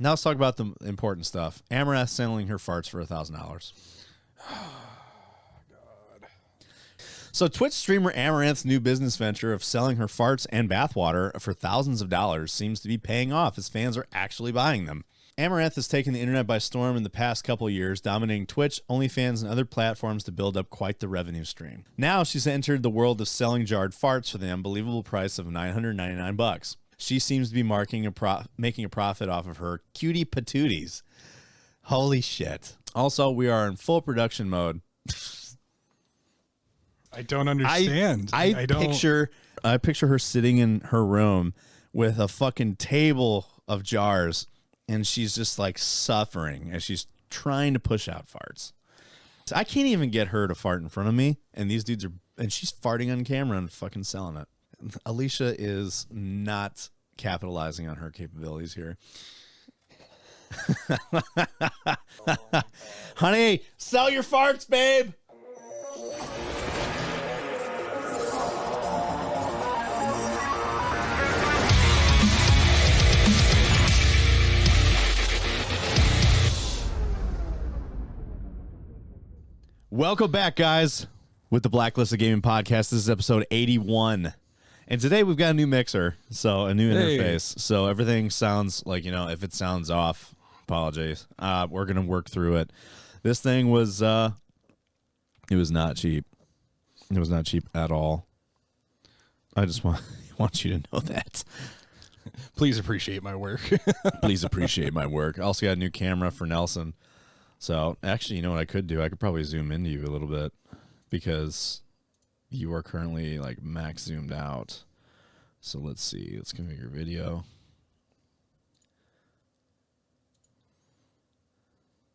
Now let's talk about the important stuff. Amaranth selling her farts for $1,000. So Twitch streamer Amaranth's new business venture of selling her farts and bathwater for thousands of dollars seems to be paying off as fans are actually buying them. Amaranth has taken the internet by storm in the past couple of years, dominating Twitch, OnlyFans, and other platforms to build up quite the revenue stream. Now she's entered the world of selling jarred farts for the unbelievable price of $999. She seems to be making a profit off of her cutie patooties. Holy shit. Also, we are in full production mode. I don't understand. I picture her sitting in her room with a fucking table of jars, and she's just like suffering as she's trying to push out farts. So I can't even get her to fart in front of me, and these dudes are, and she's farting on camera and fucking selling it. Alicia is not capitalizing on her capabilities here. Honey, sell your farts, babe. Welcome back, guys, with the Blacklisted Gaming Podcast. This is episode 81. And today we've got a new mixer, so a new interface. So everything sounds like, you know, if it sounds off, apologies. We're going to work through it. This thing was, it was not cheap. It was not cheap at all. I just want you to know that. Please appreciate my work. Please appreciate my work. I also got a new camera for Nelson. So, actually, you know what I could do? I could probably zoom into you a little bit because you are currently, like, max zoomed out. So, let's see. Let's configure video.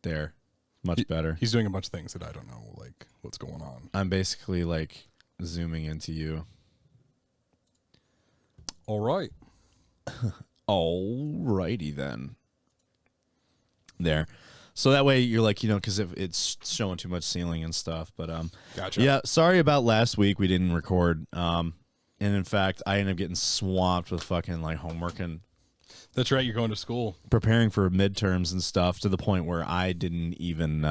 There. Much better. He's doing a bunch of things that I don't know, like, what's going on. I'm basically, like, zooming into you. All right. Alrighty, then. There. So that way you're like, you know, because it's showing too much ceiling and stuff. But gotcha. Yeah, sorry about last week. We didn't record. And in fact, I ended up getting swamped with fucking like homework and that's right. You're going to school, preparing for midterms and stuff to the point where I didn't even.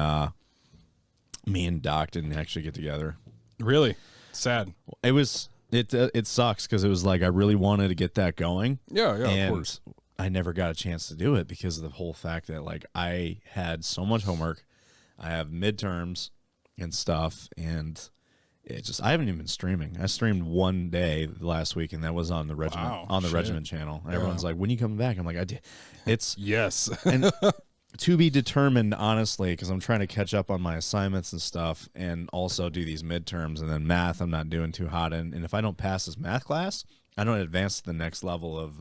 Me and Doc didn't actually get together. Really sad. It was. It sucks because it was like I really wanted to get that going. Yeah, and of course. I never got a chance to do it because of the whole fact that like I had so much homework. I have midterms and stuff, and it just I haven't even been streaming. I streamed one day last week, and that was on the Regiment channel. And everyone's like, "When are you coming back?" I'm like, "I did." It's yes, and to be determined, honestly, because I'm trying to catch up on my assignments and stuff, and also do these midterms, and then math. I'm not doing too hot, and if I don't pass this math class, I don't advance to the next level of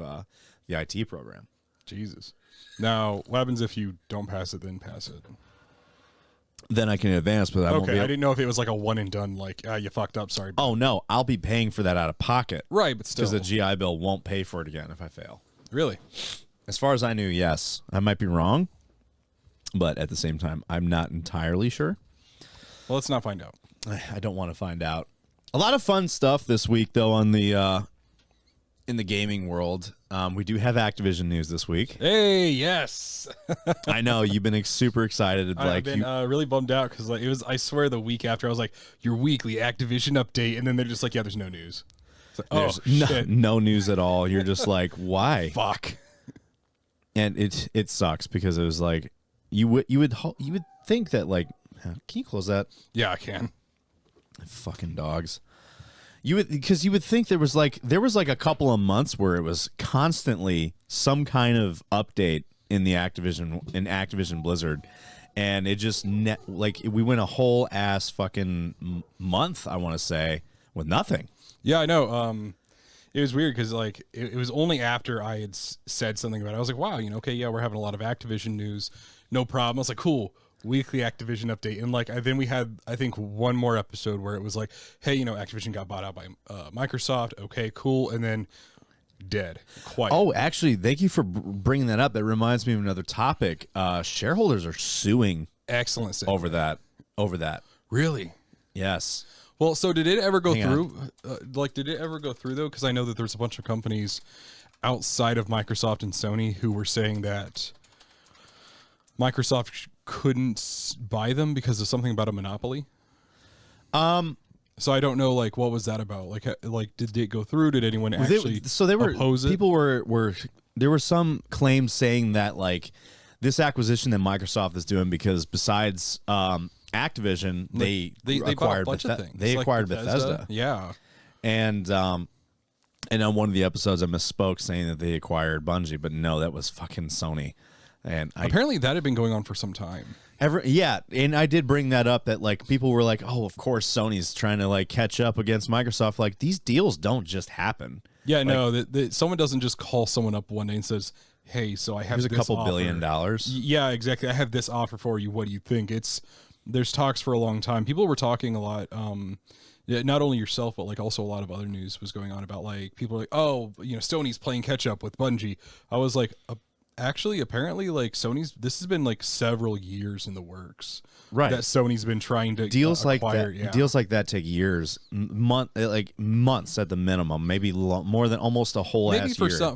the IT program. Jesus. Now, what happens if you don't pass it, then pass it? Then I can advance, but I won't be I didn't know if it was like a one and done, like, you fucked up, sorry. Oh, no, I'll be paying for that out of pocket. Right, but still. Because the GI Bill won't pay for it again if I fail. Really? As far as I knew, yes. I might be wrong, but at the same time, I'm not entirely sure. Well, let's not find out. I don't want to find out. A lot of fun stuff this week, though, on the in the gaming world. We do have Activision news this week. Hey, yes. I know you've been super excited. I've been really bummed out because like, it was. I swear, the week after I was like, your weekly Activision update, and then they're just like, yeah, there's no news. Like, there's no news at all. You're just like, why? Fuck. And it sucks because it was like you would think that like, can you close that? Yeah, I can. Fucking dogs. You would think there was like a couple of months where it was constantly some kind of update in the Activision Blizzard, and it just like we went a whole ass fucking month, I want to say, with nothing. Yeah, I know. It was weird because like it was only after I had said something about it. I was like, wow, you know, okay, yeah, we're having a lot of Activision news, no problem. I was like, cool. Weekly Activision update, and like then we had I think one more episode where it was like, hey, you know, Activision got bought out by Microsoft. Okay, cool, and then dead. Quiet. Oh, actually, thank you for bringing that up. That reminds me of another topic. Shareholders are suing. Excellent. Over that. Really? Yes. Well, so did it ever go through? Did it ever go through though? Because I know that there's a bunch of companies outside of Microsoft and Sony who were saying that Microsoft couldn't buy them because of something about a monopoly. So I don't know, like, what was that about? Like did it go through? Did anyone actually oppose it? People were there were some claims saying that like this acquisition that Microsoft is doing, because besides Activision, they acquired bought a bunch of things. They acquired Bethesda. Yeah. And on one of the episodes I misspoke saying that they acquired Bungie, but no, that was fucking Sony. And apparently that had been going on for some time. And I did bring that up, that like people were like, "Oh, of course Sony's trying to like catch up against Microsoft." Like, these deals don't just happen. Yeah, like, no, someone doesn't just call someone up one day and says, "Hey, so I have here's this a couple offer. $1 billion." Yeah, exactly. I have this offer for you. What do you think? There's talks for a long time. People were talking a lot. Yeah, not only yourself, but like also a lot of other news was going on about like people are like, "Oh, Sony's playing catch up with Bungie." I was like, actually, apparently, like this has been like several years in the works, right? That Sony's been trying to deals acquire. Like that. Yeah. Deals like that take years, months at the minimum, maybe more than almost a whole year.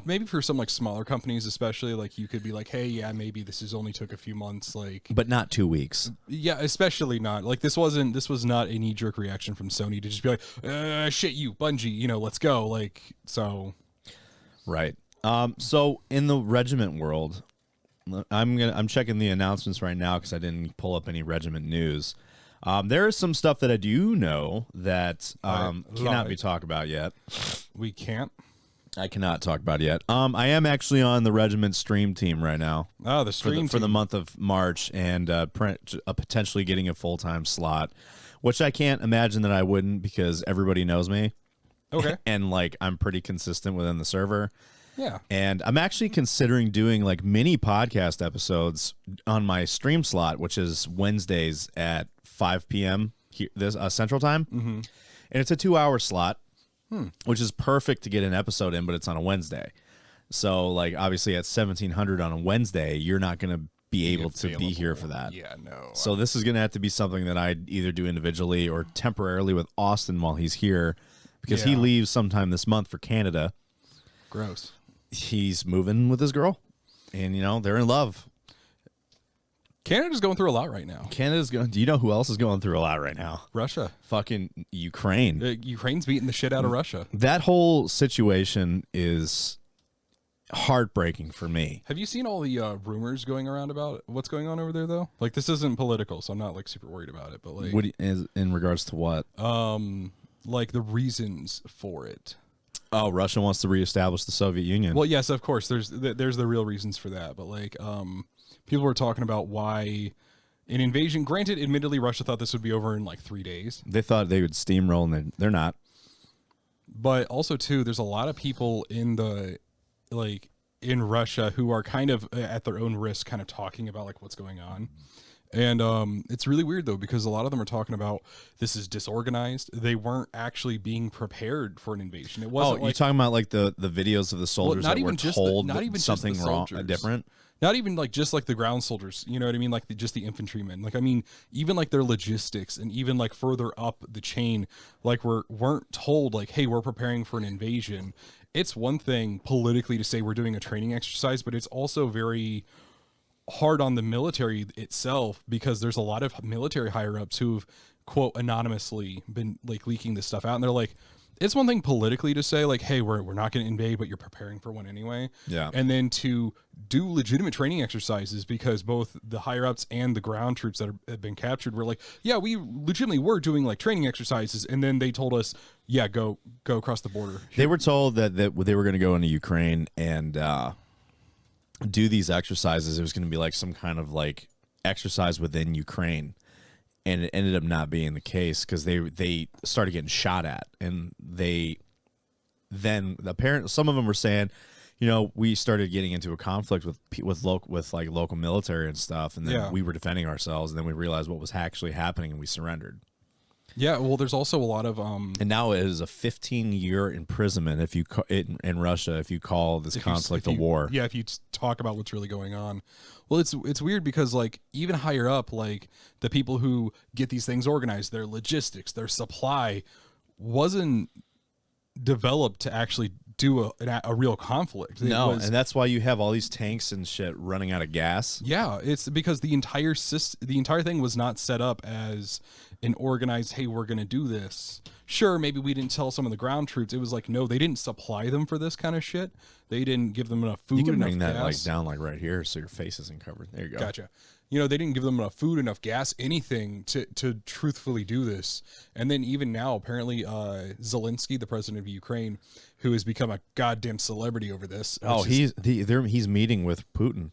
Maybe for some like smaller companies, especially, like you could be like, hey, yeah, maybe this is only took a few months, like, but not 2 weeks. Yeah, especially not like this was not a knee jerk reaction from Sony to just be like, shit, you Bungie, let's go, like so. Right. So in the regiment world, I'm checking the announcements right now because I didn't pull up any regiment news. There is some stuff that I do know that cannot be talked about yet. We can't. I cannot talk about it yet. I am actually on the regiment stream team right now. Oh, the stream for the month of March, and potentially getting a full-time slot, which I can't imagine that I wouldn't, because everybody knows me. Okay. And like I'm pretty consistent within the server. Yeah. And I'm actually considering doing like mini podcast episodes on my stream slot, which is Wednesdays at 5 p.m. here, Central Time. Mm-hmm. And it's a 2-hour slot, which is perfect to get an episode in, but it's on a Wednesday. So like obviously at 1700 on a Wednesday, you're not going to be able to be here for that. Yeah, no. So this is going to have to be something that I either do individually or temporarily with Austin while he's here, because he leaves sometime this month for Canada. Gross. He's moving with his girl, and they're in love. Canada's going through a lot right now. Do you know who else is going through a lot right now? Russia. Fucking Ukraine. Ukraine's beating the shit out of Russia. That whole situation is heartbreaking for me. Have you seen all the rumors going around about what's going on over there, though? Like, this isn't political, so I'm not like super worried about it. But like, in regards to what? Like the reasons for it. Oh, Russia wants to reestablish the Soviet Union. Well, yes, of course. There's the real reasons for that, but like, people were talking about why an invasion. Granted, admittedly, Russia thought this would be over in like 3 days. They thought they would steamroll, and they're not. But also, too, there's a lot of people in Russia who are kind of at their own risk, kind of talking about like what's going on. And it's really weird, though, because a lot of them are talking about this is disorganized. They weren't actually being prepared for an invasion. It wasn't. You're talking about like the videos of the soldiers that were told something wrong, different. Not even like just like the ground soldiers, you know what I mean? Like just the infantrymen. Like, I mean, even like their logistics and even like further up the chain, like weren't told like, hey, we're preparing for an invasion. It's one thing politically to say we're doing a training exercise, but it's also very hard on the military itself, because there's a lot of military higher ups who've, quote, anonymously been like leaking this stuff out, and they're like, it's one thing politically to say like, hey, we're not going to invade, but you're preparing for one anyway. Yeah. And then to do legitimate training exercises, because both the higher ups and the ground troops that have been captured were like, yeah, we legitimately were doing like training exercises, and then they told us, yeah, go across the border. They were told that they were going to go into Ukraine and do these exercises. It was going to be like some kind of like exercise within Ukraine, and it ended up not being the case, because they started getting shot at, and some of them were saying, we started getting into a conflict with local military and stuff, and then we were defending ourselves, and then we realized what was actually happening, and we surrendered. Yeah, well, there's also a lot of and now it is a 15-year imprisonment if you in Russia if you call this conflict a war. Yeah, if you talk about what's really going on. Well, it's weird because like even higher up, like the people who get these things organized, their logistics, their supply wasn't developed to actually do a real conflict. No, and that's why you have all these tanks and shit running out of gas. Yeah, it's because the entire thing was not set up as an organized, hey, we're going to do this. Sure, maybe we didn't tell some of the ground troops. It was like, no, they didn't supply them for this kind of shit. They didn't give them enough food, you can enough bring that gas. like down like right here so your face isn't covered. There you go. Gotcha. You know, they didn't give them enough food, enough gas, anything to truthfully do this. And then even now, apparently, Zielinski, the president of Ukraine, who has become a goddamn celebrity over this. Oh, he's meeting with Putin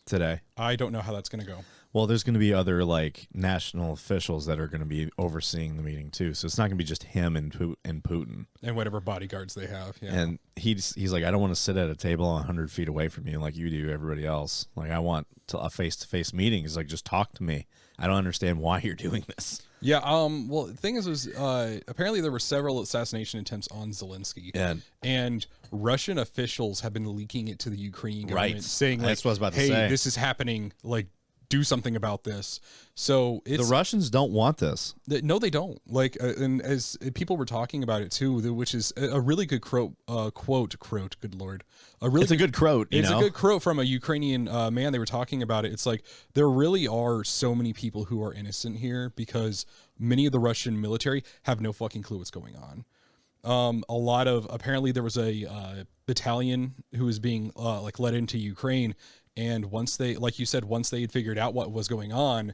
today. I don't know how that's going to go. Well, there's going to be other like national officials that are going to be overseeing the meeting too. So it's not going to be just him and Putin and whatever bodyguards they have. Yeah. And he's like, I don't want to sit at a table 100 feet away from you like you do everybody else. Like I want a face-to-face meeting. He's like, just talk to me. I don't understand why you're doing this. Yeah. Well, the thing is apparently there were several assassination attempts on Zielinski, and Russian officials have been leaking it to the Ukrainian government, saying like, that's what I was about to hey, say. this is happening. Like, do something about this. So it's, the Russians don't want this. No, they don't. Like, and as people were talking about it too, which is a really good quote. Good Lord, It's a good quote. It's a good quote from a Ukrainian man. They were talking about it. It's like there really are so many people who are innocent here because many of the Russian military have no fucking clue what's going on. A lot of, apparently there was a battalion who was being like led into Ukraine. And once they, like you said, once they had figured out what was going on,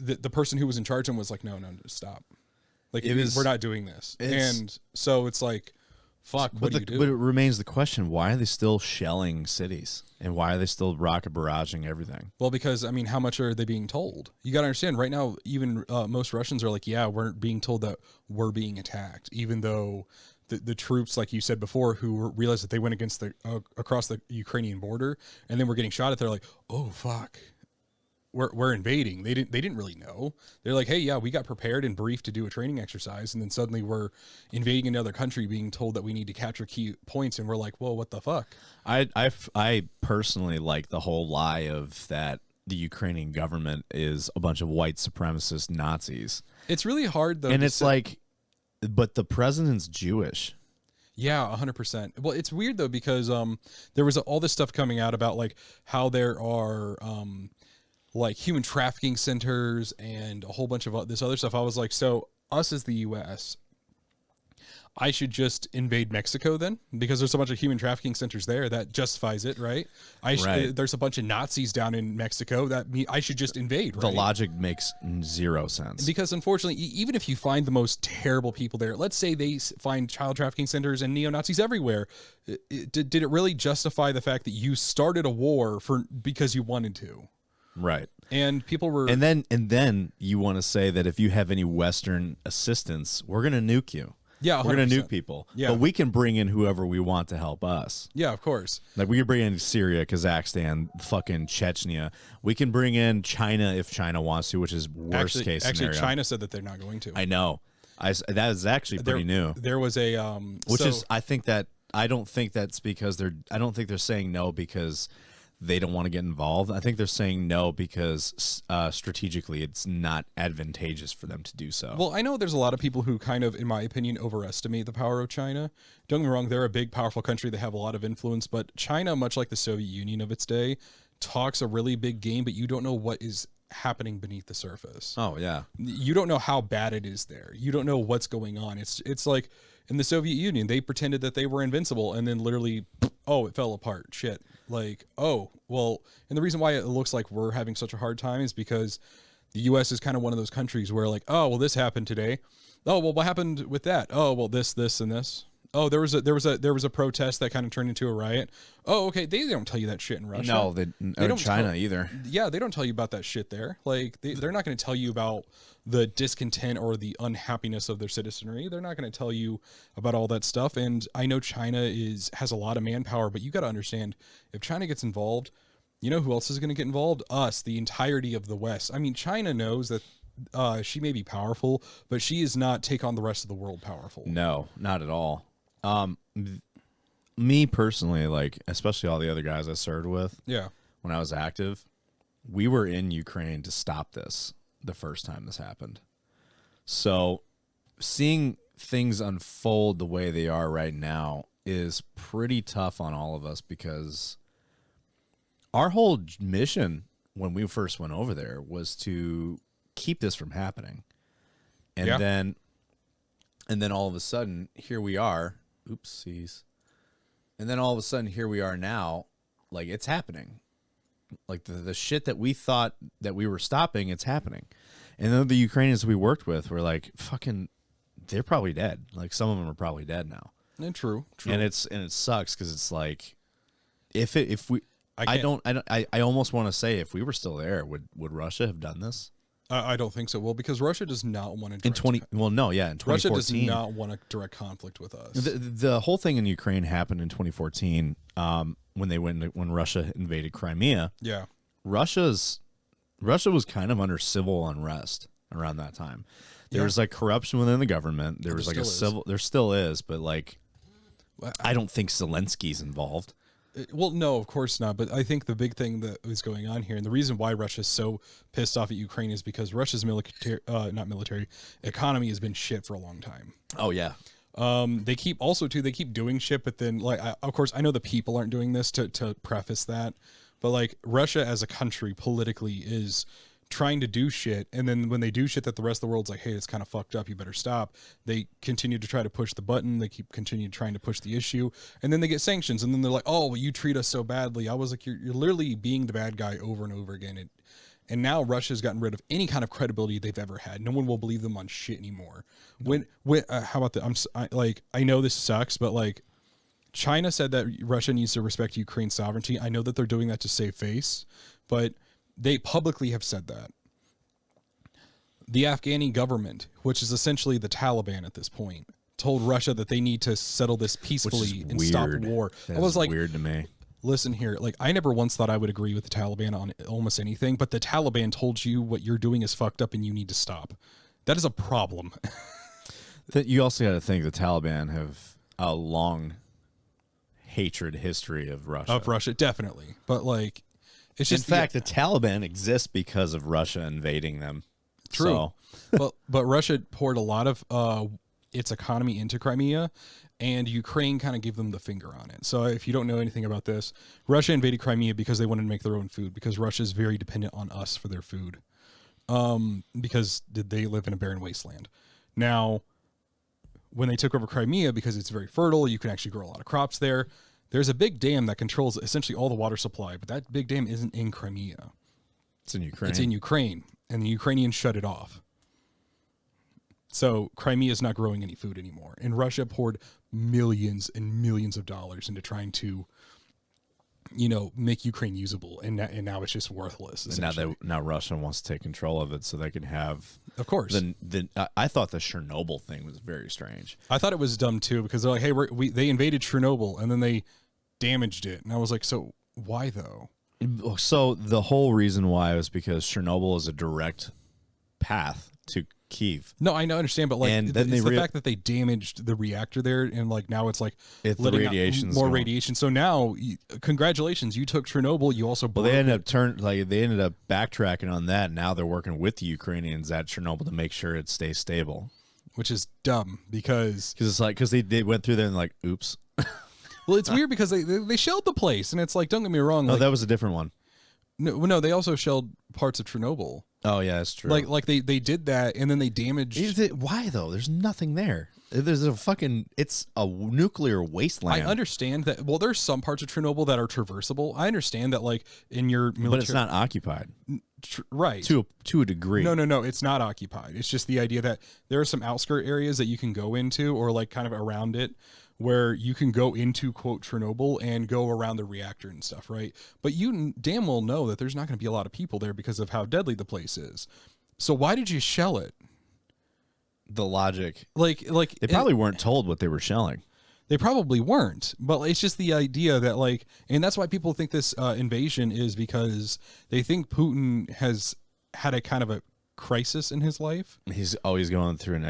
the person who was in charge of them was like, no, stop. Like, we're not doing this. And so it's like, fuck, what do you do? But it remains the question, why are they still shelling cities? And why are they still rocket barraging everything? Well, because, I mean, how much are they being told? You got to understand, right now, even most Russians are like, yeah, we're being told that we're being attacked, even though the troops, like you said before, who realized that they went against across the Ukrainian border and then we're getting shot at, they're like, oh, fuck. We're invading. They didn't really know. They're like, hey, yeah, we got prepared and briefed to do a training exercise, and then suddenly we're invading another country, being told that we need to capture key points, and we're like, well, what the fuck? I personally like the whole lie of that the Ukrainian government is a bunch of white supremacist Nazis. It's really hard though, and it's like, but the president's Jewish. Yeah, 100%. Well, it's weird though because there was all this stuff coming out about like how there are like human trafficking centers and a whole bunch of this other stuff. I was like, so us as the U.S., I should just invade Mexico then, because there's a bunch of human trafficking centers there. That justifies it, right? There's a bunch of Nazis down in Mexico. I should just invade, right? The logic makes zero sense. Because unfortunately, even if you find the most terrible people there, let's say they find child trafficking centers and neo-Nazis everywhere, did it really justify the fact that you started a war because you wanted to? Right. And people were... And then you want to say that if you have any Western assistance, we're going to nuke you. Yeah, 100%. We're going to nuke people. Yeah. But we can bring in whoever we want to help us. Yeah, of course. Like, we can bring in Syria, Kazakhstan, fucking Chechnya. We can bring in China if China wants to, which is worst case scenario. Actually, China said that they're not going to. I know. That is actually pretty new. There was a... I don't think that's because I don't think they're saying no because they don't want to get involved. I think they're saying no because strategically it's not advantageous for them to do so. Well, I know there's a lot of people who kind of, in my opinion, overestimate the power of China. Don't get me wrong, they're a big, powerful country. They have a lot of influence, but China, much like the Soviet Union of its day, talks a really big game, but you don't know what is happening beneath the surface. Oh, yeah. You don't know how bad it is there. You don't know what's going on. It's like in the Soviet Union, they pretended that they were invincible and then literally, oh, it fell apart. Shit. Like, oh, well, and the reason why it looks like we're having such a hard time is because the U.S. is kind of one of those countries where like, oh, well, this happened today. Oh, well, what happened with that? Oh, well, this, and this. Oh, there was a protest that kind of turned into a riot. Oh, okay. They don't tell you that shit in Russia. No, they don't China either. Yeah, they don't tell you about that shit there. Like they're not going to tell you about the discontent or the unhappiness of their citizenry. They're not going to tell you about all that stuff. And I know China has a lot of manpower, but you got to understand, if China gets involved, you know who else is going to get involved? Us, the entirety of the West. I mean, China knows that she may be powerful, but she is not take on the rest of the world powerful. No, not at all. Me personally, like, especially all the other guys I served with, when I was active, we were in Ukraine to stop this the first time this happened. So seeing things unfold the way they are right now, is pretty tough on all of us because our whole mission when we first went over there was to keep this from happening. And then all of a sudden, here we are. Oopsies. And then all of a sudden, here we are now. Like, it's happening. Like, the shit that we thought that we were stopping, it's happening. And then the Ukrainians we worked with were like, fucking, they're probably dead. Like, some of them are probably dead now. And true. And it sucks because it's like, I almost want to say if we were still there, would Russia have done this? I don't think so. Well, because Russia does not want to. In 2014, Russia does not want a direct conflict with us. The whole thing in Ukraine happened in 2014 when Russia invaded Crimea. Yeah, Russia was kind of under civil unrest around that time. There was like corruption within the government. There was like there still is, but like I don't think Zielinski's involved. Well, no, of course not. But I think the big thing that is going on here, and the reason why Russia's so pissed off at Ukraine is because Russia's economy has been shit for a long time. Oh yeah. They keep doing shit, but then of course I know the people aren't doing this to preface that, but like Russia as a country politically is trying to do shit, and then when they do shit that the rest of the world's like, hey, it's kind of fucked up, you better stop, they continue to try to push the button, they continue trying to push the issue, and then they get sanctions, and then they're like, oh, well, you treat us so badly. I was like, you're literally being the bad guy over and over again. And now Russia's gotten rid of any kind of credibility they've ever had. No one will believe them on shit anymore. When how about the I know this sucks, but like China said that Russia needs to respect Ukraine's sovereignty. I know that they're doing that to save face, but they publicly have said that. The Afghani government, which is essentially the Taliban at this point, told Russia that they need to settle this peacefully and stop war. That was like weird to me. Listen here, like I never once thought I would agree with the Taliban on almost anything, but the Taliban told you what you're doing is fucked up and you need to stop. That is a problem. You also got to think the Taliban have a long hatred history of Russia. Of Russia, definitely. But like, it's just in fact, the Taliban exists because of Russia invading them. True. So. but Russia poured a lot of its economy into Crimea, and Ukraine kind of gave them the finger on it. So if you don't know anything about this, Russia invaded Crimea because they wanted to make their own food, because Russia is very dependent on us for their food, because they live in a barren wasteland. Now, when they took over Crimea, because it's very fertile, you can actually grow a lot of crops there. There's a big dam that controls essentially all the water supply, but that big dam isn't in Crimea. It's in Ukraine. It's in Ukraine, and the Ukrainians shut it off. So Crimea is not growing any food anymore. And Russia poured millions and millions of dollars into trying to, make Ukraine usable. And now it's just worthless. And now Russia wants to take control of it so they can have. Of course. I thought the Chernobyl thing was very strange. I thought it was dumb too, because they're like, hey, they invaded Chernobyl and then they damaged it. And I was like, so why though? So the whole reason why was because Chernobyl is a direct path to Kyiv. No, I understand, but like, and then the fact that they damaged the reactor there, and like now it's like letting out more radiation. So now, congratulations, you took Chernobyl. You also they ended up backtracking on that. Now they're working with the Ukrainians at Chernobyl to make sure it stays stable, which is dumb because they went through there and like, oops. Well, it's weird because they shelled the place, and it's like, don't get me wrong. No, that was a different one. No, they also shelled parts of Chernobyl. Oh yeah, that's true. Like they did that, and then they damaged. Why though? There's nothing there. It's a nuclear wasteland. I understand that. Well, there's some parts of Chernobyl that are traversable. I understand that, like in your military, but it's not occupied. Right. To a degree. No, it's not occupied. It's just the idea that there are some outskirt areas that you can go into, or like kind of around it, where you can go into, quote, Chernobyl and go around the reactor and stuff, right? But you damn well know that there's not going to be a lot of people there because of how deadly the place is. So why did you shell it? The logic. Like they probably weren't told what they were shelling. They probably weren't, but it's just the idea that like, and that's why people think this invasion is because they think Putin has had a kind of a crisis in his life. He's always going through an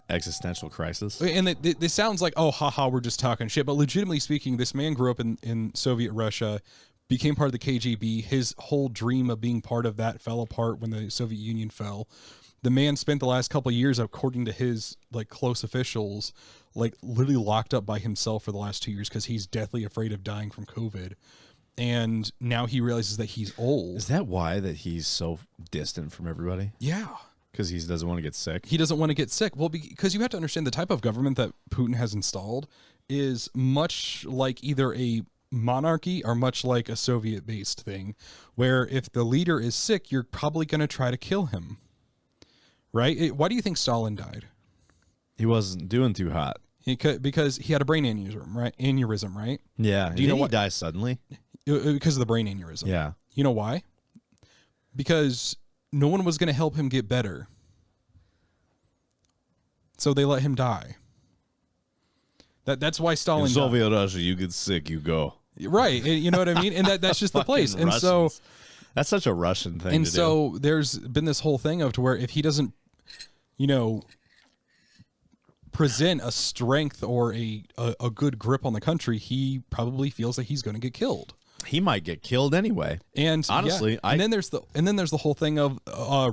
existential crisis. And this sounds like, oh, haha, we're just talking shit. But legitimately speaking, this man grew up in Soviet Russia, became part of the KGB. His whole dream of being part of that fell apart when the Soviet Union fell. The man spent the last couple of years, according to his like close officials, like literally locked up by himself for the last 2 years because he's deathly afraid of dying from COVID. And now he realizes that he's old. Is that why that he's so distant from everybody? Yeah. Because he doesn't want to get sick? He doesn't want to get sick. Well, because you have to understand the type of government that Putin has installed is much like either a monarchy or much like a Soviet-based thing, where if the leader is sick, you're probably going to try to kill him. Right? Why do you think Stalin died? He wasn't doing too hot. Because he had a brain aneurysm, right? Yeah. Do you know he what? die suddenly? Because of the brain aneurysm. Yeah. You know why? Because no one was going to help him get better. So they let him die. That's why Stalin In Soviet Russia, you get sick, you go. Right. You know what I mean? And that's just the place. And so that's such a Russian thing and to so do. There's been this whole thing of to where if he doesn't, present a strength or a good grip on the country, he probably feels that he's going to get killed. He might get killed anyway. And honestly, and then there's the whole thing of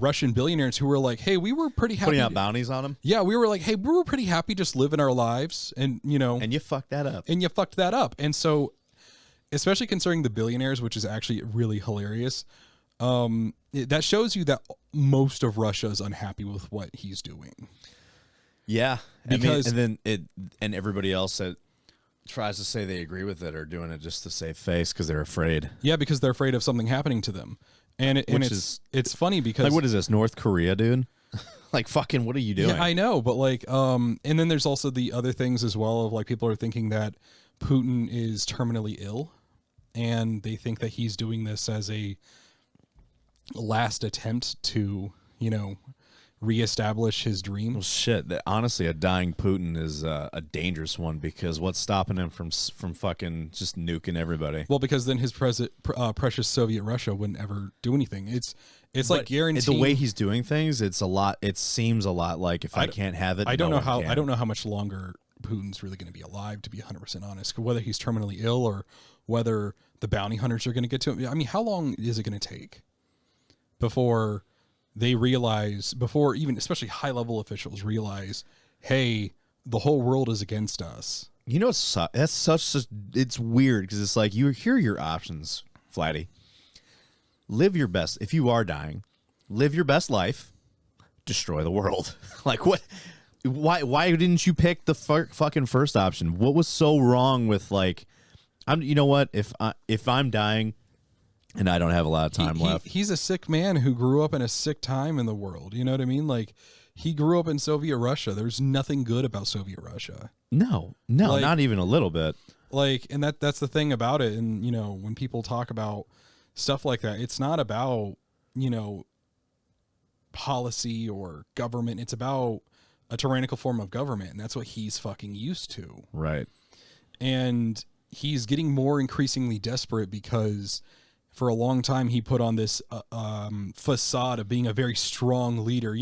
Russian billionaires who were like, "Hey, we were pretty happy putting out bounties on him." Yeah, we were like, "Hey, we were pretty happy just living our lives," and and you fucked that up. And you fucked that up. And so, especially concerning the billionaires, which is actually really hilarious, that shows you that most of Russia is unhappy with what he's doing. Yeah, because and everybody else that tries to say they agree with it are doing it just to save face because they're afraid. Yeah, because they're afraid of something happening to them, and it's funny because like, what is this, North Korea, dude? Like, fucking, what are you doing? Yeah, I know, but like, and then there's also the other things as well of like people are thinking that Putin is terminally ill, and they think that he's doing this as a last attempt to reestablish his dream. Well, shit. Honestly, a dying Putin is a dangerous one because what's stopping him from fucking just nuking everybody? Well, because then his precious Soviet Russia wouldn't ever do anything. It's like guaranteed. The way he's doing things, it's a lot. It seems a lot like if I can't have it, I don't know how much longer Putin's really going to be alive. To be 100% honest, whether he's terminally ill or whether the bounty hunters are going to get to him. I mean, how long is it going to take before they realize, before even especially high level officials realize, hey, the whole world is against us? You know, it's weird because it's like here are your options, Flatty. Live your best. If you are dying, live your best life. Destroy the world. Like, what? Why didn't you pick the fucking first option? What was so wrong with like? You know what? If I'm dying, and I don't have a lot of time left. He's a sick man who grew up in a sick time in the world. You know what I mean? Like, he grew up in Soviet Russia. There's nothing good about Soviet Russia. No, like, not even a little bit. Like, and that's the thing about it. And, when people talk about stuff like that, it's not about, policy or government. It's about a tyrannical form of government. And that's what he's fucking used to. Right. And he's getting more increasingly desperate because for a long time he put on this facade of being a very strong leader.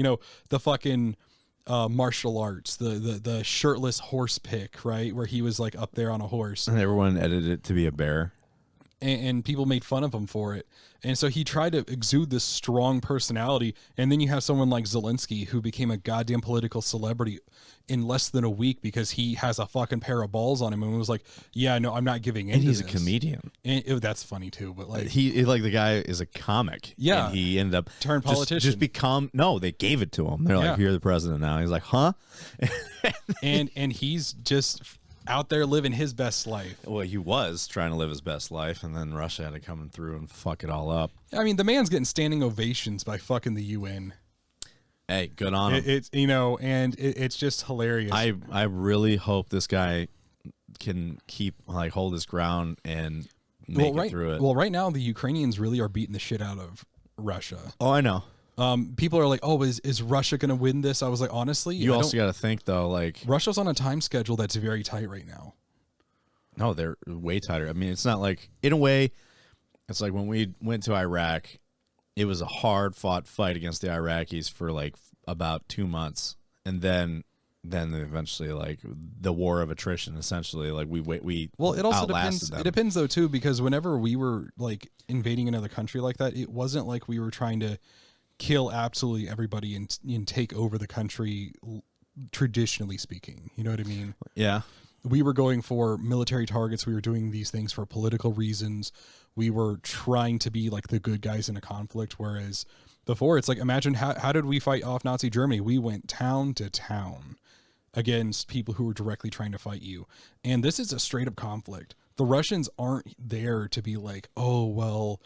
The fucking martial arts, the shirtless horse pick, right? Where he was like up there on a horse. And everyone edited it to be a bear. And people made fun of him for it. And so he tried to exude this strong personality. And then you have someone like Zielinski who became a goddamn political celebrity in less than a week because he has a fucking pair of balls on him and was like, yeah, no, I'm not giving in. And he's this. a comedian. And that's funny too. But like, the guy is a comic. Yeah. And he ended up turned politician. Just become, no, they gave it to him. They're like, you're the president now. He's like, huh? and he's just out there living his best life. Well, he was trying to live his best life, and then Russia had to come through and fuck it all up. I mean, the man's getting standing ovations by fucking the UN. Hey, good on him. It's and it's just hilarious. I really hope this guy can hold his ground and make it through it. Well, right now the Ukrainians really are beating the shit out of Russia. Oh, I know. People are like, oh, is Russia going to win this? I was like, honestly, you also got to think though, like Russia's on a time schedule that's very tight right now. No, they're way tighter. I mean, it's not like, in a way, it's like when we went to Iraq, it was a hard fought fight against the Iraqis for like about 2 months. And then eventually, like, the war of attrition, essentially, like we it also outlasted them. It depends though too, because whenever we were like invading another country like that, it wasn't like we were trying to kill absolutely everybody and take over the country, traditionally speaking. You know what I mean? Yeah. We were going for military targets. We were doing these things for political reasons. We were trying to be like the good guys in a conflict. Whereas before, it's like, imagine how did we fight off Nazi Germany? We went town to town against people who were directly trying to fight you. And this is a straight up conflict. The Russians aren't there to be like, oh, well,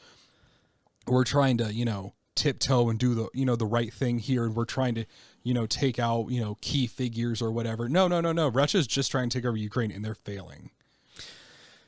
we're trying to, tiptoe and do the, the right thing here. And we're trying to, take out, key figures or whatever. No. Russia's just trying to take over Ukraine, and they're failing.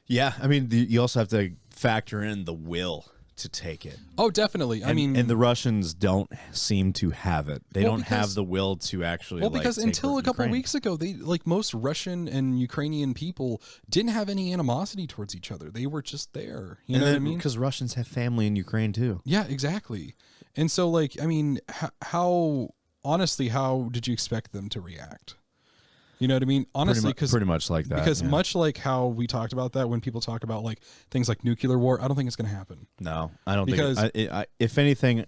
Yeah. I mean, you also have to factor in the will to take it. Oh, definitely. And the Russians don't seem to have it. They don't have the will to actually. Well, because take until a couple Ukraine. weeks ago, they most Russian and Ukrainian people didn't have any animosity towards each other. They were just there. You know what I mean? Because Russians have family in Ukraine too. Yeah, exactly. And so, how honestly, how did you expect them to react? You know what I mean? Honestly, because pretty much like that. Because much like how we talked about that when people talk about like things like nuclear war, I don't think it's going to happen. No, I don't think. If anything,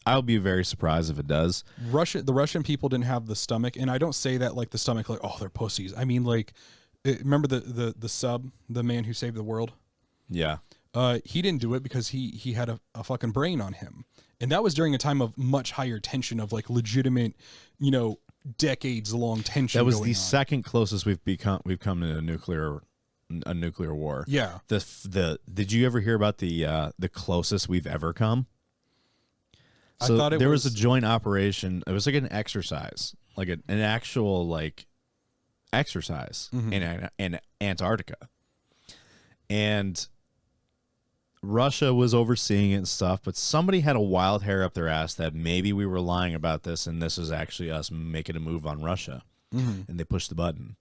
I'll be very surprised if it does. The Russian people didn't have the stomach, and I don't say that like the stomach, like, oh, they're pussies. I mean, like, remember the sub, the man who saved the world? Yeah. He didn't do it because he had a fucking brain on him, and that was during a time of much higher tension of like legitimate, decades long tension. That was the second closest we've come to a nuclear war. Yeah. Did you ever hear about the closest we've ever come? So I thought there was a joint operation. It was like an exercise, like an actual exercise in Antarctica, and Russia was overseeing it and stuff, but somebody had a wild hair up their ass that maybe we were lying about this and this is actually us making a move on Russia. And they pushed the button.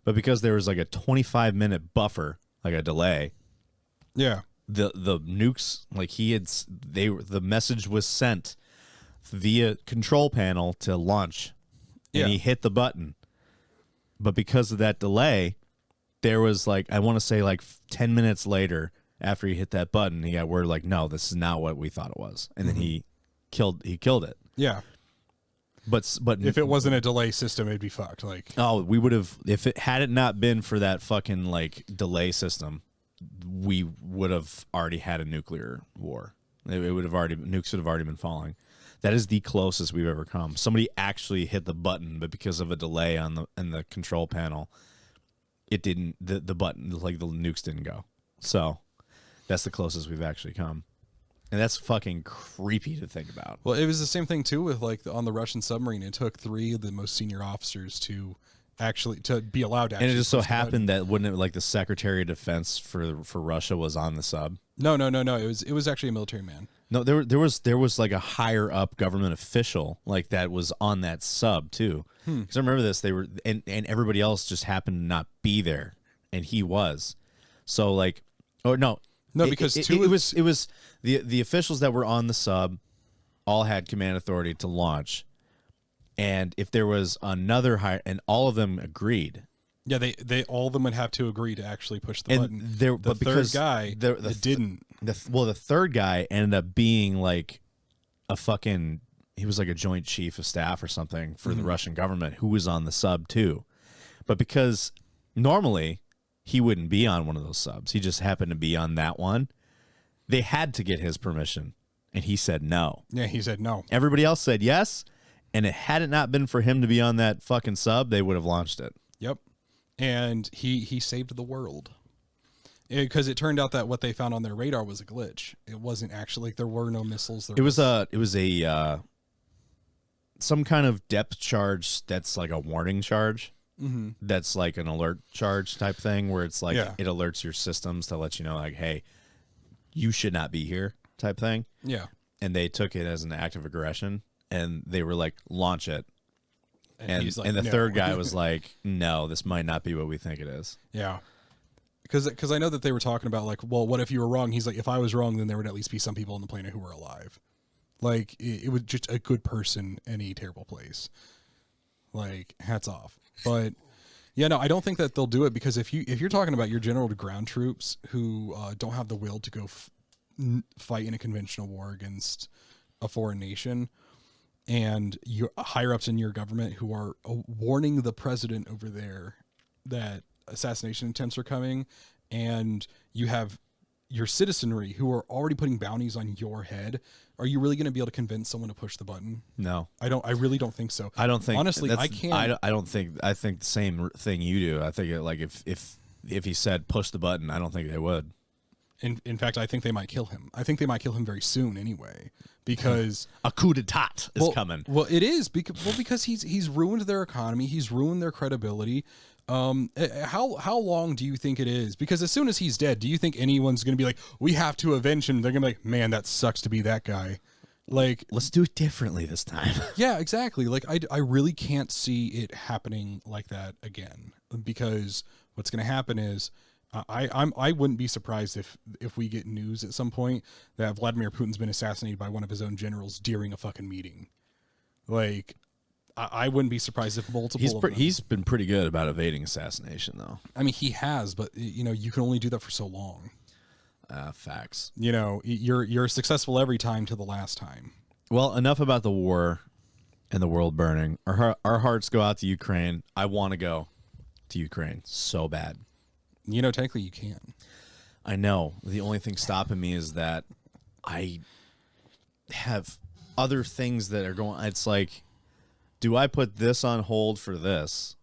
But because there was like a 25-minute buffer, like a delay, yeah, the nukes, like the message was sent via control panel to launch, and he hit the button. But because of that delay, there was I want to say 10 minutes later, after he hit that button, he got word no, this is not what we thought it was, and then he killed it. Yeah, but if it wasn't a delay system, it'd be fucked. We would have, if it had it not been for that fucking delay system, we would have already had a nuclear war. It would have nukes would have already been falling. That is the closest we've ever come. Somebody actually hit the button, but because of a delay in the control panel, it didn't. The button, the nukes didn't go. So. That's the closest we've actually come. And that's fucking creepy to think about. Well, it was the same thing, too, with on the Russian submarine. It took 3 of the most senior officers to be allowed to actually. And it just so happened that the Secretary of Defense for Russia was on the sub? No. It was actually a military man. No, there was a higher up government official that was on that sub, too. Because I remember this, they were, and everybody else just happened to not be there. And he was. So, No, because it was the officials that were on the sub all had command authority to launch, and if there was another high, and all of them agreed. Yeah, they all of them would have to agree to actually push the button. The third guy didn't. The third guy ended up being he was a joint chief of staff or something for the Russian government who was on the sub too, but because normally. He wouldn't be on one of those subs. He just happened to be on that one. They had to get his permission, and he said no. Yeah, he said no. Everybody else said yes, and had it not been for him to be on that fucking sub, they would have launched it. Yep. And he saved the world. Because it turned out that what they found on their radar was a glitch. It wasn't actually, there were no missiles. It was a some kind of depth charge that's like a warning charge. That's like an alert charge type thing where it's it alerts your systems to let you know hey, you should not be here type thing. Yeah. And they took it as an act of aggression and they were launch it. And the third guy was no, this might not be what we think it is. Yeah. Because I know that they were talking about well, what if you were wrong? He's if I was wrong, then there would at least be some people on the planet who were alive. It was just a good person in a terrible place. Hats off. But yeah, no, I don't think that they'll do it because if you're talking about your general to ground troops who don't have the will to go fight in a conventional war against a foreign nation, and your higher ups in your government who are warning the president over there that assassination attempts are coming, and you have your citizenry who are already putting bounties on your head, are you really going to be able to convince someone to push the button? No, I really don't think so. I don't think, honestly, I can't. I think the same thing you do. I think like if he said push the button, I don't think they would. In fact, I think they might kill him. I think they might kill him very soon anyway, because a coup d'etat is coming. Well, it is because he's ruined their economy. He's ruined their credibility. How long do you think it is? Because as soon as he's dead, do you think anyone's going to be like, we have to avenge him? They're going to be like, man, that sucks to be that guy. Like, let's do it differently this time. Yeah, exactly. Like, I really can't see it happening like that again, because what's going to happen is, I wouldn't be surprised if we get news at some point that Vladimir Putin's been assassinated by one of his own generals during a fucking meeting. Like, I wouldn't be surprised if multiple. He's been pretty good about evading assassination, though. I mean, he has, but you can only do that for so long. Facts. You're successful every time to the last time. Well, enough about the war and the world burning. Our hearts go out to Ukraine. I want to go to Ukraine so bad. Technically you can. I know. The only thing stopping me is that I have other things that are going. It's like, do I put this on hold for this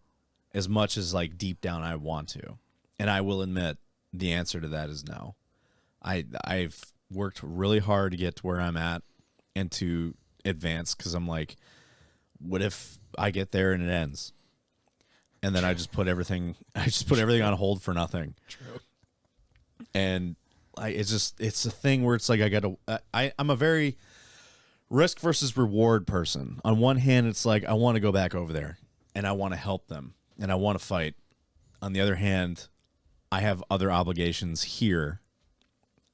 as much as like deep down I want to? And I will admit the answer to that is no. I've worked really hard to get to where I'm at and to advance, because I'm like, what if I get there and it ends? And then I just put everything on hold for nothing. True. And it's a thing where it's like I'm a very risk versus reward person. On one hand, it's like I want to go back over there and I want to help them and I want to fight. On the other hand, I have other obligations here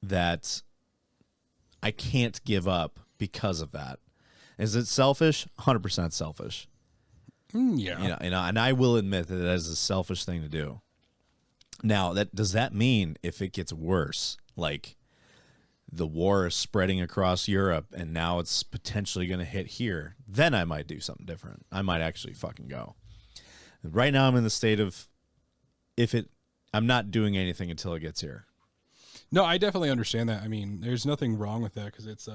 that I can't give up because of that. Is it selfish? 100% selfish. Yeah. And I will admit that is a selfish thing to do. Now, does that mean if it gets worse, like the war is spreading across Europe and now it's potentially going to hit here, then I might do something different. I might actually fucking go. Right now I'm in the state of I'm not doing anything until it gets here. No, I definitely understand that. I mean, there's nothing wrong with that, because it's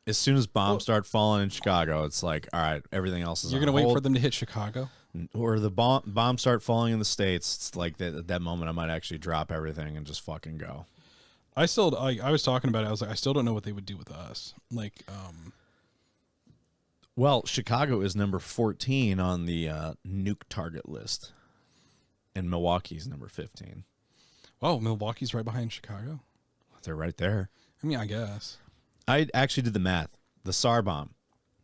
as soon as bombs start falling in Chicago, it's like, all right, everything else is. You're going to wait for them to hit Chicago, or the bombs start falling in the States. It's like that. At that moment, I might actually drop everything and just fucking go. I was talking about it. I was like, I still don't know what they would do with us. Like, well, Chicago is number 14 on the nuke target list, and Milwaukee's number 15. Oh, Milwaukee's right behind Chicago. They're right there. I mean, I guess. I actually did the math. The Tsar bomb,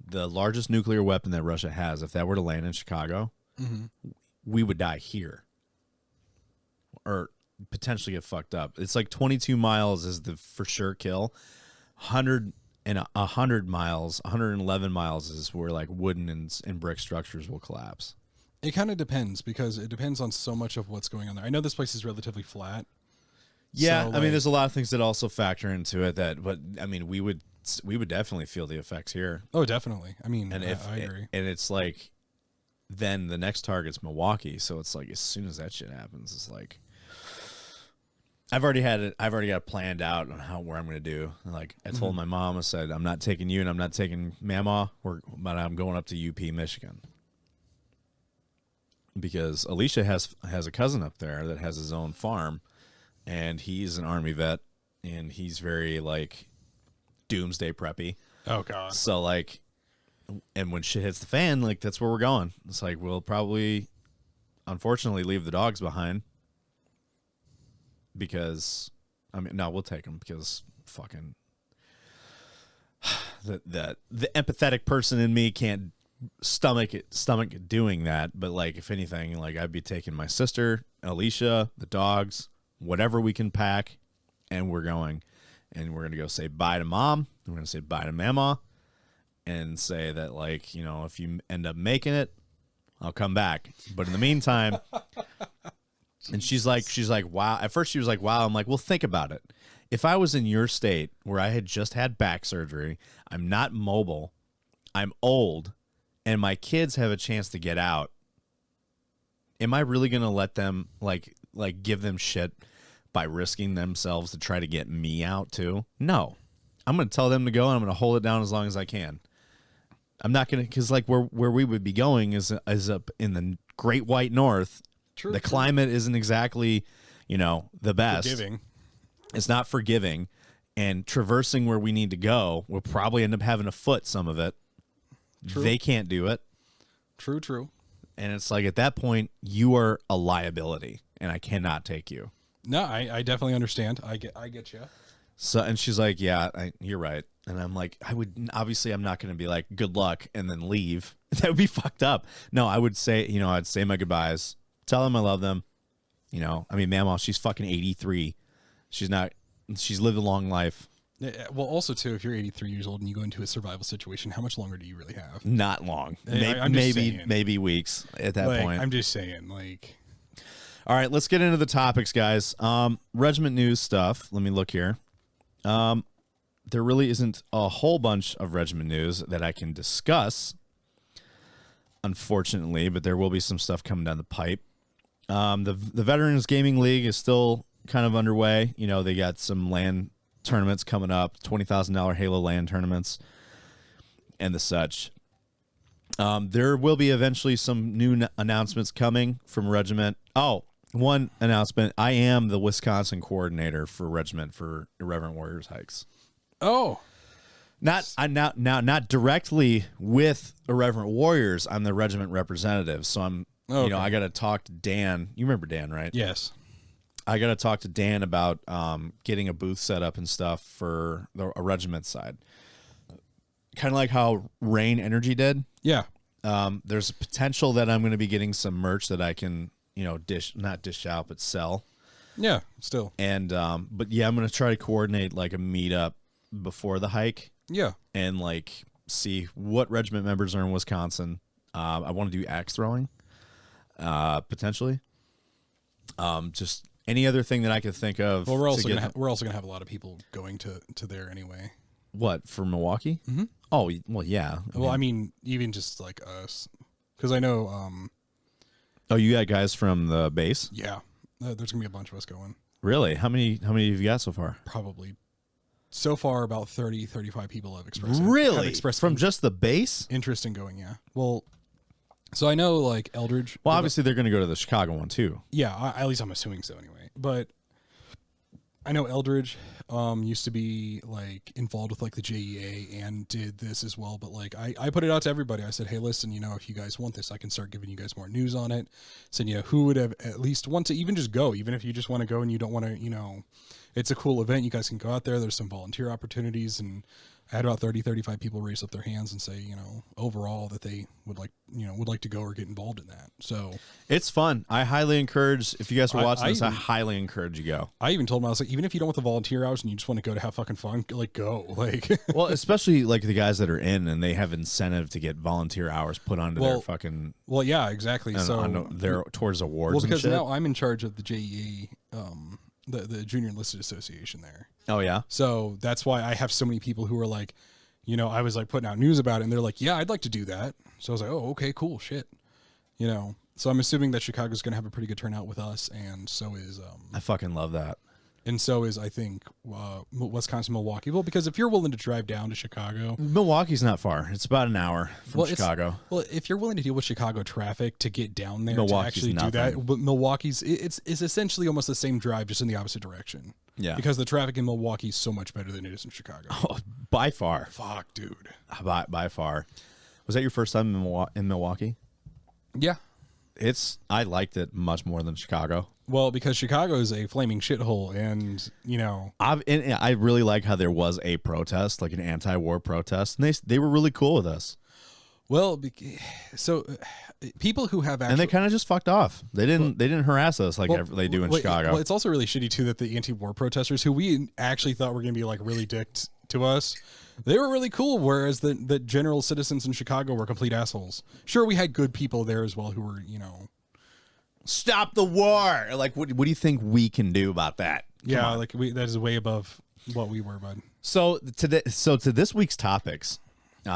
the largest nuclear weapon that Russia has, if that were to land in Chicago, we would die here. Or potentially get fucked up. It's like 22 miles is the for sure kill. 100 miles, 111 miles is where like wooden and brick structures will collapse. It kind of depends, because it depends on so much of what's going on there. I know this place is relatively flat. Yeah, I mean, there's a lot of things that also factor into it. But I mean, we would definitely feel the effects here. Oh, definitely. I mean, and I agree. And it's like, then the next target's Milwaukee. So it's like, as soon as that shit happens, it's like, I've already got it planned out on where I'm going to do. Like I told my mom, I said, I'm not taking you and I'm not taking Mama, but I'm going up to UP, Michigan. Because Alicia has a cousin up there that has his own farm. And he's an Army vet, and he's very, like, doomsday preppy. Oh, God. So, like, and when shit hits the fan, like, that's where we're going. It's like, we'll probably, unfortunately, leave the dogs behind. Because, I mean, no, we'll take them because fucking the empathetic person in me can't stomach doing that. But, like, if anything, like, I'd be taking my sister, Alicia, the dogs, whatever we can pack, and we're going. And we're going to go say bye to Mom. We're going to say bye to Mama. And say that, like, if you end up making it, I'll come back. But in the meantime, and she's like, wow. At first she was like, wow. I'm like, well, think about it. if I was in your state where I had just had back surgery, I'm not mobile, I'm old, and my kids have a chance to get out, am I really going to let them, like give them shit by risking themselves to try to get me out too? No. I'm going to tell them to go, and I'm going to hold it down as long as I can. I'm not going to, because like where we would be going is up in the Great White North. True. The climate isn't exactly, the best. Forgiving. It's not forgiving, and traversing where we need to go, we'll probably end up having to foot some of it. True. They can't do it. True. And it's like, at that point, you are a liability, and I cannot take you. No, I definitely understand. I get you. So, and she's like, yeah, you're right. And I'm like, I'm not going to be like, good luck, and then leave. That would be fucked up. No, I would say, I'd say my goodbyes, tell them I love them. Mamaw, she's fucking 83. She's lived a long life. Yeah, well, also, too, if you're 83 years old and you go into a survival situation, how much longer do you really have? Not long. Maybe weeks at that point. I'm just saying, All right, let's get into the topics, guys. Regiment news stuff. Let me look here. There really isn't a whole bunch of regiment news that I can discuss, unfortunately, but there will be some stuff coming down the pipe. The Veterans Gaming League is still kind of underway. They got some LAN tournaments coming up, $20,000 Halo LAN tournaments and the such. There will be eventually some new announcements coming from Regiment. Oh, one announcement. I am the Wisconsin coordinator for Regiment for Irreverent Warriors hikes. Oh, not directly with Irreverent Warriors. I'm the regiment representative. So I'm, I got to talk to Dan. You remember Dan, right? Yes. I got to talk to Dan about getting a booth set up and stuff for a regiment side. Kind of like how Rain Energy did. Yeah. There's a potential that I'm going to be getting some merch that I can, not dish out, but sell. Yeah, still. And, but yeah, I'm going to try to coordinate like a meetup before the hike. Yeah. And like see what regiment members are in Wisconsin. I want to do axe throwing, potentially. Just any other thing that I could think of. Well, we're also gonna have a lot of people going to there anyway. What, for Milwaukee? Mm-hmm. Oh, well, yeah. Well, I mean, even just like us, because I know. Oh, you got guys from the base? Yeah, there's gonna be a bunch of us going. Really? How many have you got so far? Probably. So far, about 30, 35 people have expressed. Really? Have expressed from just the base? Interest in going, yeah. Well, so I know like Eldridge. Well, obviously they're going to go to the Chicago one too. Yeah, at least I'm assuming so anyway. But I know Eldridge used to be like involved with like the JEA and did this as well. But like I put it out to everybody. I said, hey, listen, if you guys want this, I can start giving you guys more news on it. Said, who would have at least want to even just go, even if you just want to go and you don't want to, it's a cool event. You guys can go out there. There's some volunteer opportunities. And I had about 30, 35 people raise up their hands and say, overall that they would like to go or get involved in that. So it's fun. I highly encourage, if you guys are watching this, I highly encourage you go. I even told them, I was like, even if you don't want the volunteer hours and you just want to go to have fucking fun, like go. Like, well, especially like the guys that are in and they have incentive to get volunteer hours put onto their fucking. Well, yeah, exactly. So they're towards awards. Well, because and shit. now I'm in charge of the JEA, the Junior Enlisted Association there. Oh yeah. So that's why I have so many people who are like, I was like putting out news about it and they're like, yeah, I'd like to do that. So I was like, oh, okay, cool, shit. So I'm assuming that Chicago's going to have a pretty good turnout with us. And so is, I fucking love that. And so is, I think, Wisconsin, Milwaukee. Well, because if you're willing to drive down to Chicago. Milwaukee's not far. It's about an hour from Chicago. Well, if you're willing to deal with Chicago traffic to get down there Milwaukee's to actually do that, but Milwaukee's, it's essentially almost the same drive, just in the opposite direction. Yeah. Because the traffic in Milwaukee is so much better than it is in Chicago. Oh, by far. Fuck, dude. By far. Was that your first time in Milwaukee? Yeah. I liked it much more than Chicago. Well, because Chicago is a flaming shithole, and I really like how there was a protest, like an anti-war protest, and they were really cool with us. Well, so people who have and they kind of just fucked off. They didn't harass us like they do in Chicago. Well, it's also really shitty too that the anti-war protesters, who we actually thought were going to be like really dicked to us, they were really cool. Whereas the general citizens in Chicago were complete assholes. Sure, we had good people there as well who were, stop the war. Like, what do you think we can do about that? Yeah, like that is way above what we were, bud. So to this week's topics.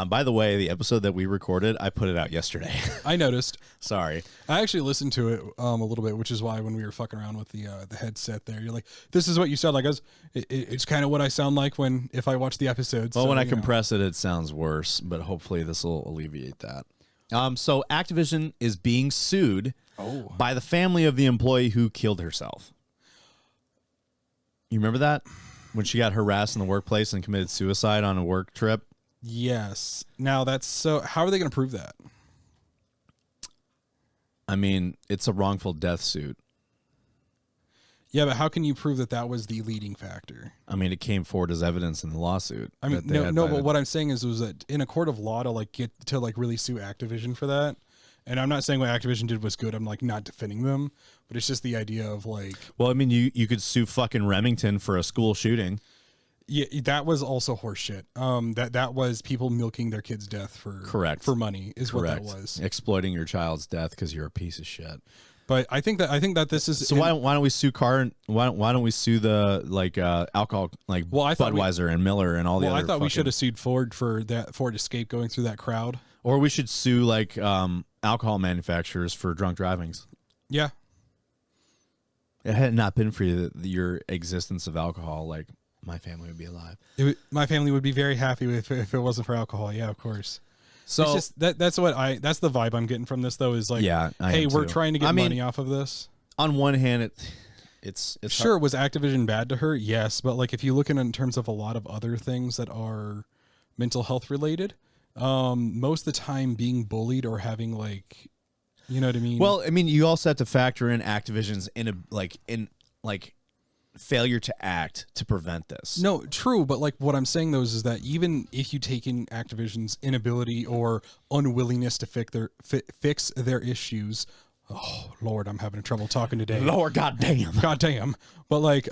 By the way, the episode that we recorded, I put it out yesterday. I noticed. Sorry. I actually listened to it a little bit, which is why when we were fucking around with the headset there, you're like, this is what you sound like. It's kind of what I sound like if I watch the episodes. Well, when I compress it, it sounds worse, but hopefully this will alleviate that. So Activision is being sued by the family of the employee who killed herself. You remember that? When she got harassed in the workplace and committed suicide on a work trip? Yes. Now how are they going to prove that? I mean, it's a wrongful death suit. Yeah, but how can you prove that was the leading factor? I mean, it came forward as evidence in the lawsuit. I mean, but what I'm saying is that in a court of law to get to really sue Activision for that. And I'm not saying what Activision did was good. I'm not defending them, but it's just the idea of well, I mean, you could sue fucking Remington for a school shooting. Yeah, that was also horseshit. That was people milking their kids' death for money is Correct. What that was. Exploiting your child's death because you're a piece of shit. But I think that this is so. Why don't we sue why don't we sue the alcohol Budweiser and Miller and all the other? I thought we should have sued Ford for that Ford Escape going through that crowd. Or we should sue alcohol manufacturers for drunk drivings. Yeah. It had not been for your existence of alcohol, my family would be alive. My family would be very happy if it wasn't for alcohol. Yeah, of course. So it's just that's the vibe I'm getting from this though is hey, we're trying to get money off of this. On one hand, it's sure was Activision bad to her? Yes, but if you look in terms of a lot of other things that are mental health related, most of the time being bullied or having you know what I mean? Well, I mean, you also have to factor in Activision's failure to act to prevent this. No, true, but what I'm saying though is that even if you take in Activision's inability or unwillingness to fix their issues, oh Lord, I'm having trouble talking today. Lord, goddamn. But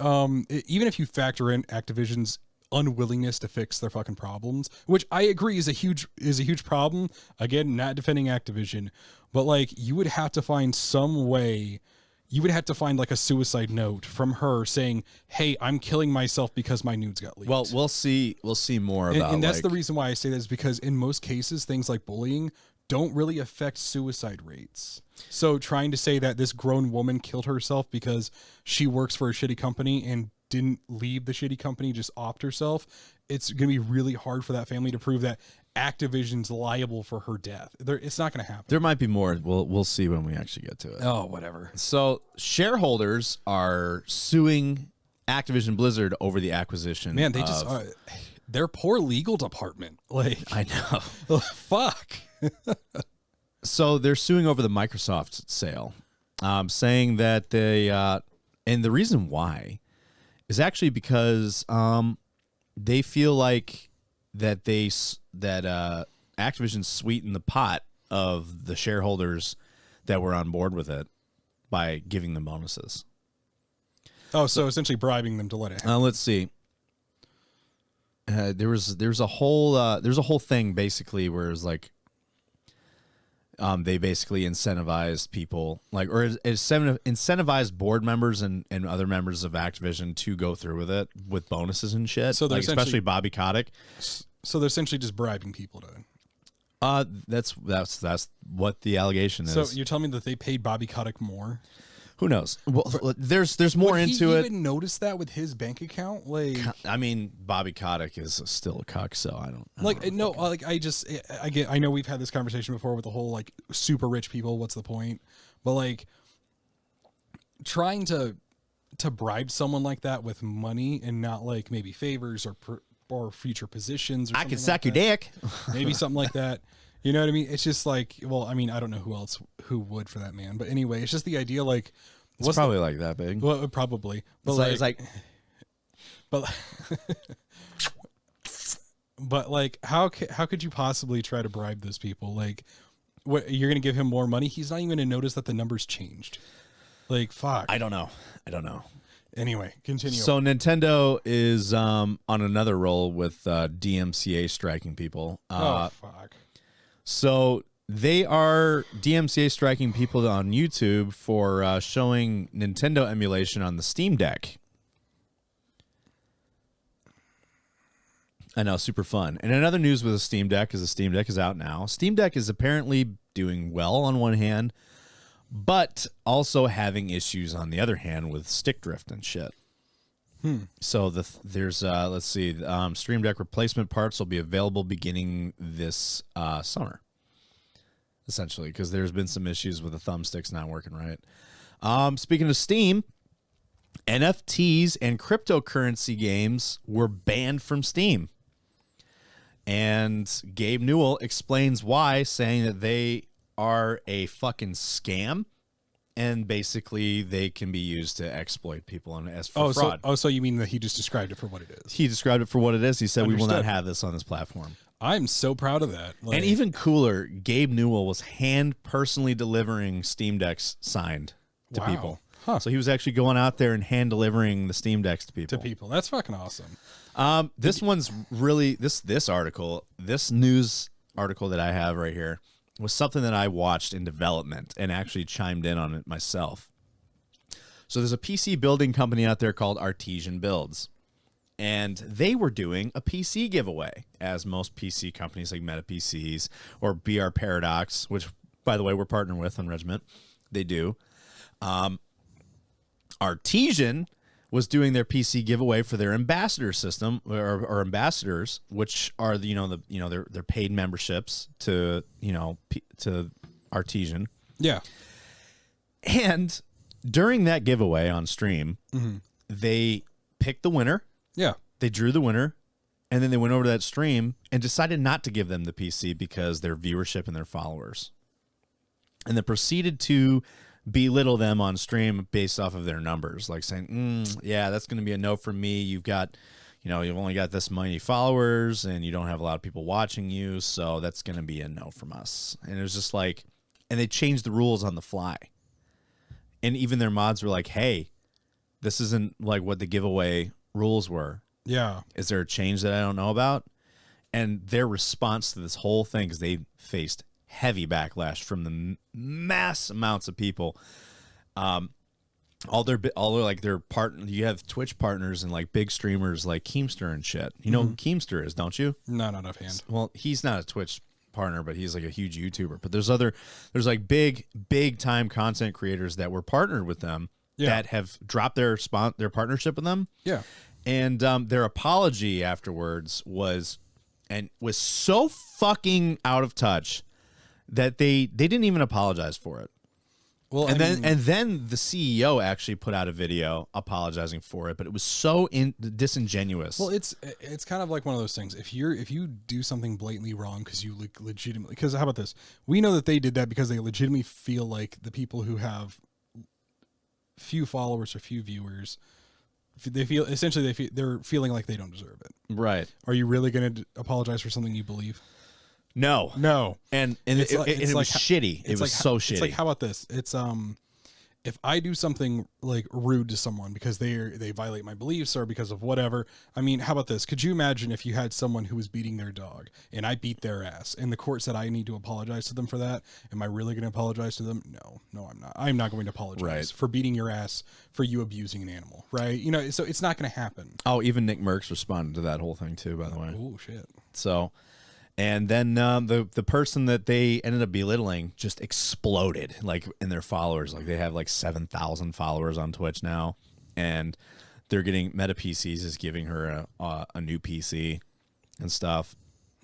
even if you factor in Activision's unwillingness to fix their fucking problems, which I agree is a huge problem. Again, not defending Activision, but you would have to find some way. You would have to find a suicide note from her saying, "Hey, I'm killing myself because my nudes got leaked." Well, we'll see more about. And that's the reason why I say that is because in most cases, things like bullying don't really affect suicide rates. So trying to say that this grown woman killed herself because she works for a shitty company and didn't leave the shitty company, just offed herself, it's going to be really hard for that family to prove that Activision's liable for her death. It's not going to happen. There might be more. We'll see when we actually get to it. Oh, whatever. So shareholders are suing Activision Blizzard over the acquisition. Man, they just their poor legal department. I know. Fuck. So they're suing over the Microsoft sale, saying that and the reason why is actually because they feel like that Activision sweetened the pot of the shareholders that were on board with it by giving them bonuses. Oh, so essentially bribing them to let it happen. Let's see. There's a whole thing basically where it's they basically incentivized people incentivized board members and other members of Activision to go through with it with bonuses and shit. So especially Bobby Kotick. So they're essentially just bribing people to. That's what the allegation is. So you're telling me that they paid Bobby Kotick more? Who knows? Well, there's more into it. Would he even notice that with his bank account? I mean, Bobby Kotick is still a cuck, so I don't know. I know we've had this conversation before with the whole super rich people. What's the point? But trying to bribe someone like that with money and not maybe favors or future positions. Or I can suck your dick. Maybe something like that. You know what I mean? It's just well, I mean, I don't know who would for that man, but anyway, it's just the idea it's probably like that big. Well, probably, but it's like but but how could you possibly try to bribe those people? What you're going to give him more money? He's not even going to notice that the numbers changed. Fuck. I don't know. Anyway, continue. So Nintendo is on another roll with DMCA striking people. Oh fuck. So they are DMCA striking people on YouTube for showing Nintendo emulation on the Steam Deck. I know, super fun. And another news with the Steam Deck is the Steam Deck is out now. Steam Deck is apparently doing well on one hand, but also having issues on the other hand with stick drift and shit. So there's let's see, Stream Deck replacement parts will be available beginning this summer, essentially, because there's been some issues with the thumbsticks not working right. Speaking of Steam, NFTs and cryptocurrency games were banned from Steam. And Gabe Newell explains why, saying that they are a fucking scam. And basically, they can be used to exploit people and as for fraud. So you mean that he just described it for what it is? He described it for what it is. He said, Understood. we will not have this on this platform. I'm so proud of that. And even cooler, Gabe Newell was personally delivering Steam Decks signed to people. Huh. So he was actually going out there and hand delivering the Steam Decks to people. That's fucking awesome. This one's really, this news article that I have right here was something that I watched in development and actually chimed in on it myself. So there's a PC building company out there called Artesian Builds, and they were doing a PC giveaway, as most PC companies like Meta PCs or BR Paradox, which, by the way, we're partnering with on Regiment, they do. Artesian was doing their PC giveaway for their ambassador system or ambassadors, which are their paid memberships to to Artesian. Yeah. And during that giveaway on stream, they picked the winner. Yeah. They drew the winner, and then they went over to that stream and decided not to give them the PC because their viewership and their followers. And then proceeded to belittle them on stream based off of their numbers, like saying, yeah, that's going to be a no from me. You've only got this many followers and you don't have a lot of people watching you, so that's going to be a no from us. And it was just like, and they changed the rules on the fly. And even their mods were like, hey, this isn't like what the giveaway rules were. Yeah. Is there a change that I don't know about? And their response to this whole thing, because they faced heavy backlash from the mass amounts of people. All their partner, you have Twitch partners and like big streamers like Keemster and shit. You know who Keemster is, don't you? No, not offhand. Well, he's not a Twitch partner, but he's like a huge YouTuber. But there's like big time content creators that were partnered with them that have dropped their partnership with them. Yeah. And their apology afterwards was so fucking out of touch that they didn't even apologize for it. Well, and then the CEO actually put out a video apologizing for it, but it was so disingenuous. Well, it's kind of like one of those things. If you do something blatantly wrong because you legitimately, because how about this? We know that they did that because they legitimately feel like the people who have few followers or few viewers, they're feeling like they don't deserve it. Right. Are you really going to apologize for something you believe? No. And it was shitty. It was so shitty. It's like, how about this? It's if I do something like rude to someone because they violate my beliefs or because of whatever. I mean, how about this? Could you imagine if you had someone who was beating their dog and I beat their ass and the court said I need to apologize to them for that? Am I really going to apologize to them? No, I'm not. I'm not going to apologize for beating your ass for you abusing an animal, right? So it's not going to happen. Oh, even Nick Merckx responded to that whole thing too, by the way. Oh shit. So. And then the person that they ended up belittling just exploded, like in their followers. Like they have like 7,000 followers on Twitch now, and they're getting Meta PCs is giving her a new PC and stuff.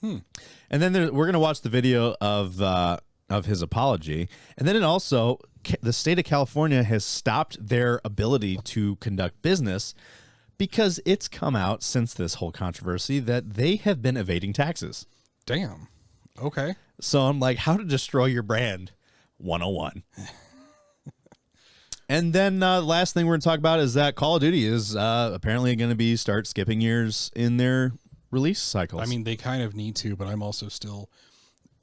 And then we're gonna watch the video of his apology, and then the state of California has stopped their ability to conduct business because it's come out since this whole controversy that they have been evading taxes. Damn. Okay. So I'm like, how to destroy your brand 101. And then last thing we're going to talk about is that Call of Duty is apparently going to start skipping years in their release cycles. I mean, they kind of need to, but I'm also still...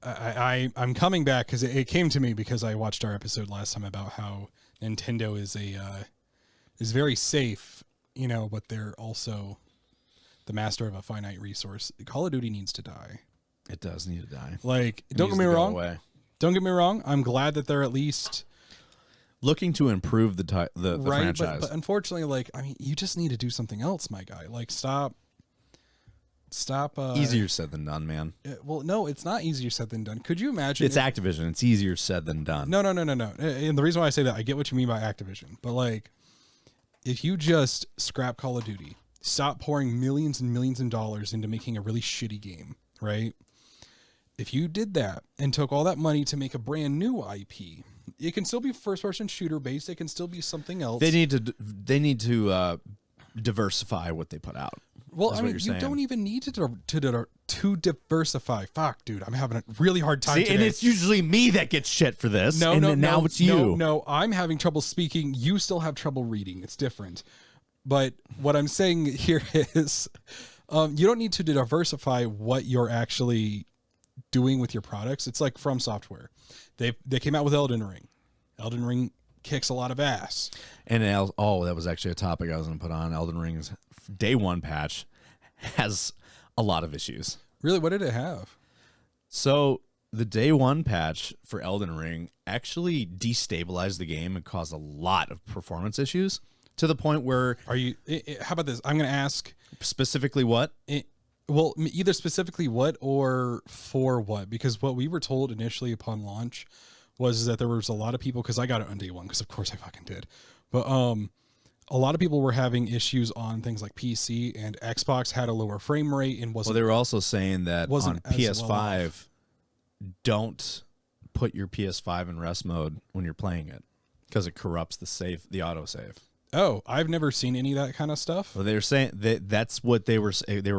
I'm coming back because it came to me because I watched our episode last time about how Nintendo is very safe, but they're also the master of a finite resource. Call of Duty needs to die. It does need to die. Like, don't get me wrong. Don't get me wrong. I'm glad that they're at least looking to improve the right, franchise. But unfortunately, you just need to do something else, my guy. Like, stop. Stop. Easier said than done, man. Well, no, it's not easier said than done. Could you imagine? It's Activision. It's easier said than done. No. And the reason why I say that, I get what you mean by Activision. But, like, if you just scrap Call of Duty, stop pouring millions and millions of dollars into making a really shitty game, right? If you did that and took all that money to make a brand new IP, it can still be first-person shooter based. It can still be something else. They need to diversify what they put out. Well, I mean, you don't even need to diversify. Fuck, dude, I'm having a really hard time today. And it's usually me that gets shit for this. No, now it's you. No, I'm having trouble speaking. You still have trouble reading. It's different. But what I'm saying here is, you don't need to diversify what you're actually doing with your products. It's like From Software. They came out with Elden Ring. Elden Ring kicks a lot of ass. And that was actually a topic I was going to put on. Elden Ring's day one patch has a lot of issues. Really? What did it have? So the day one patch for Elden Ring actually destabilized the game and caused a lot of performance issues to the point where... How about this? I'm going to ask... Specifically what? Well, either specifically what or for what, because what we were told initially upon launch was that there was a lot of people, because I got it on day one, because of course I fucking did, but a lot of people were having issues on things like PC, and Xbox had a lower frame rate and wasn't... Well, they were also saying that on PS5, don't put your PS5 in rest mode when you're playing it, because it corrupts the autosave. Oh, I've never seen any of that kind of stuff. Well, they were saying that's what they were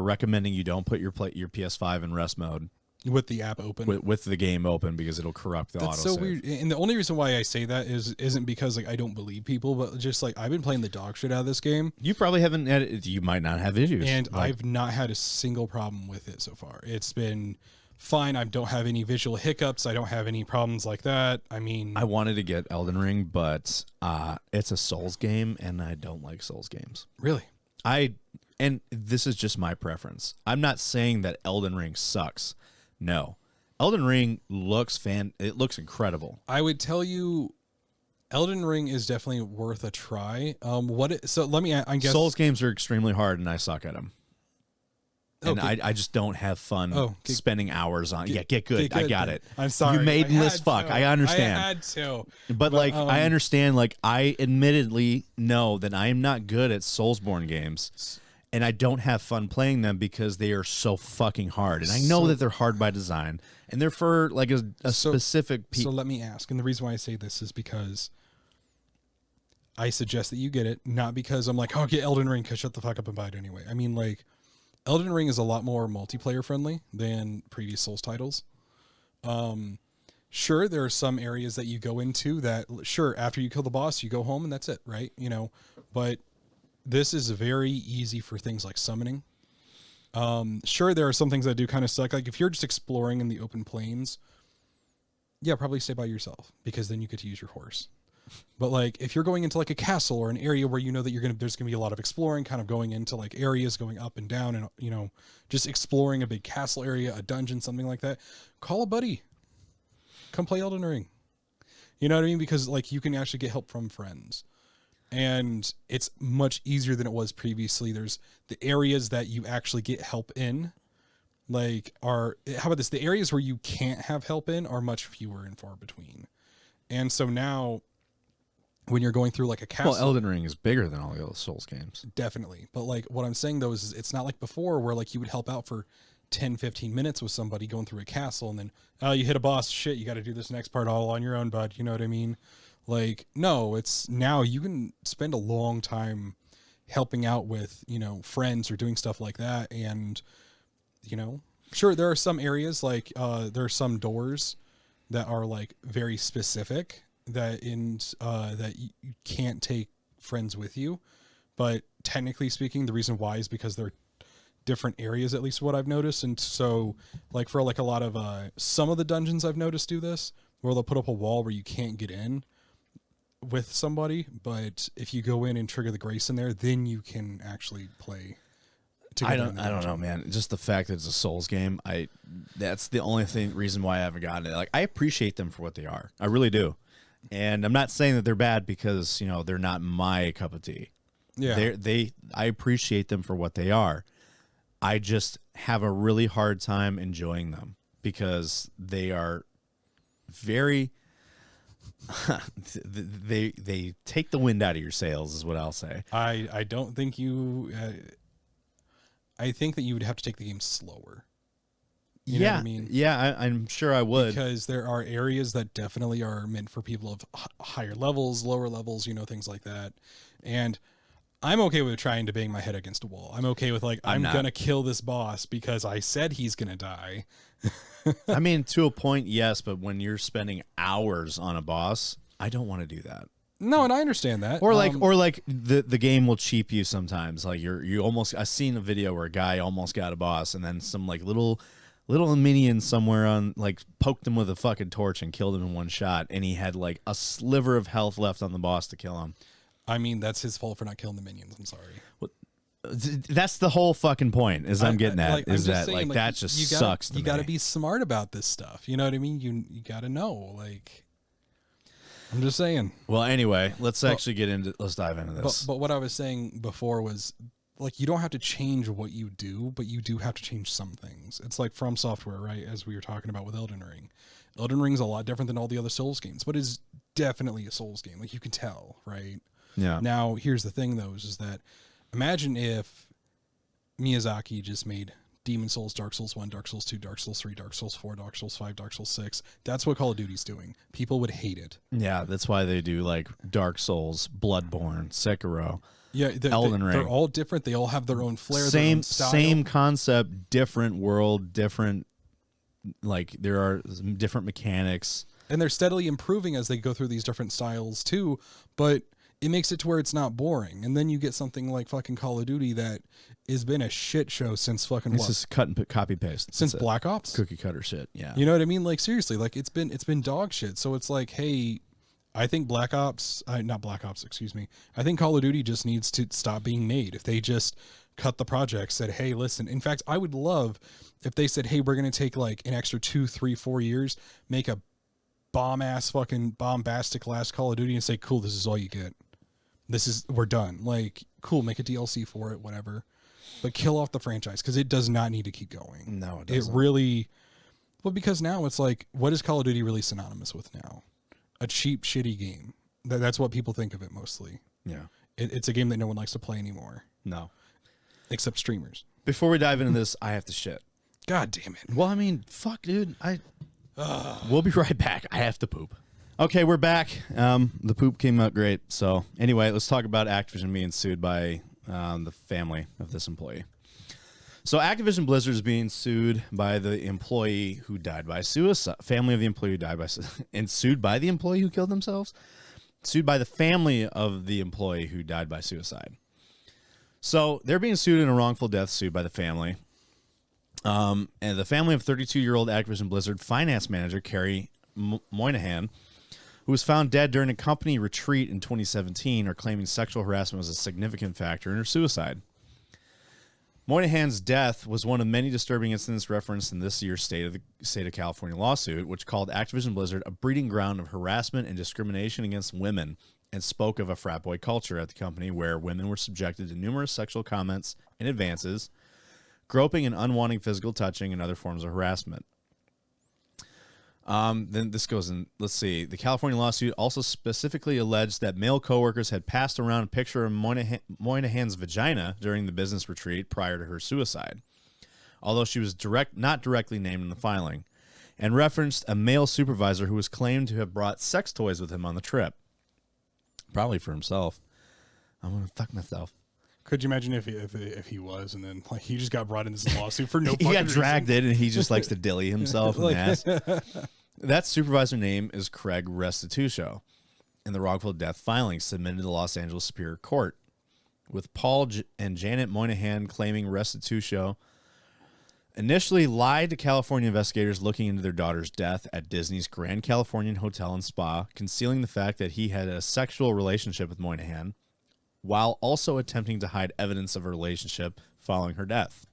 recommending. You don't put your PS5 in rest mode with the app open, with the game open, because it'll corrupt the autosave. That's so weird. And the only reason why I say that isn't because like I don't believe people, but just like I've been playing the dog shit out of this game. You probably haven't had. You might not have issues, and I've not had a single problem with it so far. It's been fine. I don't have any visual hiccups. I don't have any problems like that. I mean, I wanted to get Elden Ring, but it's a Souls game, and I don't like Souls games. Really? And this is just my preference. I'm not saying that Elden Ring sucks. No. Elden Ring looks incredible. I would tell you Elden Ring is definitely worth a try. So let me, I guess Souls games are extremely hard, and I suck at them. And I just don't have fun spending hours on. Get good. I got it. I'm sorry. You maidenless fuck. I understand. I had to. But like, I understand. Like, I admittedly know that I am not good at Soulsborne games, and I don't have fun playing them because they are so fucking hard. And I know that they're hard by design, and they're for like a specific people. So let me ask, and the reason why I say this is because I suggest that you get it, not because I'm like, oh, get Elden Ring, because shut the fuck up and buy it anyway. I mean, like, Elden Ring is a lot more multiplayer friendly than previous Souls titles. Sure, there are some areas that you go into that, sure, after you kill the boss, you go home and that's it, right? You know, but this is very easy for things like summoning. Sure, there are some things that do kind of suck. Like if you're just exploring in the open plains, yeah, probably stay by yourself, because then you get to use your horse. But like if you're going into like a castle or an area where you know that there's gonna be a lot of exploring, kind of going into like areas going up and down, and you know, just exploring a big castle area, a dungeon, something like that, call a buddy, come play Elden Ring. You know what I mean? Because like you can actually get help from friends, and it's much easier than it was previously. There's the areas that you actually get help in, like how about this? The areas where you can't have help in are much fewer and far between, and so now, when you're going through like a castle... Well, Elden Ring is bigger than all the other Souls games. Definitely. But like what I'm saying though is it's not like before where like you would help out for 10, 15 minutes with somebody going through a castle, and then, oh, you hit a boss, shit, you got to do this next part all on your own, bud. You know what I mean? Like, no, it's now you can spend a long time helping out with, you know, friends or doing stuff like that. And, you know, sure, there are some areas like there are some doors that are like very specific that you can't take friends with you, but technically speaking, the reason why is because they're different areas, at least what I've noticed. And so like for like a lot of some of the dungeons I've noticed do this, where they'll put up a wall where you can't get in with somebody, but if you go in and trigger the grace in there, then you can actually play. I don't know, man. Just the fact that it's a Souls game, that's the only reason why I haven't gotten it. Like, I appreciate them for what they are. I really do. And I'm not saying that they're bad because, you know, they're not my cup of tea. Yeah. I appreciate them for what they are. I just have a really hard time enjoying them because they are very they take the wind out of your sails is what I'll say. I don't think you I think that you would have to take the game slower. You know what I mean? Yeah, I'm sure I would. Because there are areas that definitely are meant for people of higher levels, lower levels, you know, things like that. And I'm okay with trying to bang my head against a wall. I'm okay with, like, I'm going to kill this boss because I said he's going to die. I mean, to a point, yes, but when you're spending hours on a boss, I don't want to do that. No, and I understand that. Or like the game will cheap you sometimes. Like you almost, I seen a video where a guy almost got a boss and then some like little minion somewhere on like poked him with a fucking torch and killed him in one shot, and he had like a sliver of health left on the boss to kill him. I mean, that's his fault for not killing the minions. I'm sorry. That's the whole fucking point. I'm getting at like, is that saying, like that just sucks. To you me. got to be smart about this stuff. You know what I mean? You got to know. Like, I'm just saying. Well, anyway, let's dive into this. But what I was saying before was, like, you don't have to change what you do, but you do have to change some things. It's like From Software, right? As we were talking about with Elden Ring. Elden Ring's a lot different than all the other Souls games, but is definitely a Souls game. Like, you can tell, right? Yeah. Now, here's the thing, though, is that imagine if Miyazaki just made Demon Souls, Dark Souls 1, Dark Souls 2, Dark Souls 3, Dark Souls 4, Dark Souls 5, Dark Souls 6. That's what Call of Duty's doing. People would hate it. Yeah, that's why they do like Dark Souls, Bloodborne, Sekiro. Yeah, Elden Ring. They're all different. They all have their own flair. Same concept, different world, different. Like there are different mechanics, and they're steadily improving as they go through these different styles too. But it makes it to where it's not boring. And then you get something like fucking Call of Duty that has been a shit show since fucking This is cut and copy paste since Black Ops, cookie cutter shit. Yeah, you know what I mean? Like seriously, like it's been dog shit. So it's like, hey. I think not Black Ops, excuse me. I think Call of Duty just needs to stop being made. If they just cut the project, said, hey, listen. In fact, I would love if they said, hey, we're going to take like an extra 2, 3, 4 years, make a bomb-ass fucking bombastic last Call of Duty and say, cool, this is all you get. We're done. Like, cool, make a DLC for it, whatever. But kill off the franchise because it does not need to keep going. No, it doesn't. It really, well, because now it's like, what is Call of Duty really synonymous with now? A cheap, shitty game. That's what people think of it mostly. Yeah. It's a game that no one likes to play anymore. No. Except streamers. Before we dive into this, I have to shit. God damn it. Well, I mean, fuck, dude. We'll be right back. I have to poop. Okay, we're back. The poop came out great. So anyway, let's talk about Activision being sued by the family of this employee. So Activision Blizzard is being sued by the employee who died by suicide. Family of the employee who died by and sued by the employee who killed themselves. Sued by the family of the employee who died by suicide. So they're being sued in a wrongful death suit by the family. And the family of 32-year-old Activision Blizzard finance manager Carrie Moynihan, who was found dead during a company retreat in 2017, are claiming sexual harassment was a significant factor in her suicide. Moynihan's death was one of many disturbing incidents referenced in this year's State of California lawsuit, which called Activision Blizzard a breeding ground of harassment and discrimination against women, and spoke of a frat boy culture at the company where women were subjected to numerous sexual comments and advances, groping and unwanting physical touching, and other forms of harassment. Then this goes in, let's see. The California lawsuit also specifically alleged that male coworkers had passed around a picture of Moynihan's vagina during the business retreat prior to her suicide, although she was not directly named in the filing, and referenced a male supervisor who was claimed to have brought sex toys with him on the trip. Probably for himself. I'm going to fuck myself. Could you imagine if he was, and then like he just got brought into this lawsuit for no fucking He got dragged reason? in, and he just likes to dilly himself in the ass. That supervisor name is Craig Restitucio, in the wrongful death filing submitted to the Los Angeles Superior Court, with Paul and Janet Moynihan claiming Restitucio initially lied to California investigators looking into their daughter's death at Disney's Grand Californian Hotel and Spa, concealing the fact that he had a sexual relationship with Moynihan, while also attempting to hide evidence of a relationship following her death.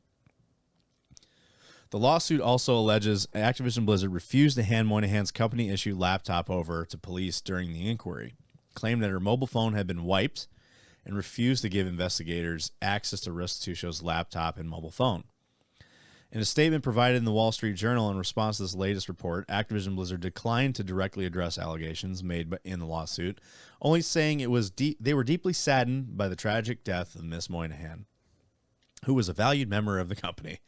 The lawsuit also alleges Activision Blizzard refused to hand Moynihan's company-issued laptop over to police during the inquiry, claimed that her mobile phone had been wiped, and refused to give investigators access to Restitucio's laptop and mobile phone. In a statement provided in the Wall Street Journal in response to this latest report, Activision Blizzard declined to directly address allegations made in the lawsuit, only saying they were deeply saddened by the tragic death of Miss Moynihan, who was a valued member of the company.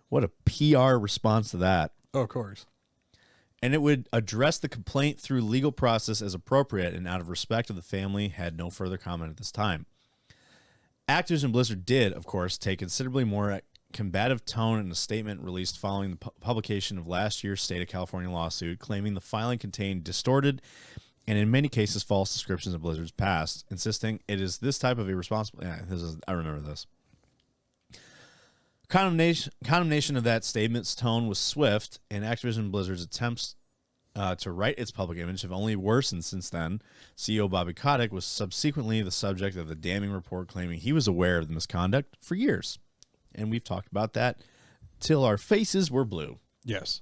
What a PR response to that. Oh, of course. And it would address the complaint through legal process as appropriate, and out of respect of the family, had no further comment at this time. Activision Blizzard did, of course, take considerably more combative tone in a statement released following the publication of last year's State of California lawsuit, claiming the filing contained distorted and in many cases false descriptions of Blizzard's past, insisting it is this type of irresponsible... Yeah, I remember this. Condemnation of that statement's tone was swift, and Activision Blizzard's attempts to right its public image have only worsened since then. CEO Bobby Kotick was subsequently the subject of the damning report claiming he was aware of the misconduct for years. And we've talked about that till our faces were blue. Yes.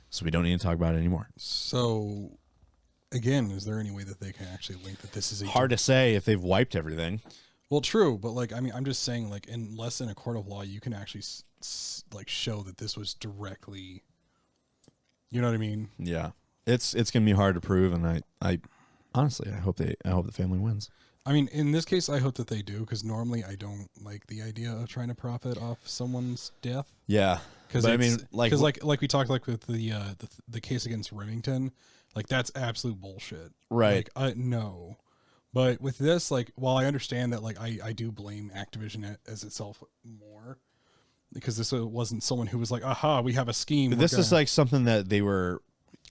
So we don't need to talk about it anymore. So, again, is there any way that they can actually link that this is a... Hard to say if they've wiped everything. Well, true, but like, I mean, I'm just saying, like, unless in a court of law, you can actually like show that this was directly, you know what I mean? Yeah, it's gonna be hard to prove, and I honestly, I hope the family wins. I mean, in this case, I hope that they do, because normally I don't like the idea of trying to profit off someone's death. Yeah, because I mean, like we talked like with the case against Remington, like that's absolute bullshit. Right? Like, no. But with this, like, while I understand that, like, I do blame Activision as itself more, because this wasn't someone who was like, aha, we have a scheme. This is like something that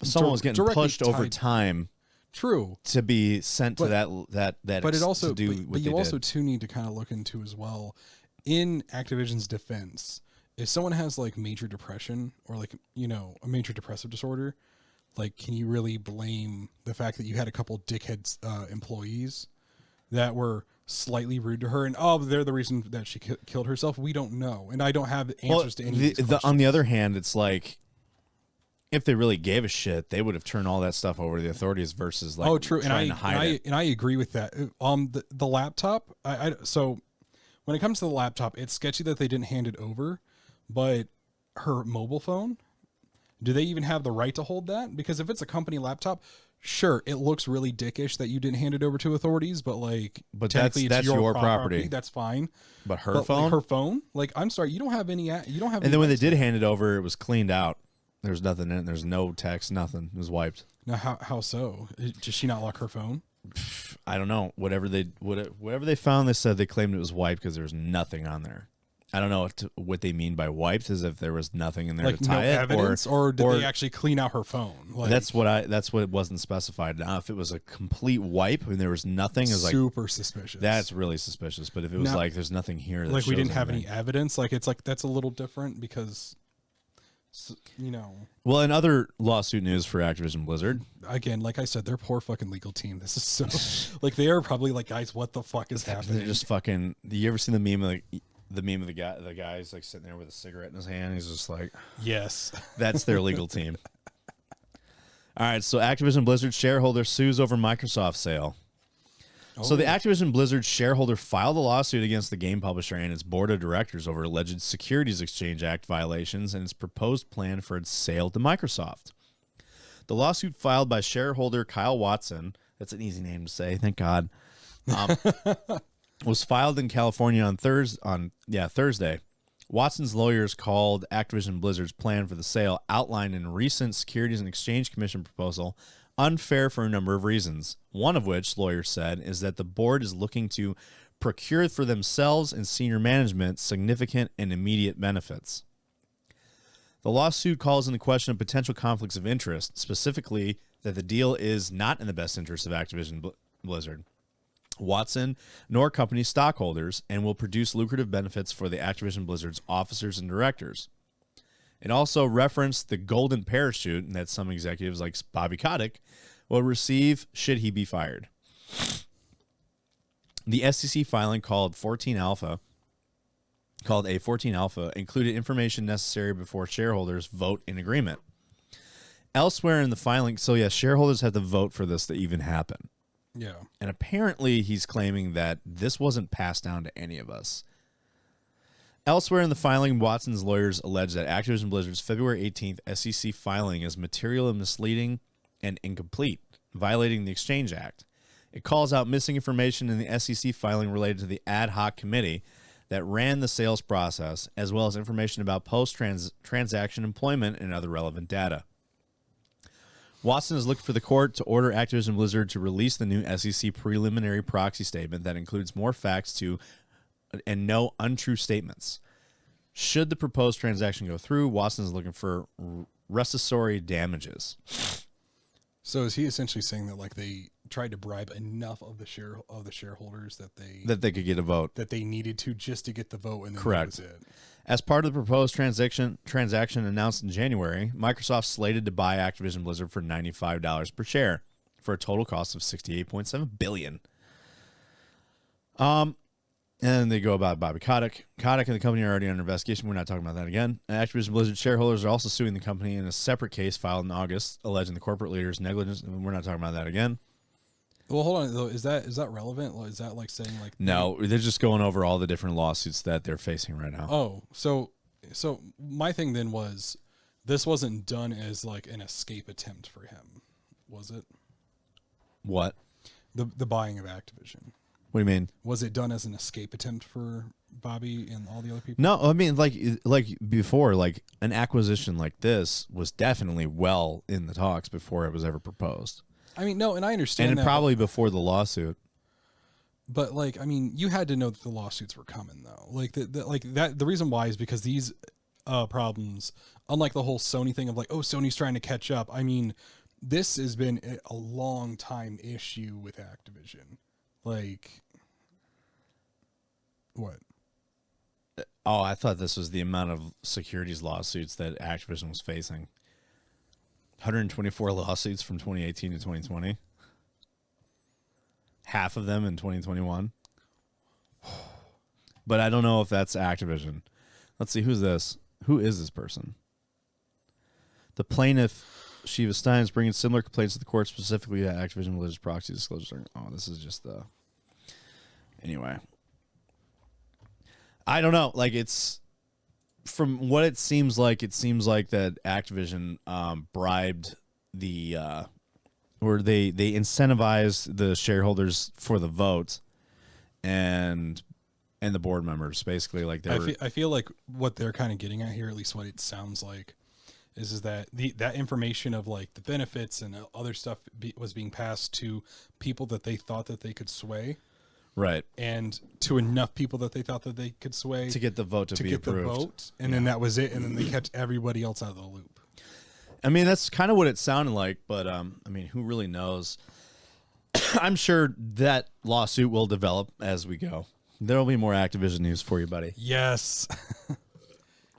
someone was getting pushed over time. True. To be sent to that. But it also, but you also too need to kind of look into as well, in Activision's defense, if someone has like major depression or like, you know, a major depressive disorder, like, can you really blame the fact that you had a couple dickheads employees that were slightly rude to her and, oh, they're the reason that she killed herself? We don't know. And I don't have answers to any of these questions. On the other hand, it's like, if they really gave a shit, they would have turned all that stuff over to the authorities versus like trying to hide it. And I agree with that. The laptop, so when it comes to the laptop, it's sketchy that they didn't hand it over, but her mobile phone, do they even have the right to hold that? Because if it's a company laptop, sure, it looks really dickish that you didn't hand it over to authorities, but like, technically that's your property. That's fine. But phone, like, her phone, like, I'm sorry, you don't have any. And then when they did hand it over, it was cleaned out. There's nothing in it. There's no text, nothing. It was wiped. Now, how so? Does she not lock her phone? I don't know. Whatever they found, they said they claimed it was wiped because there was nothing on there. I don't know what they mean by wiped, as if there was nothing in there like to tie no it, evidence, or did they actually clean out her phone? Like, that's what it wasn't specified. Now, if it was a complete wipe and there was nothing, is like super suspicious. That's really suspicious. But if it was like there's nothing here, that like we didn't have anything. any evidence, like it's like that's a little different because, you know. Well, in other lawsuit news for Activision Blizzard, again, like I said, their poor fucking legal team. This is so like they are probably like, guys, what the fuck is happening? They're just fucking. You ever seen the meme of the guy's like sitting there with a cigarette in his hand? He's just like, yes, that's their legal team. All right, so Activision Blizzard shareholder sues over Microsoft sale. So the Activision Blizzard shareholder filed a lawsuit against the game publisher and its board of directors over alleged Securities Exchange Act violations and its proposed plan for its sale to Microsoft. The lawsuit filed by shareholder Kyle Watson, that's an easy name to say, thank God, was filed in California on Thursday. Watson's lawyers called Activision Blizzard's plan for the sale, outlined in a recent Securities and Exchange Commission proposal, unfair for a number of reasons. One of which, lawyers said, is that the board is looking to procure for themselves and senior management significant and immediate benefits. The lawsuit calls into question of potential conflicts of interest, specifically that the deal is not in the best interest of Activision Blizzard, Watson, nor company stockholders, and will produce lucrative benefits for the Activision Blizzard's officers and directors. It also referenced the golden parachute that some executives like Bobby Kotick will receive should he be fired. The SEC filing called a 14 Alpha included information necessary before shareholders vote in agreement. Elsewhere in the filing, so yes, shareholders have to vote for this to even happen. Yeah. And apparently he's claiming that this wasn't passed down to any of us. Elsewhere in the filing, Watson's lawyers allege that Activision Blizzard's February 18th SEC filing is material and misleading and incomplete, violating the Exchange Act. It calls out missing information in the SEC filing related to the ad hoc committee that ran the sales process, as well as information about post-transaction employment and other relevant data. Watson has looked for the court to order Activision Blizzard to release the new SEC preliminary proxy statement that includes more facts and no untrue statements. Should the proposed transaction go through, Watson is looking for rescissory damages. So is he essentially saying that like they tried to bribe enough of the shareholders that they could get a vote, that they needed to just to get the vote, and then correct. That was it. As part of the proposed transaction announced in January, Microsoft slated to buy Activision Blizzard for $95 per share for a total cost of $68.7 billion. And they go about Bobby Kotick. Kotick and the company are already under investigation. We're not talking about that again. Activision Blizzard shareholders are also suing the company in a separate case filed in August, alleging the corporate leader's negligence. We're not talking about that again. Well, hold on though. Is that relevant? Is that like saying like no? They're just going over all the different lawsuits that they're facing right now. Oh, so my thing then was, this wasn't done as like an escape attempt for him, was it? What? The buying of Activision. What do you mean? Was it done as an escape attempt for Bobby and all the other people? No, I mean like before, like an acquisition like this was definitely well in the talks before it was ever proposed. I mean, no, and I understand and that, probably before the lawsuit. But like, I mean, you had to know that the lawsuits were coming, though. Like the reason why is because these problems, unlike the whole Sony thing of like, oh, Sony's trying to catch up. I mean, this has been a long time issue with Activision. Like, what? Oh, I thought this was the amount of securities lawsuits that Activision was facing. 124 lawsuits from 2018 to 2020. Half of them in 2021. But I don't know if that's Activision. Let's see, who's this? Who is this person? The plaintiff, Shiva Stein, is bringing similar complaints to the court, specifically that Activision Blizzard's proxy disclosure. Oh, this is just the... Anyway. I don't know. Like, it's... From what it seems like that Activision bribed the... or they incentivized the shareholders for the vote and the board members, basically. Like I feel like what they're kind of getting at here, at least what it sounds like, is that that information of like the benefits and other stuff was being passed to people that they thought that they could sway. Right. And to enough people that they thought that they could sway to get the vote to be approved. The vote, and then that was it. And then they kept everybody else out of the loop. I mean, that's kind of what it sounded like, but I mean, who really knows? I'm sure that lawsuit will develop as we go. There will be more Activision news for you, buddy. Yes.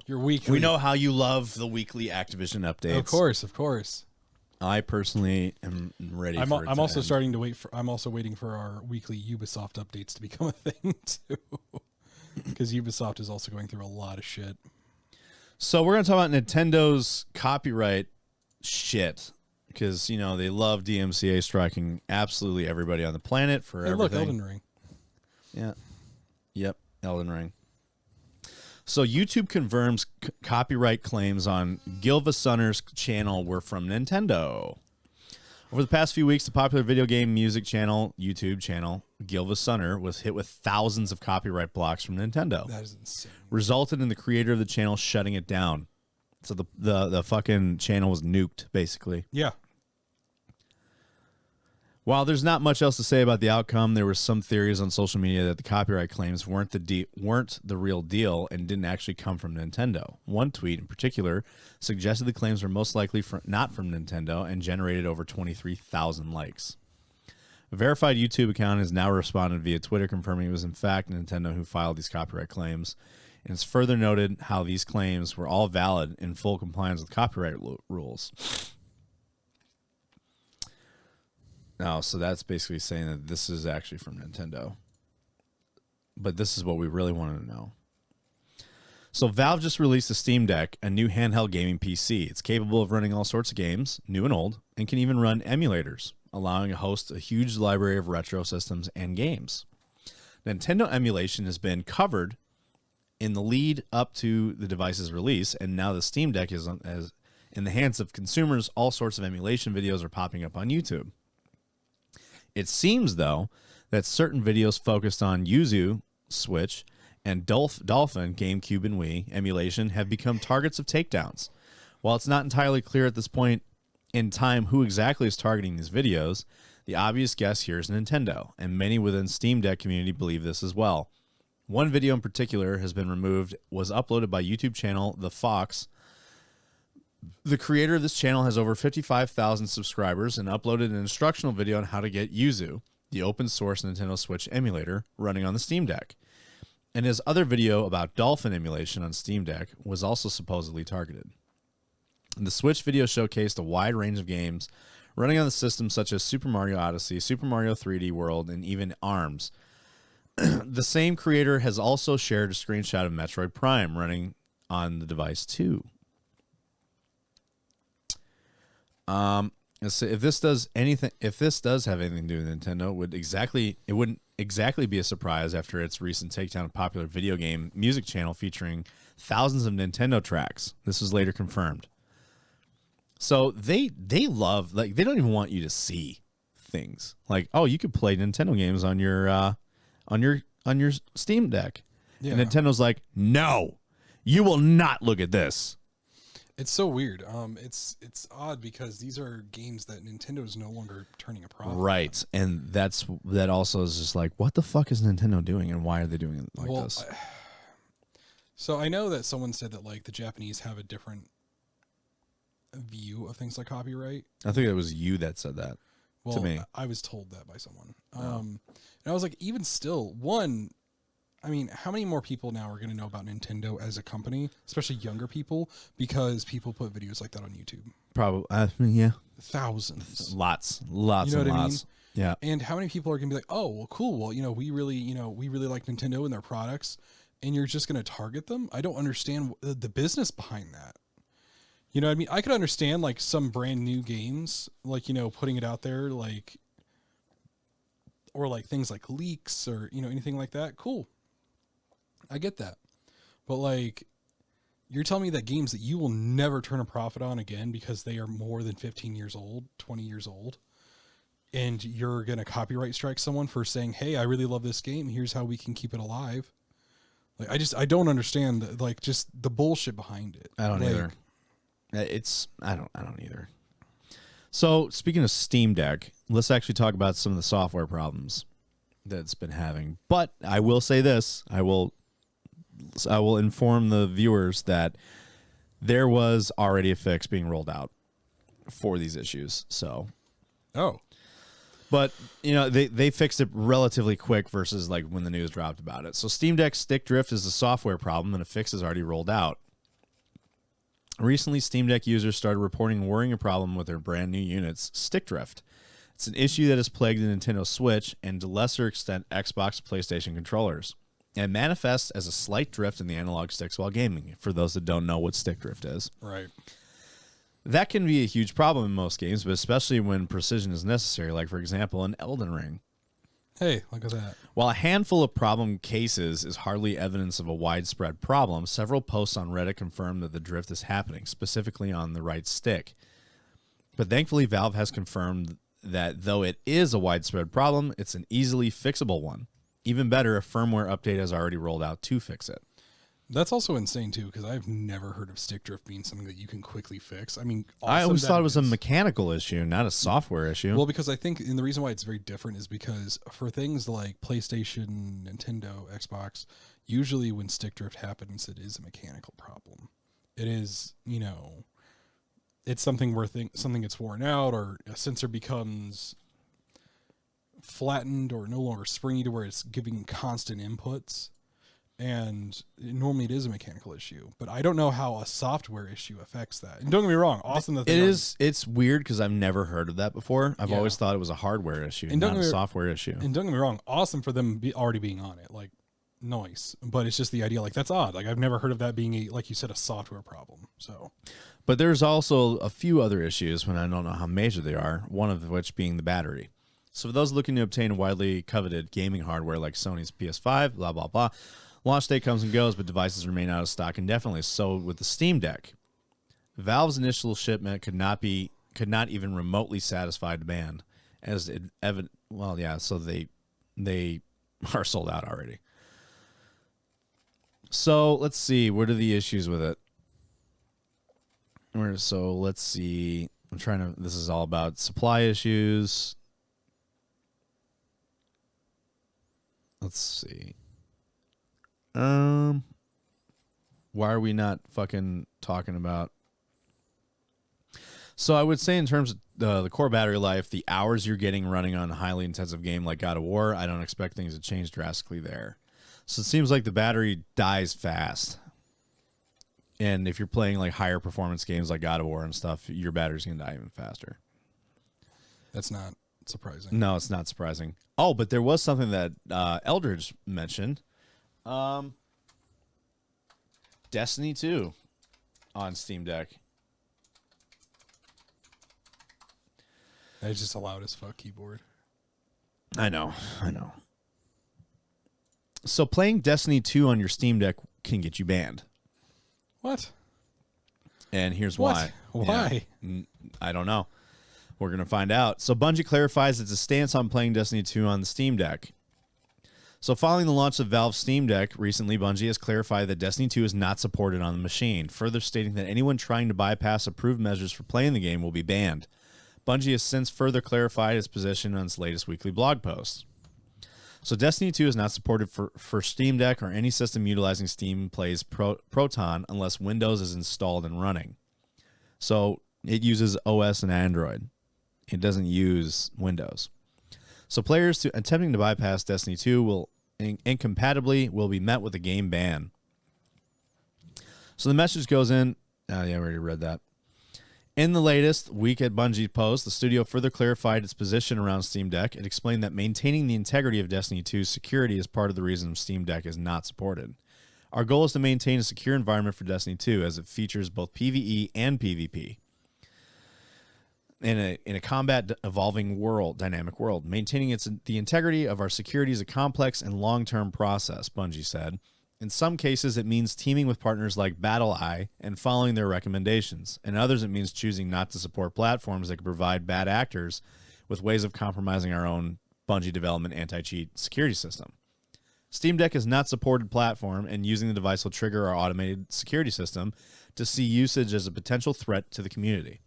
Your weekly. We know how you love the weekly Activision updates. Of course. I personally am ready. I'm also starting to wait for. I'm also waiting for our weekly Ubisoft updates to become a thing too, because Ubisoft is also going through a lot of shit. So we're going to talk about Nintendo's copyright shit, because you know they love DMCA striking absolutely everybody on the planet for everything. Look, Elden Ring. Yeah. Yep. Elden Ring. So YouTube confirms copyright claims on Gilva Sunner's channel were from Nintendo. Over the past few weeks, the popular video game music channel, YouTube channel, Gilva Sunner, was hit with thousands of copyright blocks from Nintendo. That is insane. Resulted in the creator of the channel shutting it down. So the fucking channel was nuked, basically. Yeah. While there's not much else to say about the outcome, there were some theories on social media that the copyright claims weren't the real deal and didn't actually come from Nintendo. One tweet in particular suggested the claims were most likely not from Nintendo and generated over 23,000 likes. A verified YouTube account has now responded via Twitter confirming it was in fact Nintendo who filed these copyright claims, and it's further noted how these claims were all valid in full compliance with copyright rules. Now, so that's basically saying that this is actually from Nintendo. But this is what we really wanted to know. So Valve just released the Steam Deck, a new handheld gaming PC. It's capable of running all sorts of games, new and old, and can even run emulators, allowing to host a huge library of retro systems and games. Nintendo emulation has been covered in the lead up to the device's release, and now the Steam Deck is as in the hands of consumers. All sorts of emulation videos are popping up on YouTube. It seems, though, that certain videos focused on Yuzu Switch and Dolphin GameCube and Wii emulation have become targets of takedowns. While it's not entirely clear at this point in time who exactly is targeting these videos, the obvious guess here is Nintendo, and many within Steam Deck community believe this as well. One video in particular has been removed, was uploaded by YouTube channel The Fox. The creator of this channel has over 55,000 subscribers and uploaded an instructional video on how to get Yuzu, the open source Nintendo Switch emulator, running on the Steam Deck. And his other video about Dolphin emulation on Steam Deck was also supposedly targeted. The Switch video showcased a wide range of games running on the system, such as Super Mario Odyssey, Super Mario 3D World, and even ARMS. The same creator has also shared a screenshot of Metroid Prime running on the device too. So if this does have anything to do with Nintendo, it wouldn't exactly be a surprise after its recent takedown of popular video game music channel featuring thousands of Nintendo tracks. This was later confirmed. So they love, like, they don't even want you to see things like, oh, you could play Nintendo games on your Steam Deck. Yeah. And Nintendo's like, no, you will not look at this. It's so weird. It's odd because these are games that Nintendo is no longer turning a profit. Right, on. And that also is just like, what the fuck is Nintendo doing, and why are they doing it like this? So I know that someone said that, like, the Japanese have a different view of things like copyright. I think it was you that said that to me. I was told that by someone. And I was like, even still, I mean, how many more people now are going to know about Nintendo as a company, especially younger people, because people put videos like that on YouTube? Probably, yeah. Thousands. Lots you know and what lots. I mean? Yeah. And how many people are going to be like, oh, well, cool. Well, we really like Nintendo and their products, and you're just going to target them? I don't understand the business behind that. You know what I mean? I could understand, like, some brand new games, like, putting it out there, like, or like things like leaks or, anything like that. Cool. I get that. But, like, you're telling me that games that you will never turn a profit on again because they are more than 15 years old, 20 years old, and you're going to copyright strike someone for saying, hey, I really love this game. Here's how we can keep it alive. Like, I don't understand, just the bullshit behind it. I don't either. I don't either. So, speaking of Steam Deck, let's actually talk about some of the software problems that it's been having. But I will say this, I will inform the viewers that there was already a fix being rolled out for these issues. So, but they fixed it relatively quick versus like when the news dropped about it. So Steam Deck stick drift is a software problem, and a fix is already rolled out. Recently, Steam Deck users started reporting a worrying problem with their brand new units, stick drift. It's an issue that has plagued the Nintendo Switch and, to a lesser extent, Xbox and PlayStation controllers. It manifests as a slight drift in the analog sticks while gaming, for those that don't know what stick drift is. Right. That can be a huge problem in most games, but especially when precision is necessary, like, for example, in Elden Ring. Hey, look at that. While a handful of problem cases is hardly evidence of a widespread problem, several posts on Reddit confirm that the drift is happening, specifically on the right stick. But thankfully, Valve has confirmed that though it is a widespread problem, it's an easily fixable one. Even better, a firmware update has already rolled out to fix it. That's also insane, too, because I've never heard of stick drift being something that you can quickly fix. I mean, I always thought it was a mechanical issue, not a software issue. Well, because I think, and the reason why it's very different is because for things like PlayStation, Nintendo, Xbox, usually when stick drift happens, it is a mechanical problem. It is, it's something where something gets worn out, or a sensor becomes flattened or no longer springy to where it's giving constant inputs. And normally it is a mechanical issue, but I don't know how a software issue affects that. And don't get me wrong, awesome that it's weird because I've never heard of that before. I've always thought it was a hardware issue, and not a software issue. And don't get me wrong, awesome for them already being on it, like, nice. But it's just the idea, like, that's odd. Like, I've never heard of that being like you said, a software problem. So, but there's also a few other issues when I don't know how major they are. One of which being the battery. So for those looking to obtain widely coveted gaming hardware like Sony's PS5, blah blah blah. Launch date comes and goes, but devices remain out of stock indefinitely. So with the Steam Deck, Valve's initial shipment could not even remotely satisfy demand, as it so they are sold out already. So let's see, what are the issues with it? So let's see. This is all about supply issues. Let's see. Why are we not fucking talking about? So I would say in terms of the core battery life, the hours you're getting running on a highly intensive game like God of War, I don't expect things to change drastically there. So it seems like the battery dies fast. And if you're playing like higher performance games like God of War and stuff, your battery's going to die even faster. That's not surprising. No, it's not surprising. Oh, but there was something that Eldridge mentioned. Destiny 2 on Steam Deck. That is just a loud as fuck keyboard. I know. So playing Destiny 2 on your Steam Deck can get you banned. What? And here's why. Why? Yeah, I don't know. We're going to find out. So Bungie clarifies its stance on playing Destiny 2 on the Steam Deck. So following the launch of Valve's Steam Deck, recently Bungie has clarified that Destiny 2 is not supported on the machine, further stating that anyone trying to bypass approved measures for playing the game will be banned. Bungie has since further clarified its position on its latest weekly blog post. So Destiny 2 is not supported for Steam Deck or any system utilizing Steam Play's Proton unless Windows is installed and running. So it uses OS and Android. It doesn't use Windows. So players attempting to bypass Destiny 2 will incompatibly be met with a game ban. So the message goes in. Oh, yeah, we already read that. In the latest Week at Bungie post, the studio further clarified its position around Steam Deck. It explained that maintaining the integrity of Destiny 2's security is part of the reason Steam Deck is not supported. Our goal is to maintain a secure environment for Destiny 2 as it features both PvE and PvP. In a combat evolving dynamic world, maintaining the integrity of our security is a complex and long-term process, Bungie said. In some cases, it means teaming with partners like BattleEye and following their recommendations. In others, it means choosing not to support platforms that can provide bad actors with ways of compromising our own Bungie development anti-cheat security system. Steam Deck is not supported platform, and using the device will trigger our automated security system to see usage as a potential threat to the community.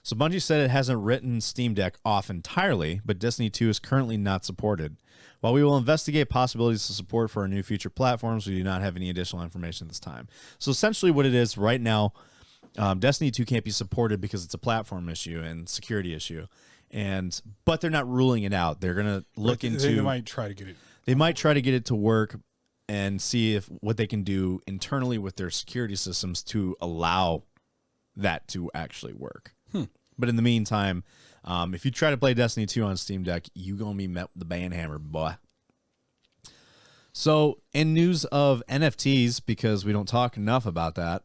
So Bungie said it hasn't written Steam Deck off entirely, but Destiny 2 is currently not supported. While we will investigate possibilities of support for our new future platforms, we do not have any additional information at this time. So essentially what it is right now, Destiny 2 can't be supported because it's a platform issue and security issue. But they're not ruling it out. They're going to look into... They might try to get it. They might try to get it to work and see what they can do internally with their security systems to allow that to actually work. But in the meantime, if you try to play Destiny 2 on Steam Deck, you're going to be met with the ban hammer, boy. So, in news of NFTs, because we don't talk enough about that.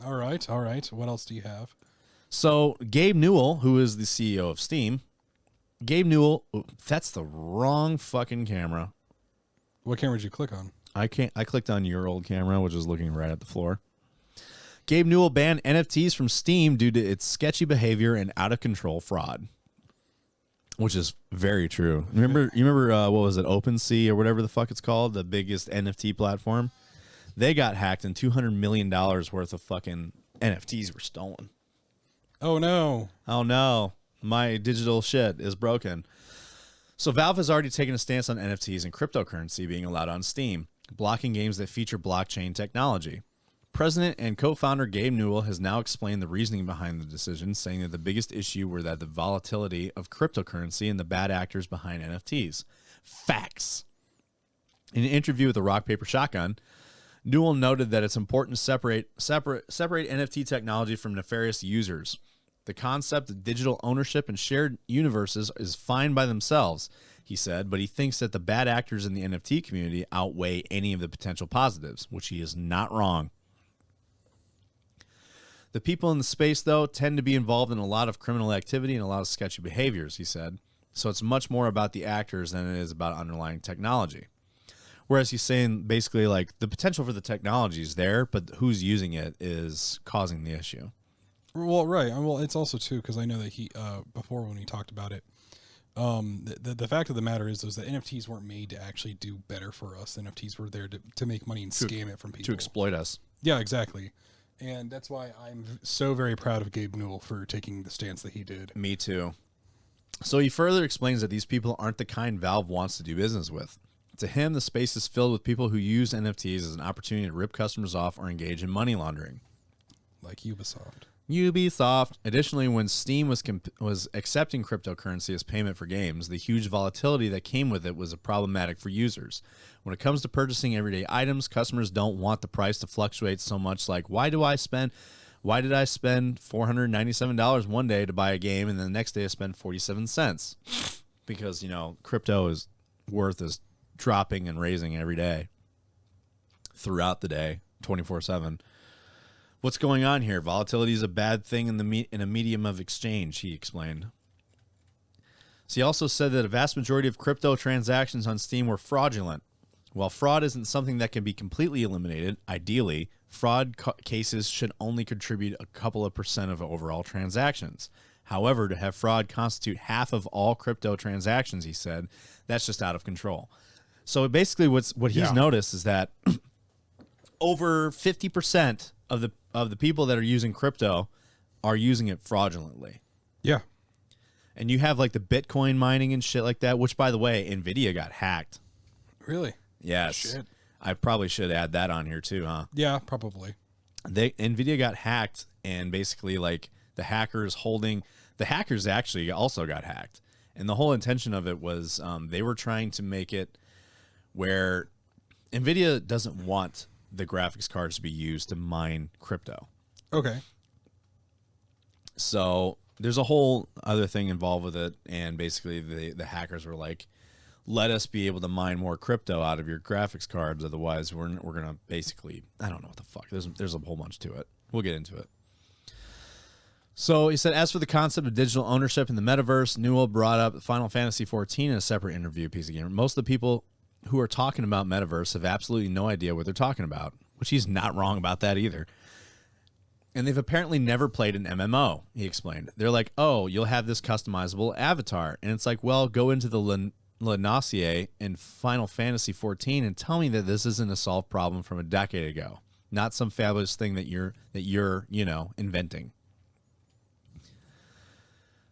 All right. What else do you have? So, Gabe Newell, who is the CEO of Steam, that's the wrong fucking camera. What camera did you click on? I clicked on your old camera, which is looking right at the floor. Gabe Newell banned NFTs from Steam due to its sketchy behavior and out-of-control fraud, which is very true. You remember what was it, OpenSea or whatever the fuck it's called, the biggest NFT platform? They got hacked and $200 million worth of fucking NFTs were stolen. Oh, no. Oh, no. My digital shit is broken. So Valve has already taken a stance on NFTs and cryptocurrency being allowed on Steam, blocking games that feature blockchain technology. President and co-founder Gabe Newell has now explained the reasoning behind the decision, saying that the biggest issue were that the volatility of cryptocurrency and the bad actors behind NFTs. Facts. In an interview with the Rock Paper Shotgun, Newell noted that it's important to separate NFT technology from nefarious users. The concept of digital ownership and shared universes is fine by themselves, he said, but he thinks that the bad actors in the NFT community outweigh any of the potential positives, which he is not wrong. The people in the space, though, tend to be involved in a lot of criminal activity and a lot of sketchy behaviors, he said. So it's much more about the actors than it is about underlying technology. Whereas he's saying basically like the potential for the technology is there, but who's using it is causing the issue. Well, right. Well, it's also too because I know that he before when he talked about it, the fact of the matter is that NFTs weren't made to actually do better for us. NFTs were there to make money and scam it from people To exploit us. Yeah, exactly. And that's why I'm so very proud of Gabe Newell for taking the stance that he did. Me too. So he further explains that these people aren't the kind Valve wants to do business with. To him, the space is filled with people who use NFTs as an opportunity to rip customers off or engage in money laundering. Like Ubisoft. Additionally, when Steam was accepting cryptocurrency as payment for games, the huge volatility that came with it was problematic for users. When it comes to purchasing everyday items, customers don't want the price to fluctuate so much. Like, why did I spend $497 one day to buy a game, and then the next day I spend 47 cents? Because, crypto is dropping and raising every day, throughout the day, 24/7. What's going on here? Volatility is a bad thing in a medium of exchange, he explained. So he also said that a vast majority of crypto transactions on Steam were fraudulent. While fraud isn't something that can be completely eliminated, ideally, fraud cases should only contribute a couple of % of overall transactions. However, to have fraud constitute half of all crypto transactions, he said, that's just out of control. So basically what he's noticed is that over 50% of the people that are using crypto are using it fraudulently. Yeah. And you have like the Bitcoin mining and shit like that, which, by the way, Nvidia got hacked. Really? Yes. Shit. I probably should add that on here too, huh? Yeah, probably. Nvidia got hacked, and basically like the hackers actually also got hacked. And the whole intention of it was they were trying to make it where Nvidia doesn't want the graphics cards to be used to mine crypto. Okay. So there's a whole other thing involved with it, and basically the hackers were like, let us be able to mine more crypto out of your graphics cards, otherwise we're gonna basically, I don't know what the fuck. There's a whole bunch to it. We'll get into it. So he said, as for the concept of digital ownership in the metaverse, Newell brought up Final Fantasy XIV in a separate interview piece of game. Most of the people who are talking about metaverse have absolutely no idea what they're talking about, which he's not wrong about that either. And they've apparently never played an MMO, he explained. They're like, oh, you'll have this customizable avatar. And it's like, well, go into the Lenacier in Final Fantasy XIV and tell me that this isn't a solved problem from a decade ago, not some fabulous thing that you're inventing.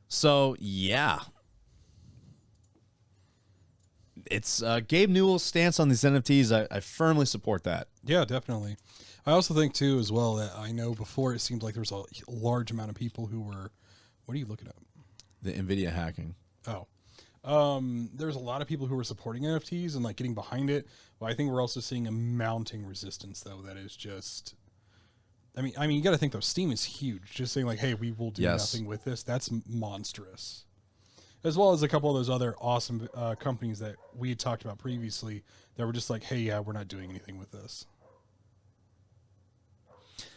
So, yeah. It's Gabe Newell's stance on these NFTs. I firmly support that. Yeah, definitely. I also think, too, as well, that I know before it seemed like there was a large amount of people who were... What are you looking at? The Nvidia hacking. Oh. There's a lot of people who are supporting NFTs and, like, getting behind it. But I think we're also seeing a mounting resistance, though, that is just... I mean, you got to think, though, Steam is huge. Just saying, like, hey, we will do nothing with this. That's monstrous. As well as a couple of those other awesome companies that we had talked about previously that were just like, hey, yeah, we're not doing anything with this.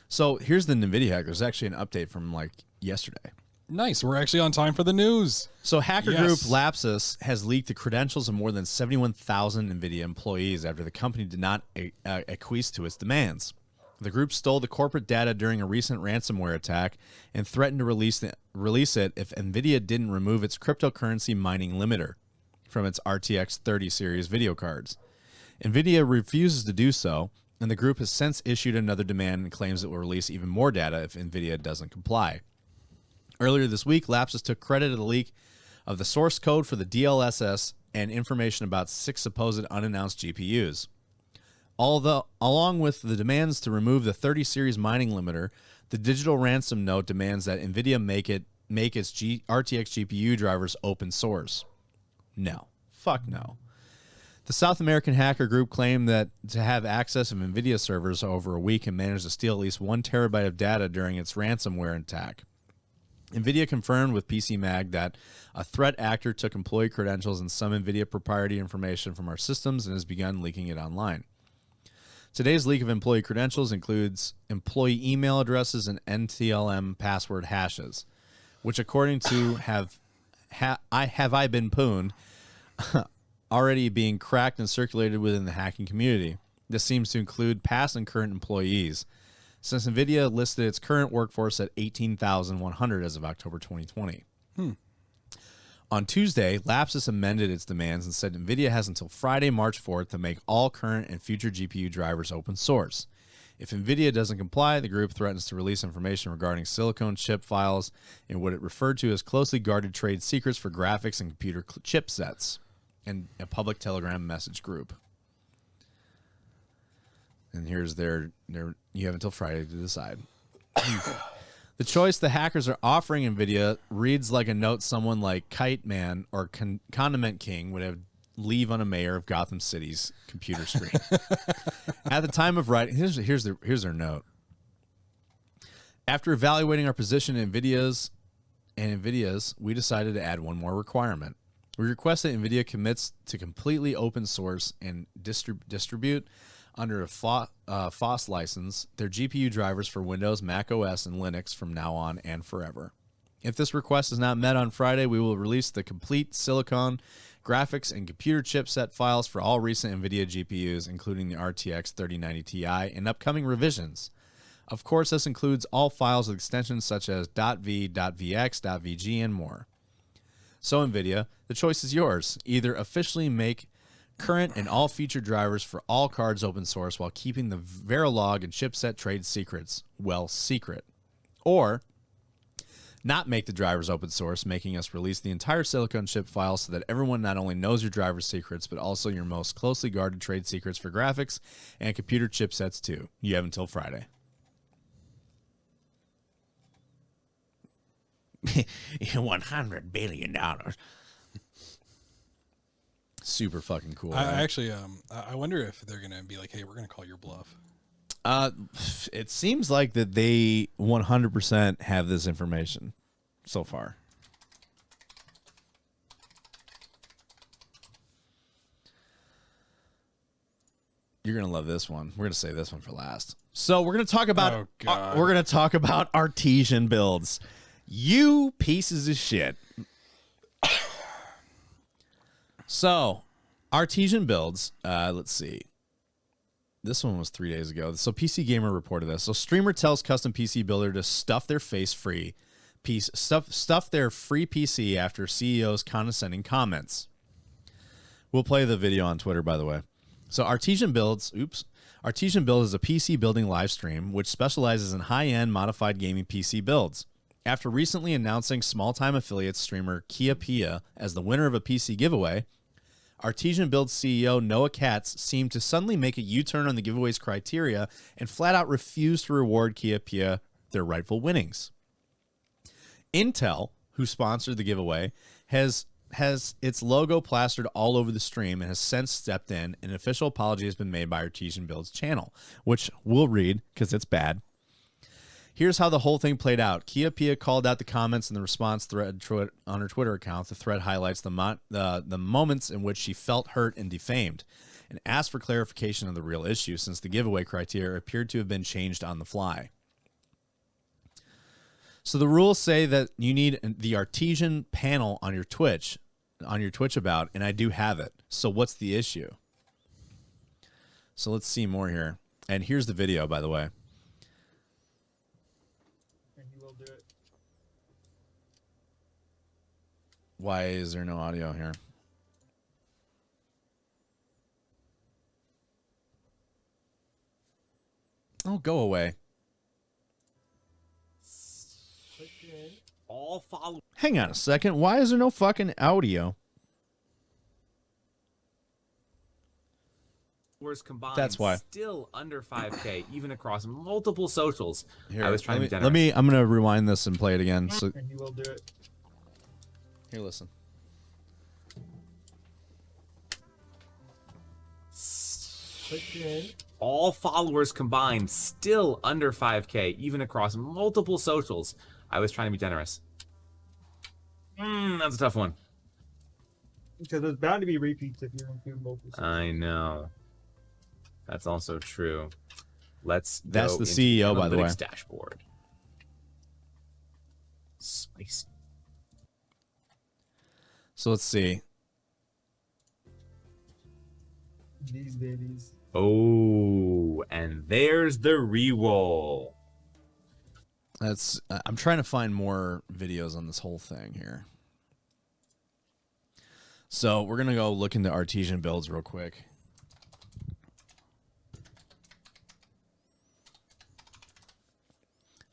So here's the Nvidia hack. There's actually an update from like yesterday. Nice. We're actually on time for the news. So hacker group Lapsus has leaked the credentials of more than 71,000 Nvidia employees after the company did not acquiesce to its demands. The group stole the corporate data during a recent ransomware attack and threatened to release it if Nvidia didn't remove its cryptocurrency mining limiter from its RTX 30 series video cards. Nvidia refuses to do so, and the group has since issued another demand and claims it will release even more data if Nvidia doesn't comply. Earlier this week, Lapsus took credit of the leak of the source code for the DLSS and information about 6 supposed unannounced GPUs. Along with the demands to remove the 30 series mining limiter, the digital ransom note demands that Nvidia make its RTX GPU drivers open source. No. Fuck no. The South American hacker group claimed that to have access to Nvidia servers over a week and managed to steal at least 1 terabyte of data during its ransomware attack. Nvidia confirmed with PC Mag that a threat actor took employee credentials and some Nvidia proprietary information from our systems and has begun leaking it online. Today's leak of employee credentials includes employee email addresses and NTLM password hashes, which according to Have I Been Pooned, already being cracked and circulated within the hacking community. This seems to include past and current employees, since Nvidia listed its current workforce at 18,100 as of October 2020. On Tuesday, Lapsus amended its demands and said Nvidia has until Friday, March 4th to make all current and future GPU drivers open source. If Nvidia doesn't comply, the group threatens to release information regarding silicon chip files and what it referred to as closely guarded trade secrets for graphics and computer chipsets, and a public Telegram message group. And here's their you have until Friday to decide. The choice the hackers are offering Nvidia reads like a note someone like Kite Man or Condiment King would have leave on a mayor of Gotham City's computer screen. At the time of writing, here's their note. After evaluating our position in Nvidia's, we decided to add one more requirement. We request that Nvidia commits to completely open source and distribute under a FOSS license their GPU drivers for Windows, Mac OS, and Linux from now on and forever. If this request is not met on Friday, we will release the complete silicon, graphics, and computer chipset files for all recent Nvidia GPUs, including the RTX 3090 Ti and upcoming revisions. Of course, this includes all files with extensions such as .v, .vx, .vg, and more. So Nvidia, the choice is yours. Either officially make current and all feature drivers for all cards open source while keeping the Verilog and chipset trade secrets well secret, or not make the drivers open source, making us release the entire silicon chip file so that everyone not only knows your driver secrets, but also your most closely guarded trade secrets for graphics and computer chipsets too. You have until Friday. $100 billion. Super fucking cool. I actually, I wonder if they're gonna be like, "Hey, we're gonna call your bluff." It seems like that they 100% have this information so far. You're gonna love this one. We're gonna save this one for last. So we're gonna talk about Artesian Builds. You pieces of shit. So, Artesian Builds, let's see. This one was 3 days ago. So, PC Gamer reported this. So, streamer tells custom PC builder to stuff their stuff their free PC after CEO's condescending comments. We'll play the video on Twitter, by the way. So, Artesian Builds is a PC building live stream which specializes in high-end modified gaming PC builds. After recently announcing small-time affiliate streamer Kia Pia as the winner of a PC giveaway, Artesian Builds CEO Noah Katz seemed to suddenly make a U-turn on the giveaway's criteria and flat-out refused to reward Kia Pia their rightful winnings. Intel, who sponsored the giveaway, has its logo plastered all over the stream and has since stepped in. An official apology has been made by Artesian Builds channel, which we'll read because it's bad. Here's how the whole thing played out. Kia Pia called out the comments in the response thread on her Twitter account. The thread highlights the moments in which she felt hurt and defamed and asked for clarification of the real issue since the giveaway criteria appeared to have been changed on the fly. So the rules say that you need the Artesian panel on your Twitch about, and I do have it. So what's the issue? So let's see more here. And here's the video, by the way. Why is there no audio here? Oh, go away. Hang on a second. Why is there no fucking audio? Combined, that's why. Still under 5K, even across multiple socials. Here, I was trying to be generous. I'm gonna rewind this and play it again. So, And you will do it. here, listen. All followers combined, still under 5K, even across multiple socials. I was trying to be generous. That's a tough one. Because there's bound to be repeats if you're including multiple. I know. That's also true. That's the into CEO, by the way. analytics dashboard. Spicy. So let's see. These babies. Oh, and there's the re-roll. That's. I'm trying to find more videos on this whole thing here. So we're gonna go look into Artesian Builds real quick.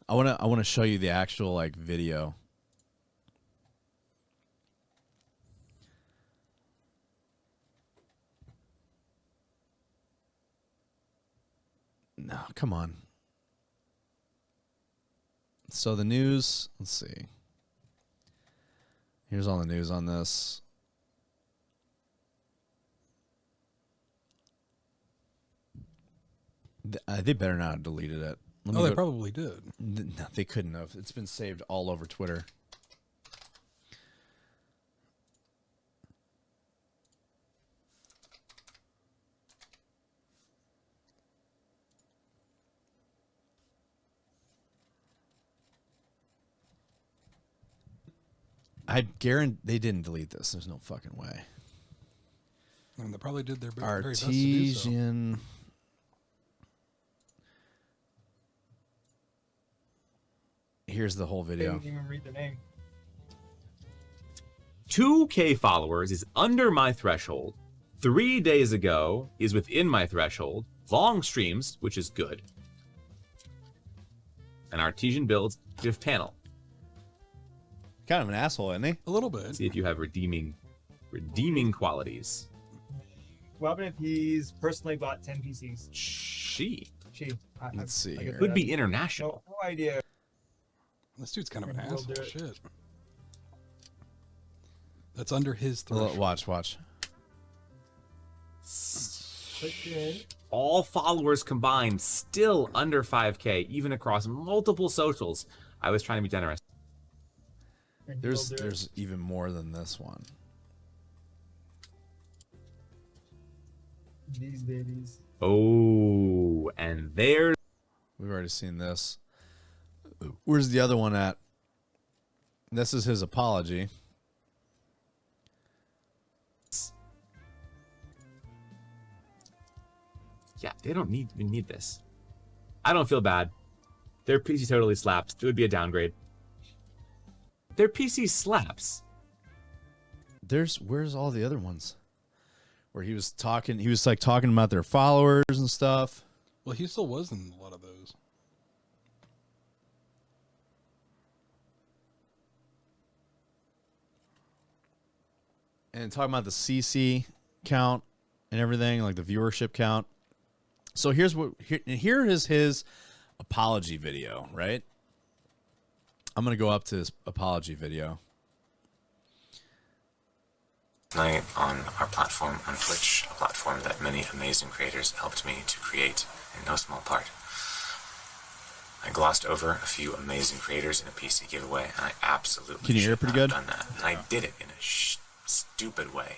I wanna show you the actual like video. No, come on. So the news, let's see. Here's all the news on this. They better not have deleted it. Oh, they probably did. No, they couldn't have. It's been saved all over Twitter. I guarantee they didn't delete this. There's no fucking way. I mean, they probably did their very best to do so. Artesian. Here's the whole They video. didn't even read the name. 2K followers is under my threshold. 3 days ago is within my threshold. Long streams, which is good. An Artesian Builds GIF panel. Kind of an asshole, isn't he? A little bit. See if you have redeeming qualities. What happened if he's personally bought 10 PCs? She Let's see I here. get could that. be international. No idea. This dude's kind of an We'll do asshole. it. Shit. That's under his threshold. Watch. Click in. All followers combined still under 5K, even across multiple socials. I was trying to be generous. And we'll do it. There's even more than this one. These babies. Oh, and there's We've already seen this. Where's the other one at? This is his apology. yeah, they don't need this. I don't feel bad. Their PC totally slaps. It would be a downgrade. Their PC slaps. Where's all the other ones? Where he was like talking about their followers and stuff. Well, he still was in a lot of those. And talking about the CC count and everything, like the viewership count. So here is his apology video, right? I'm going to go up to his apology video. Tonight on our platform on Twitch, a platform that many amazing creators helped me to create in no small part. I glossed over a few amazing creators in a PC giveaway, and I absolutely Can you hear it pretty good? done that. And I did it in a stupid way.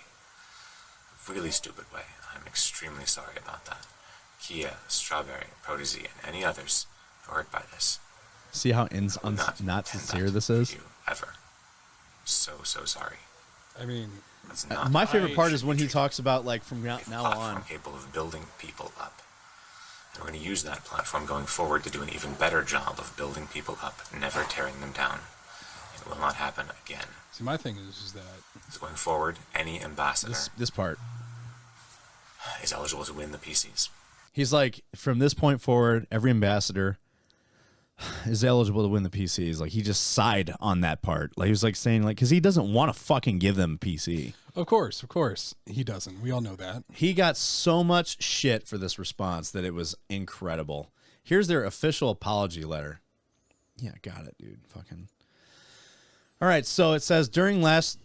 Really stupid way. I'm extremely sorry about that. Kia, Strawberry, Protege, and any others who are hurt by this. See how I will not intend sincere that this with is? you ever. So sorry. I mean, That's not My how favorite you part should is when be he talks about like from now a platform on. capable of building people up. And we're going to use that platform going forward to do an even better job of building people up, never tearing them down. It will not happen again. see, my thing is that So going forward, any ambassador This part. is eligible to win the PCs. He's like, from this point forward, every ambassador is eligible to win the PCs. Like, he just sighed on that part. Like, he was like saying, like, because he doesn't want to fucking give them a PC. of course, he doesn't. We all know that. He got so much shit for this response that it was incredible. Here's their official apology letter. Yeah, got it, dude. Fucking. All right, so it says during last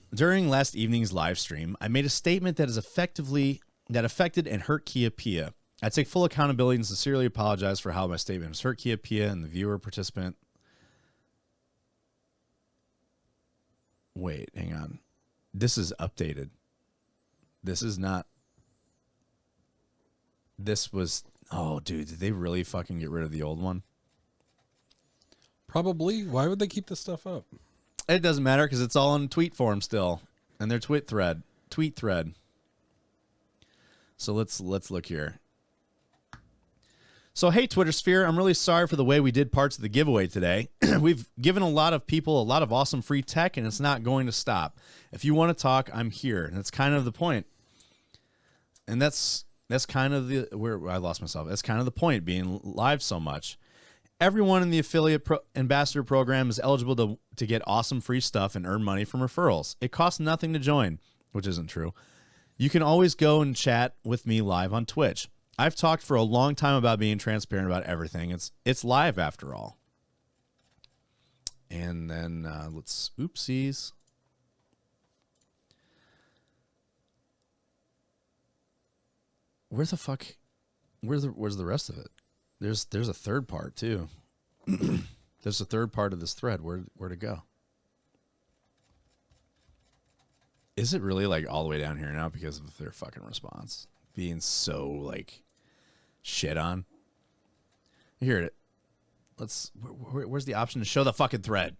evening's live stream, I made a statement that affected and hurt Kia Pia. I take full accountability and sincerely apologize for how my statement has hurt Kia Pia and the viewer participant. Wait, hang on. This is updated. This is not. This was. Oh, dude, did they really fucking get rid of the old one? Probably. Why would they keep this stuff up? It doesn't matter because it's all in tweet form still, and their tweet thread. So let's look here. So, hey, Twitter Sphere, I'm really sorry for the way we did parts of the giveaway today. We've given a lot of people a lot of awesome free tech, and it's not going to stop. If you want to talk, I'm here. And that's kind of the point. And that's kind of where I lost myself. That's kind of the point, being live so much. Everyone in the affiliate ambassador program is eligible to get awesome free stuff and earn money from referrals. It costs nothing to join, which isn't true. You can always go and chat with me live on Twitch. I've talked for a long time about being transparent about everything. It's live after all. And then let's oopsies. Where's the rest of it? There's a third part too. There's a third part of this thread. Where'd it go? Is it really like all the way down here now because of their fucking response being so like shit on? Here it. Where's the option to show the fucking thread?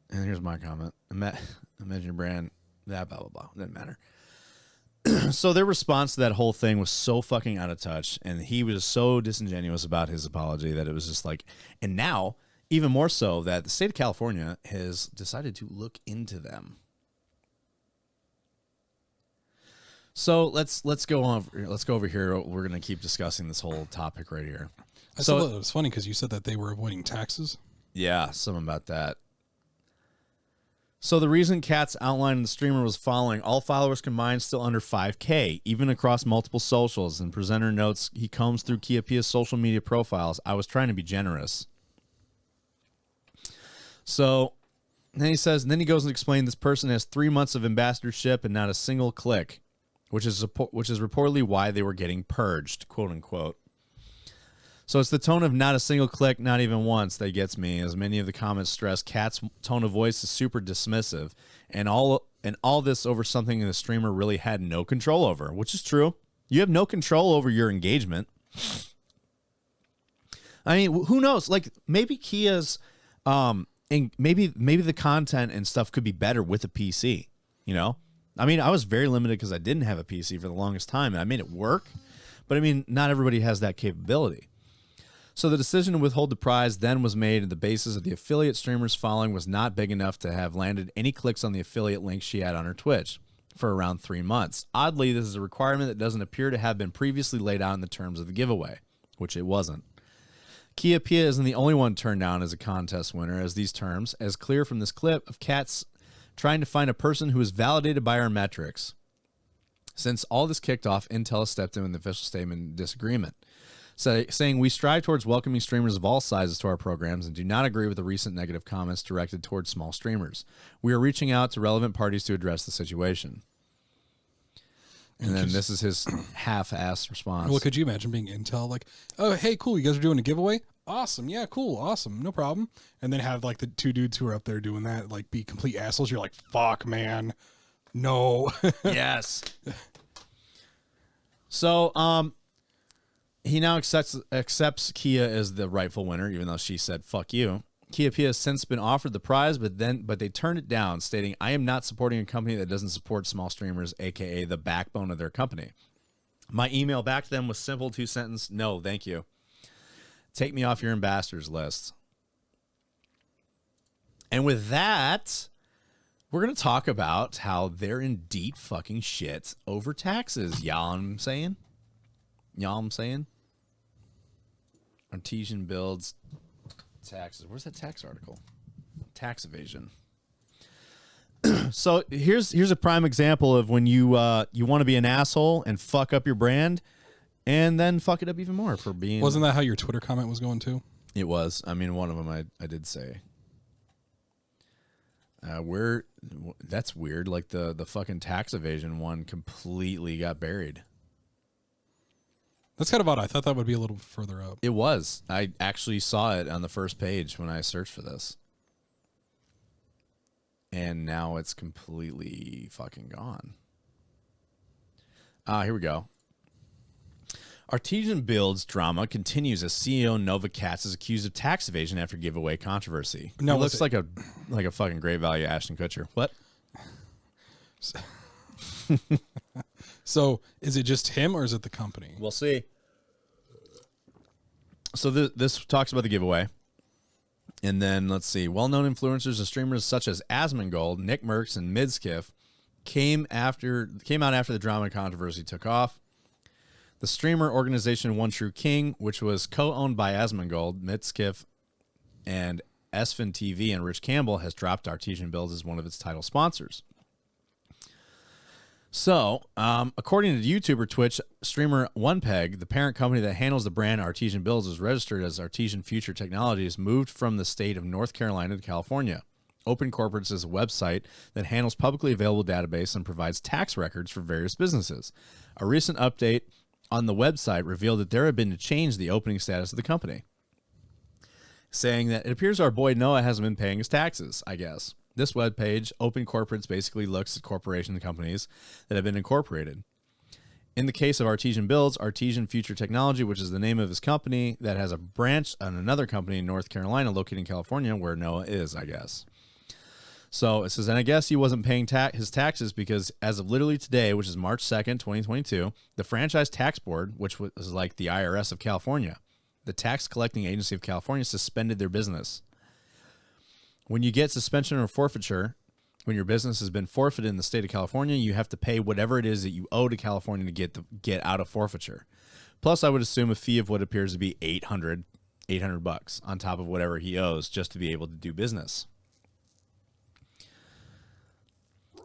And here's my comment. Imagine your brand. Blah blah blah. Doesn't matter. So their response to that whole thing was so fucking out of touch, and he was so disingenuous about his apology that it was just like, and now even more so that the state of California has decided to look into them. So let's go over here. We're gonna keep discussing this whole topic right here. I saw that it was funny because you said that they were avoiding taxes. Yeah, something about that. So the reason Katz outlined the streamer was following all followers combined still under 5K, even across multiple socials. And presenter notes he combs through Kiapia's social media profiles. I was trying to be generous. So then he says, and then he goes and explains this person has 3 months of ambassadorship and not a single click, which is reportedly why they were getting purged, quote unquote. So it's the tone of not a single click, not even once, that gets me, as many of the comments stress Kat's tone of voice is super dismissive, and all this over something the streamer really had no control over, which is true. You have no control over your engagement. I mean, who knows? Like maybe Kia's, and maybe the content and stuff could be better with a PC. You know, I mean, I was very limited because I didn't have a PC for the longest time, and I made it work. But I mean, not everybody has that capability. So the decision to withhold the prize then was made, and the basis of the affiliate streamer's following was not big enough to have landed any clicks on the affiliate link she had on her Twitch for around 3 months. Oddly, this is a requirement that doesn't appear to have been previously laid out in the terms of the giveaway, which it wasn't. Kiapia isn't the only one turned down as a contest winner, as these terms, as clear from this clip of Katz trying to find a person who is validated by our metrics. Since all this kicked off, Intel stepped in with an official statement in disagreement, saying we strive towards welcoming streamers of all sizes to our programs and do not agree with the recent negative comments directed towards small streamers. We are reaching out to relevant parties to address the situation. And then this is his half-assed response. Well, could you imagine being Intel like, oh, hey, cool, you guys are doing a giveaway? Awesome. Yeah, cool. Awesome. No problem. And then have like the 2 dudes who are up there doing that, like be complete assholes. You're like, fuck, man. No. Yes. So, he now accepts Kia as the rightful winner, even though she said, fuck you. Kiapia has since been offered the prize, but they turned it down, stating, I am not supporting a company that doesn't support small streamers, a.k.a. the backbone of their company. My email back to them was simple, 2-sentence, no, thank you. Take me off your ambassadors list. And with that, we're going to talk about how they're in deep fucking shit over taxes. Y'all know what I'm saying? Y'all know what I'm saying? Artesian Builds taxes. Where's that tax article? Tax evasion. So here's a prime example of when you want to be an asshole and fuck up your brand, and then fuck it up even more for being. Wasn't that how your Twitter comment was going too? It was. I mean, one of them I did say. That's weird. Like the fucking tax evasion one completely got buried. That's kind of odd. I thought that would be a little further up. It was. I actually saw it on the first page when I searched for this. And now it's completely fucking gone. Here we go. Artesian Builds drama continues as CEO Nova Katz is accused of tax evasion after giveaway controversy. No, He looks like a fucking great value Ashton Kutcher. What? So is it just him or is it the company? We'll see. So this talks about the giveaway. And then let's see. Well-known influencers and streamers such as Asmongold, Nick Merckx, and Midskiff came out after the drama and controversy took off. The streamer organization One True King, which was co-owned by Asmongold, Midskiff, and Esfin TV and Rich Campbell, has dropped Artesian Builds as one of its title sponsors. So, according to YouTuber Twitch streamer OnePeg, the parent company that handles the brand Artesian Builds is registered as Artesian Future Technologies, moved from the state of North Carolina to California. Open Corporates is a website that handles publicly available database and provides tax records for various businesses. A recent update on the website revealed that there had been to change the opening status of the company, saying that it appears our boy Noah hasn't been paying his taxes, I guess. This webpage, Open Corporates, basically looks at corporation companies that have been incorporated. In the case of Artesian Builds, Artesian Future Technology, which is the name of his company, that has a branch on another company in North Carolina located in California, where Noah is, I guess. So it says, and I guess he wasn't paying his taxes because as of literally today, which is March 2nd, 2022, the Franchise Tax Board, which was like the IRS of California, the tax collecting agency of California, suspended their business. When you get suspension or forfeiture, when your business has been forfeited in the state of California, you have to pay whatever it is that you owe to California to get out of forfeiture. Plus, I would assume a fee of what appears to be $800 on top of whatever he owes just to be able to do business.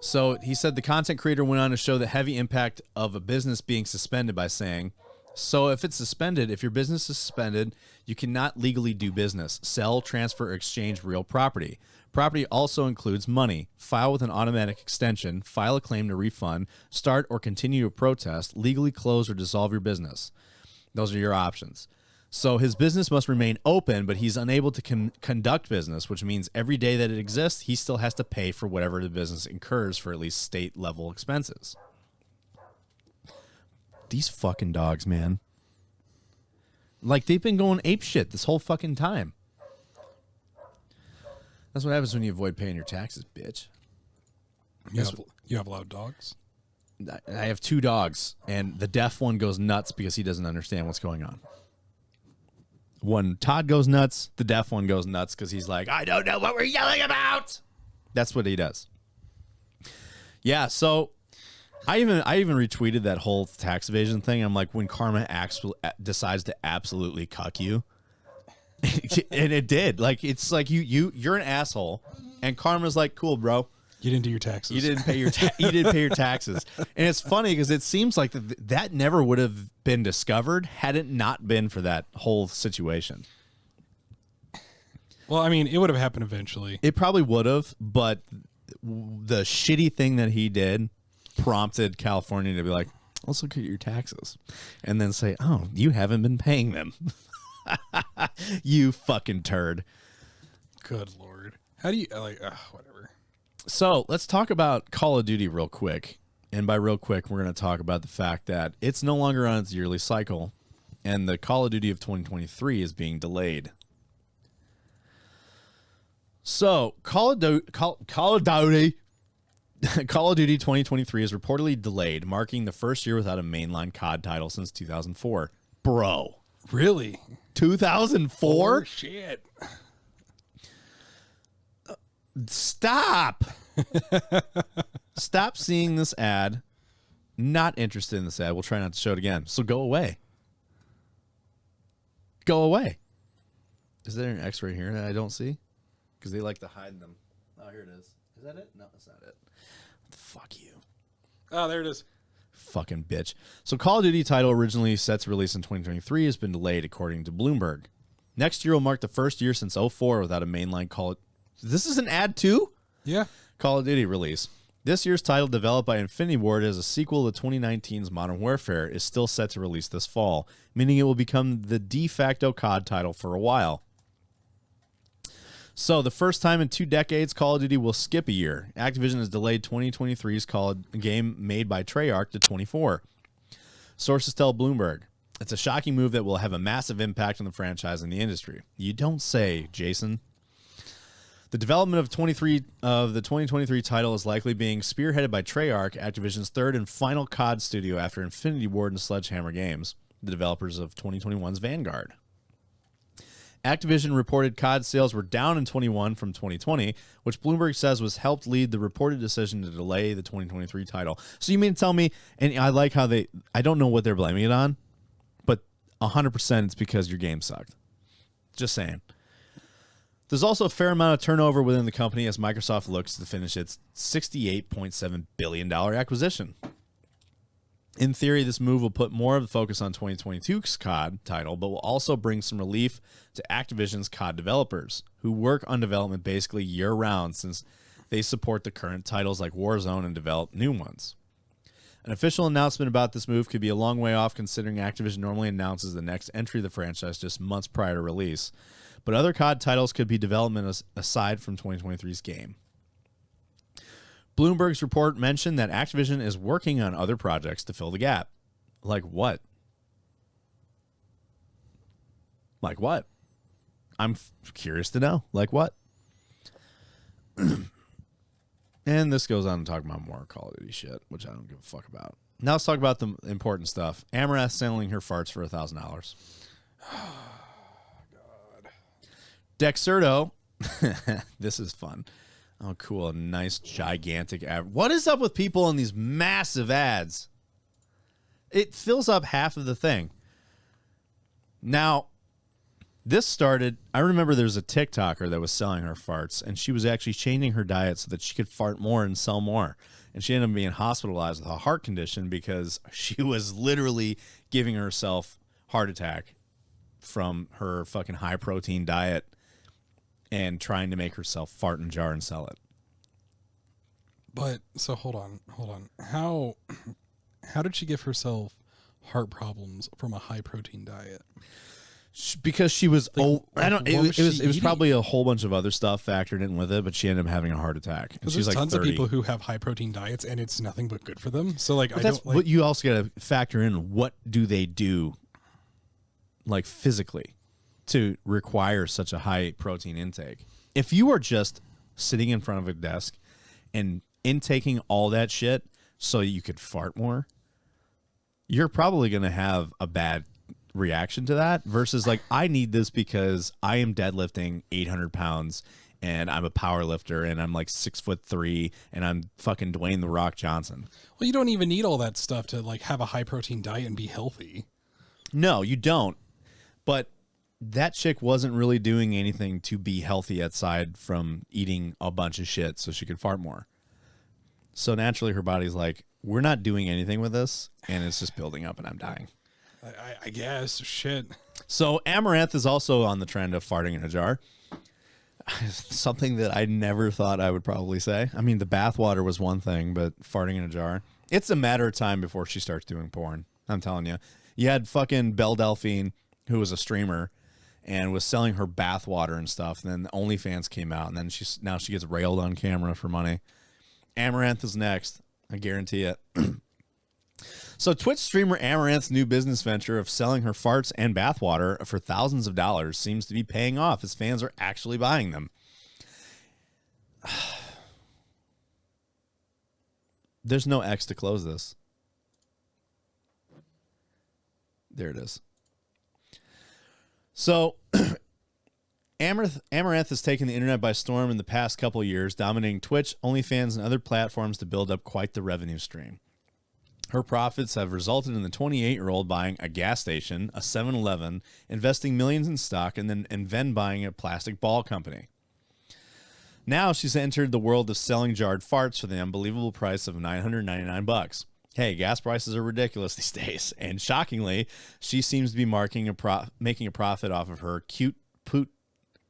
So he said the content creator went on to show the heavy impact of a business being suspended by saying, so if it's suspended, if your business is suspended, you cannot legally do business, sell, transfer, or exchange real property. Property also includes money. File with an automatic extension, file a claim to refund, start or continue a protest, legally close or dissolve your business. Those are your options. So his business must remain open, but he's unable to conduct business, which means every day that it exists, he still has to pay for whatever the business incurs for at least state-level expenses. These fucking dogs, man. Like, they've been going apeshit this whole fucking time. That's what happens when you avoid paying your taxes, bitch. You have a lot of dogs? I have 2 dogs, and the deaf one goes nuts because he doesn't understand what's going on. When Todd goes nuts, the deaf one goes nuts because he's like, I don't know what we're yelling about. That's what he does. Yeah, so I even retweeted that whole tax evasion thing. I'm like, when karma decides to absolutely cuck you, and it did. Like, it's like you're an asshole, and karma's like, cool, bro. You didn't do your taxes. You didn't pay your taxes. And it's funny because it seems like that never would have been discovered had it not been for that whole situation. Well, I mean, it would have happened eventually. It probably would have, but the shitty thing that he did prompted California to be like, let's look at your taxes. And then say, oh, you haven't been paying them. You fucking turd. Good Lord. How do you, whatever. So let's talk about Call of Duty real quick. And by real quick, we're going to talk about the fact that it's no longer on its yearly cycle, and the Call of Duty of 2023 is being delayed. So Call of Duty 2023 is reportedly delayed, marking the first year without a mainline COD title since 2004. Bro. Really? 2004? Oh, shit. Stop. Stop seeing this ad. Not interested in this ad. We'll try not to show it again. So go away. Go away. Is there an X right here that I don't see? Because they like to hide them. Oh, here it is. Is that it? No, that's not it. Fuck you. Oh, there it is. Fucking bitch. So Call of Duty title originally set to release in 2023 has been delayed according to Bloomberg. Next year will mark the first year since 2004 without a mainline Call. This is an ad too? Yeah. Call of Duty release. This year's title, developed by Infinity Ward as a sequel to 2019's Modern Warfare, is still set to release this fall, meaning it will become the de facto COD title for a while. So, the first time in 2 decades, Call of Duty will skip a year. Activision has delayed 2023's game made by Treyarch to 24. Sources tell Bloomberg. It's a shocking move that will have a massive impact on the franchise and the industry. You don't say, Jason. The development of the 2023 title is likely being spearheaded by Treyarch, Activision's third and final COD studio after Infinity Ward and Sledgehammer Games, the developers of 2021's Vanguard. Activision reported COD sales were down in 21 from 2020, which Bloomberg says was helped lead the reported decision to delay the 2023 title. So you mean to tell me, and I like how I don't know what they're blaming it on, but 100% it's because your game sucked. Just saying. There's also a fair amount of turnover within the company as Microsoft looks to finish its $68.7 billion acquisition. In theory, this move will put more of the focus on 2022's COD title, but will also bring some relief to Activision's COD developers, who work on development basically year-round since they support the current titles like Warzone and develop new ones. An official announcement about this move could be a long way off considering Activision normally announces the next entry of the franchise just months prior to release. But other COD titles could be development aside from 2023's game. Bloomberg's report mentioned that Activision is working on other projects to fill the gap. Like what? Like what? I'm curious to know. Like what? And this goes on to talk about more Call of Duty shit, which I don't give a fuck about. Now let's talk about the important stuff. Amaranth selling her farts for $1,000. Dexerto, this is fun. Oh, cool. A nice, gigantic ad. What is up with people in these massive ads? It fills up half of the thing. Now, this started, I remember there was a TikToker that was selling her farts, and she was actually changing her diet so that she could fart more and sell more. And she ended up being hospitalized with a heart condition because she was literally giving herself heart attack from her fucking high-protein diet and trying to make herself fart in a jar and sell it. But so hold on. How did she give herself heart problems from a high protein diet? Because she was it was probably a whole bunch of other stuff factored in with it, but she ended up having a heart attack. And she's there's like tons 30. of people who have high protein diets and it's nothing but good for them. So like, But you also got to factor in what do they do, like physically, to require such a high protein intake. If you are just sitting in front of a desk and intaking all that shit so you could fart more, you're probably going to have a bad reaction to that versus like, I need this because I am deadlifting 800 pounds and I'm a power lifter and I'm like 6'3" and I'm fucking Dwayne The Rock Johnson. Well, you don't even need all that stuff to like have a high protein diet and be healthy. No, you don't. But that chick wasn't really doing anything to be healthy aside from eating a bunch of shit so she could fart more. So naturally her body's like, we're not doing anything with this and it's just building up and I'm dying. I guess. Shit. So Amaranth is also on the trend of farting in a jar. Something that I never thought I would probably say. I mean, the bathwater was one thing, but farting in a jar. It's a matter of time before she starts doing porn. I'm telling you. You had fucking Belle Delphine, who was a streamer, and was selling her bathwater and stuff. And then the OnlyFans came out, and then now she gets railed on camera for money. Amaranth is next. I guarantee it. So Twitch streamer Amaranth's new business venture of selling her farts and bathwater for thousands of dollars seems to be paying off as fans are actually buying them. There's no X to close this. There it is. So Amaranth has taken the internet by storm in the past couple of years, dominating Twitch, OnlyFans, and other platforms to build up quite the revenue stream. Her profits have resulted in the 28-year-old buying a gas station, a 7-Eleven, investing millions in stock, and then buying a plastic ball company. Now she's entered the world of selling jarred farts for the unbelievable price of $999. Hey, gas prices are ridiculous these days, and shockingly, she seems to be making a profit off of her cute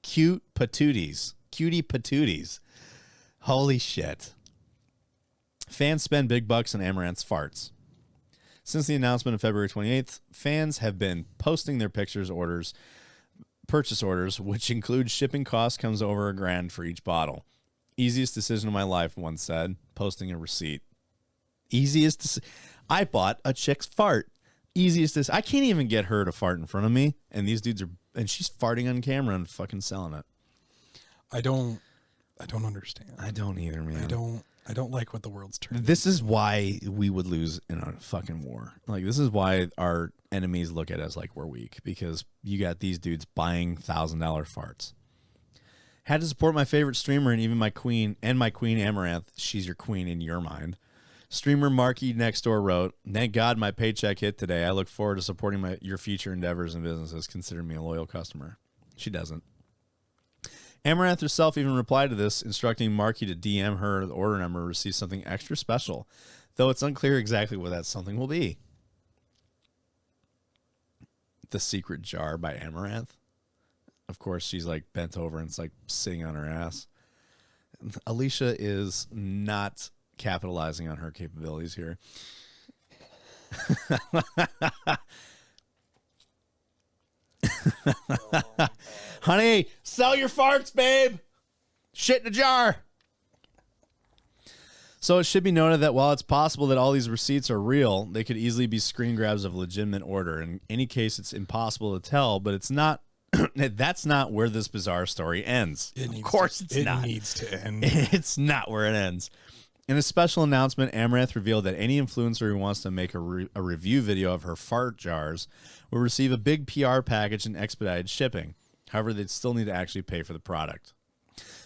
patooties. Cutie patooties. Holy shit. Fans spend big bucks on Amaranth's farts. Since the announcement of February 28th, fans have been posting their purchase orders, which include shipping costs comes over $1,000 for each bottle. Easiest decision of my life, one said, posting a receipt. I bought a chick's fart. easiest. I can't even get her to fart in front of me, and these dudes are, and she's farting on camera and fucking selling it. I don't understand. I don't either, man. I don't like what the world's turning. This is why we would lose in a fucking war. Like, this is why our enemies look at us like we're weak, because you got these dudes buying $1,000 farts. Had to support my favorite streamer and even my queen Amaranth. She's your queen in your mind. Streamer Marky next door wrote, "Thank God my paycheck hit today. I look forward to supporting your future endeavors and businesses. Consider me a loyal customer." She doesn't. Amaranth herself even replied to this, instructing Marky to DM her the order number to receive something extra special, though it's unclear exactly what that something will be. The Secret Jar by Amaranth. Of course, she's like bent over and it's like sitting on her ass. Alicia is not capitalizing on her capabilities here. Honey, sell your farts, babe. Shit in a jar. So it should be noted that while it's possible that all these receipts are real, they could easily be screen grabs of legitimate order. In any case, it's impossible to tell, but it's not. That's not where this bizarre story ends. Of course it's not. It needs to end. It's not where it ends. In a special announcement, Amaranth revealed that any influencer who wants to make a review video of her fart jars will receive a big PR package and expedited shipping. However, they'd still need to actually pay for the product.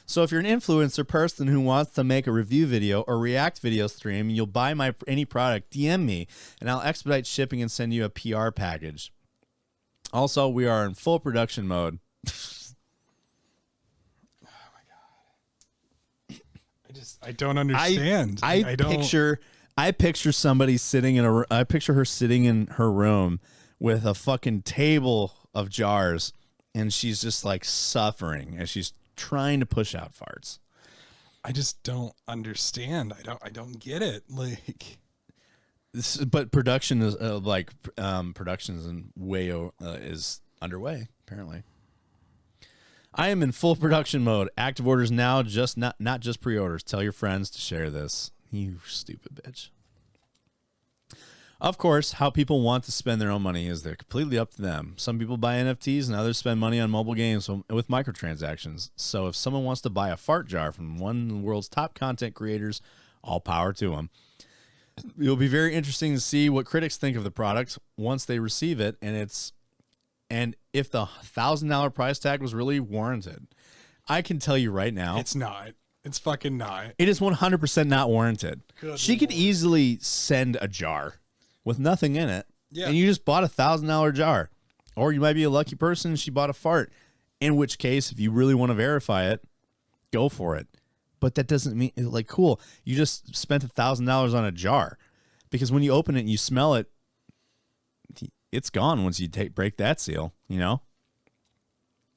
So if you're an influencer person who wants to make a review video or react video stream, you'll buy any product, DM me, and I'll expedite shipping and send you a PR package. Also, we are in full production mode. I don't understand. I picture somebody sitting in I picture her sitting in her room with a fucking table of jars, and she's just like suffering as she's trying to push out farts. I just don't understand. I don't get it. Like, but production is production is underway apparently. I am in full production mode. Active orders now, not just pre-orders. Tell your friends to share this. You stupid bitch. Of course, how people want to spend their own money is they're completely up to them. Some people buy NFTs and others spend money on mobile games with microtransactions. So if someone wants to buy a fart jar from one of the world's top content creators, all power to them. It'll be very interesting to see what critics think of the product once they receive it, and if the $1,000 price tag was really warranted. I can tell you right now, it's not. It's fucking not. It is 100% not warranted. She could easily send a jar with nothing in it, and you just bought a $1,000 jar. Or you might be a lucky person and she bought a fart, in which case, if you really want to verify it, go for it. But that doesn't mean, like, cool, you just spent $1,000 on a jar, because when you open it and you smell it, it's gone once you break that seal, you know?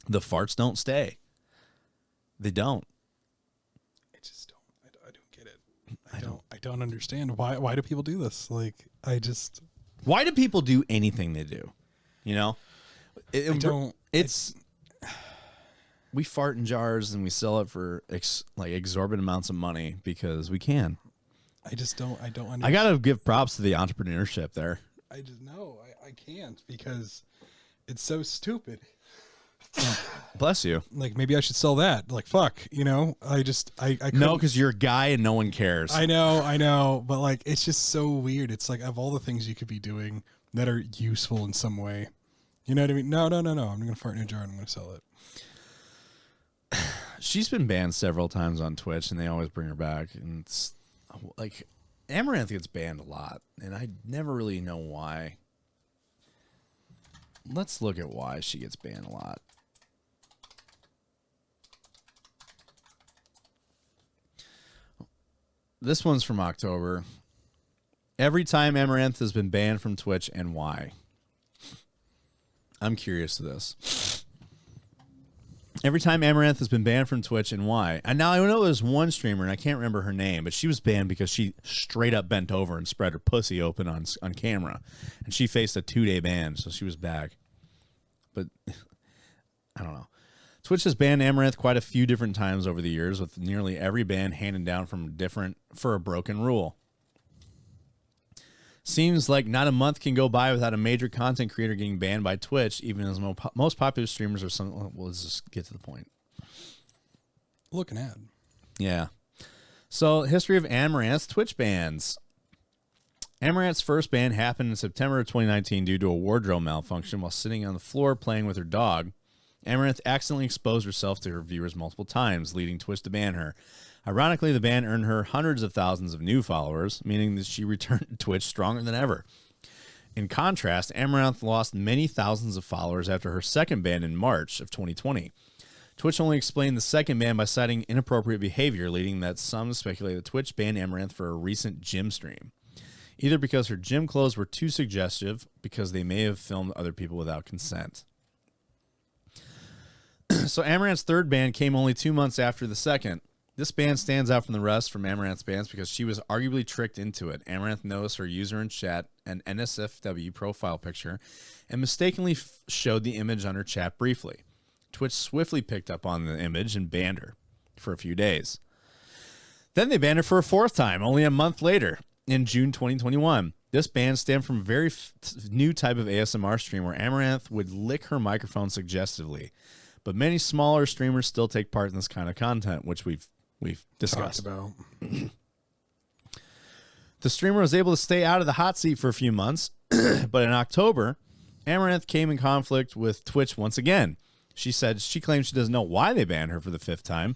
The farts don't stay. They don't. I just don't. I don't get it. I don't understand. Why do people do this? Like, why do people do anything they do? You know? We fart in jars and we sell it for exorbitant amounts of money because we can. I don't understand. I gotta give props to the entrepreneurship there. I can't, because it's so stupid. Bless you. Like, maybe I should sell that. Like, fuck, you know? I no, because you're a guy and no one cares. I know, but like, it's just so weird. It's like, of all the things you could be doing that are useful in some way, you know what I mean? No. I'm gonna fart in a jar and I'm gonna sell it. She's been banned several times on Twitch, and they always bring her back. And it's like, Amaranth gets banned a lot, and I never really know why. Let's look at why she gets banned a lot. This one's from October. Every time Amaranth has been banned from Twitch, and why? I'm curious to this. Every time Amaranth has been banned from Twitch, and why? And now I know there's one streamer, and I can't remember her name, but she was banned because she straight up bent over and spread her pussy open on camera, and she faced a 2-day ban, so she was back. But I don't know. Twitch has banned Amaranth quite a few different times over the years, with nearly every ban handed down for a broken rule. Seems like not a month can go by without a major content creator getting banned by Twitch, even as most popular streamers are some. Well, let's just get to the point. Looking at. Yeah. So, history of Amaranth's Twitch bans. Amaranth's first ban happened in September of 2019 due to a wardrobe malfunction while sitting on the floor playing with her dog. Amaranth accidentally exposed herself to her viewers multiple times, leading Twitch to ban her. Ironically, the ban earned her hundreds of thousands of new followers, meaning that she returned to Twitch stronger than ever. In contrast, Amaranth lost many thousands of followers after her second ban in March of 2020. Twitch only explained the second ban by citing inappropriate behavior, leading that some to speculate that Twitch banned Amaranth for a recent gym stream. Either because her gym clothes were too suggestive, because they may have filmed other people without consent. So Amaranth's third ban came only 2 months after the second. This ban stands out from the rest from Amaranth's bans because she was arguably tricked into it. Amaranth noticed her user in chat an NSFW profile picture and mistakenly showed the image on her chat briefly. Twitch swiftly picked up on the image and banned her for a few days. Then they banned her for a fourth time, only a month later, in June 2021. This ban stemmed from a very new type of ASMR stream where Amaranth would lick her microphone suggestively. But many smaller streamers still take part in this kind of content, which we've discussed. Talked about. The streamer was able to stay out of the hot seat for a few months, but in October, Amaranth came in conflict with Twitch once again. She claims she doesn't know why they banned her for the fifth time,